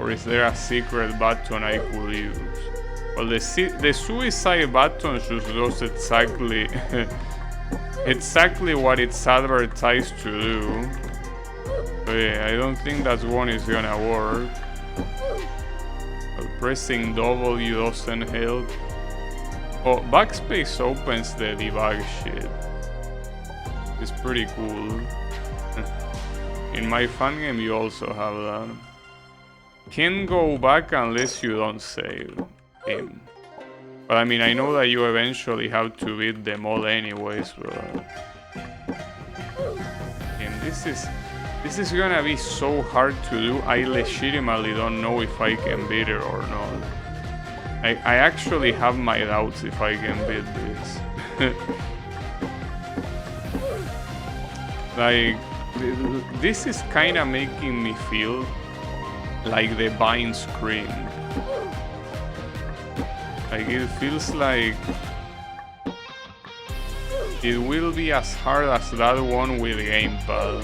Or is there a secret button I could use? Well, the suicide button just does exactly what it's advertised to do. But yeah, I don't think that one is gonna work. But pressing W doesn't help. Oh, backspace opens the debug shit. It's pretty cool. In my fan game you also have that. Can't go back unless you don't save him. But I mean, I know that you eventually have to beat them all anyways, but and this is gonna be so hard to do. I legitimately don't know if I can beat it or not. I actually have my doubts if I can beat this. Like, this is kinda making me feel like the Vine screen. Like, it feels like it will be as hard as that one with gamepad.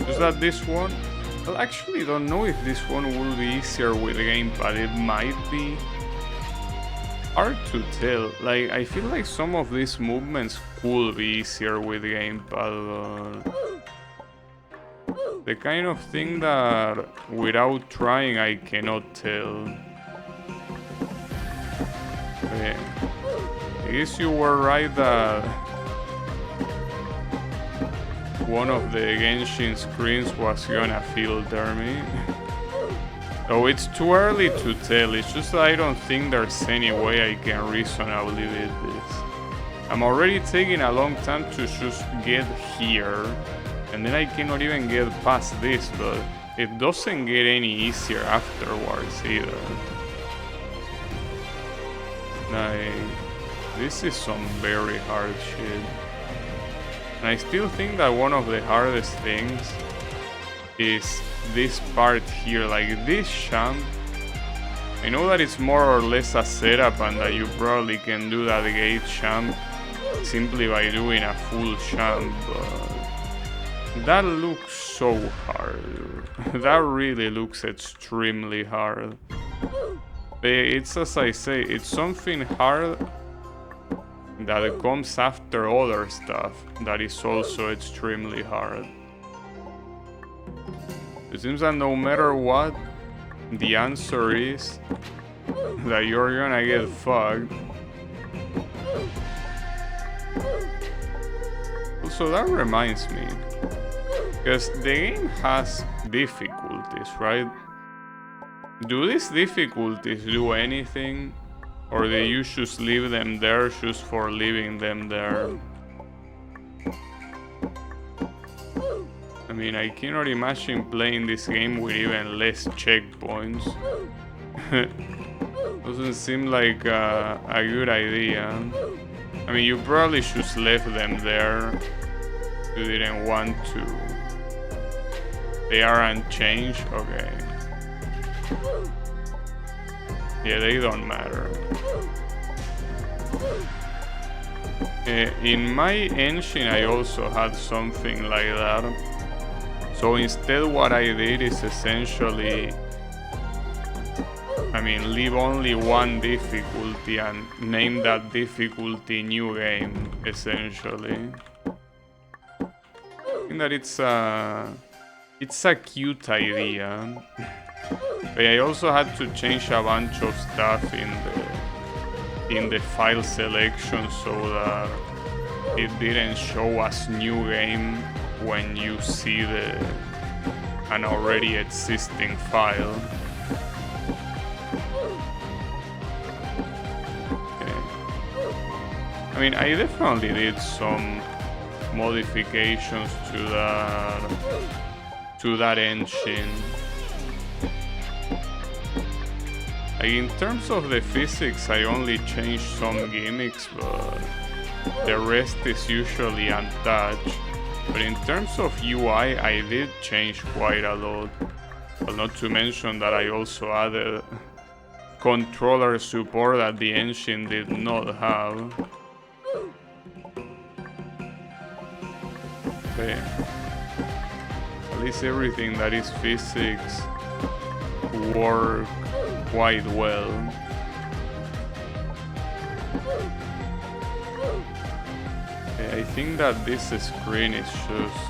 Just that this one, I actually don't know if this one will be easier with gamepad. It might be. Hard to tell. Like, I feel like some of these movements could be easier with gamepad, but the kind of thing that without trying I cannot tell. Yeah. I guess you were right that one of the Genshin screens was gonna filter me. So it's too early to tell, it's just that I don't think there's any way I can reasonably beat this. I'm already taking a long time to just get here, and then I cannot even get past this, but it doesn't get any easier afterwards either. Like, this is some very hard shit. And I still think that one of the hardest things is this part here, like this champ. I know that it's more or less a setup and that you probably can do that gate champ simply by doing a full champ, but that looks so hard. That really looks extremely hard. It's, as I say, it's something hard that comes after other stuff that is also extremely hard. It seems that no matter what, the answer is that you're gonna get fucked. Also, that reminds me, because the game has difficulties, right? Do these difficulties do anything? Or do you just leave them there just for leaving them there? I mean, I cannot imagine playing this game with even less checkpoints. Doesn't seem like a good idea. I mean, you probably just left them there. You didn't want to. They are unchanged? Okay. Yeah, they don't matter. In my engine I also had something like that. So instead what I did is essentially, I mean, leave only one difficulty and name that difficulty new game, essentially. I think that it's a cute idea. But I also had to change a bunch of stuff in the file selection so that it didn't show as new game when you see an already existing file. Okay. I mean, I definitely did some modifications to that engine. In terms of the physics, I only changed some gimmicks, but the rest is usually untouched. But in terms of UI, I did change quite a lot. Well, not to mention that I also added controller support that the engine did not have. Okay. At least everything that is physics works quite well. I think that this screen is just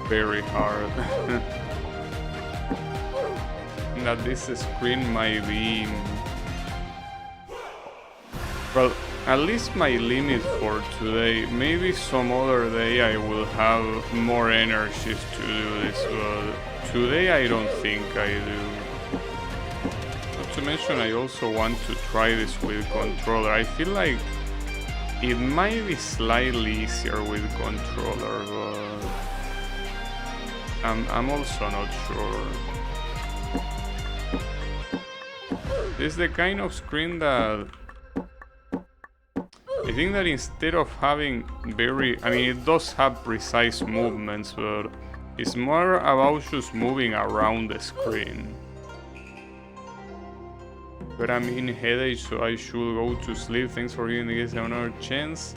very hard. That this screen might be, well, at least my limit for today. Maybe some other day I will have more energies to do this, but today I don't think I do. Not to mention I also want to try this with controller. I feel like it might be slightly easier with controller, but I'm also not sure. This is the kind of screen that I think that instead of having I mean, it does have precise movements, but it's more about just moving around the screen. But I'm in headache, so I should go to sleep. Thanks for giving me another chance.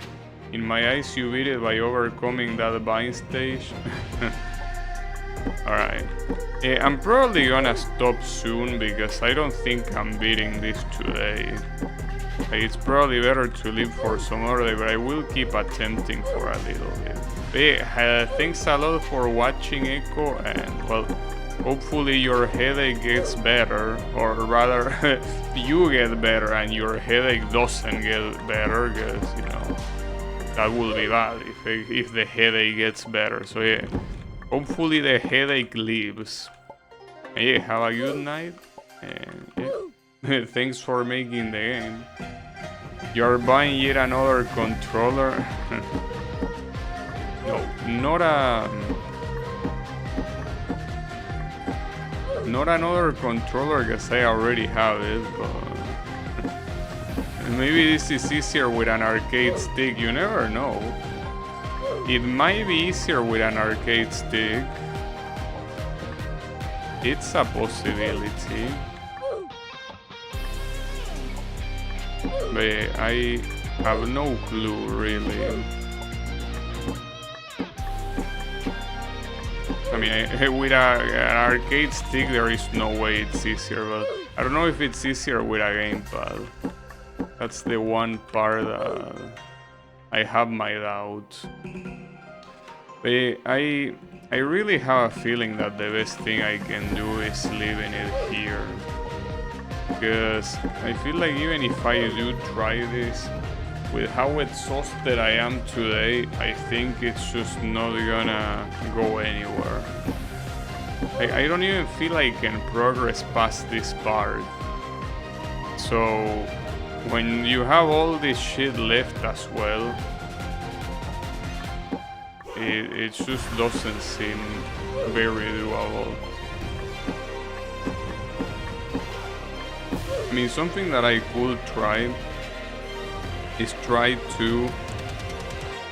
In my eyes, you beat it by overcoming that bind stage. Alright. I'm probably gonna stop soon because I don't think I'm beating this today. It's probably better to leave for some other day, but I will keep attempting for a little bit. Thanks a lot for watching, Echo, and well, hopefully your headache gets better, or rather, you get better and your headache doesn't get better, because, you know, that would be bad if if the headache gets better. So yeah, hopefully the headache leaves. And yeah, have a good night. And yeah, thanks for making the game. You're buying yet another controller. No, not another controller, because I already have it, but maybe this is easier with an arcade stick, you never know. It might be easier with an arcade stick. It's a possibility. But I have no clue, really. I mean, with an arcade stick, there is no way it's easier, but I don't know if it's easier with a gamepad. That's the one part that I have my doubts. But I really have a feeling that the best thing I can do is leaving it here. Because I feel like even if I do try this, with how exhausted I am today, I think it's just not gonna go anywhere. I don't even feel I can progress past this part. So when you have all this shit left as well, it just doesn't seem very doable. I mean, something that I could try is try to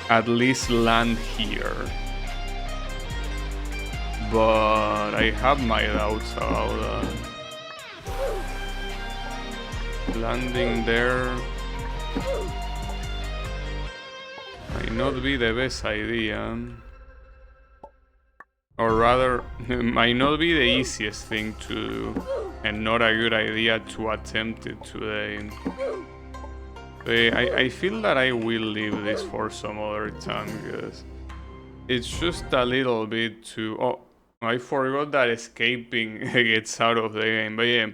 at least land here. But I have my doubts about landing there. Might not be the best idea. Or rather, might not be the easiest thing to do, and not a good idea to attempt it today. I feel that I will leave this for some other time, because it's just a little bit too... Oh, I forgot that escaping gets out of the game. But yeah,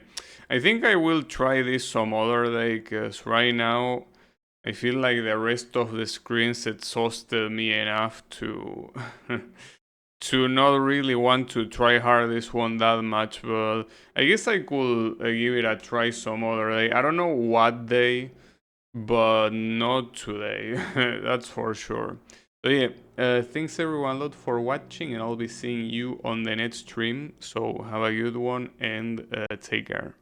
I think I will try this some other day, because right now I feel like the rest of the screens exhausted me enough to... to not really want to try hard this one that much, but I guess I could give it a try some other day. I don't know what day, but not today. That's for sure. So yeah, thanks everyone a lot for watching, and I'll be seeing you on the next stream. So have a good one, and take care.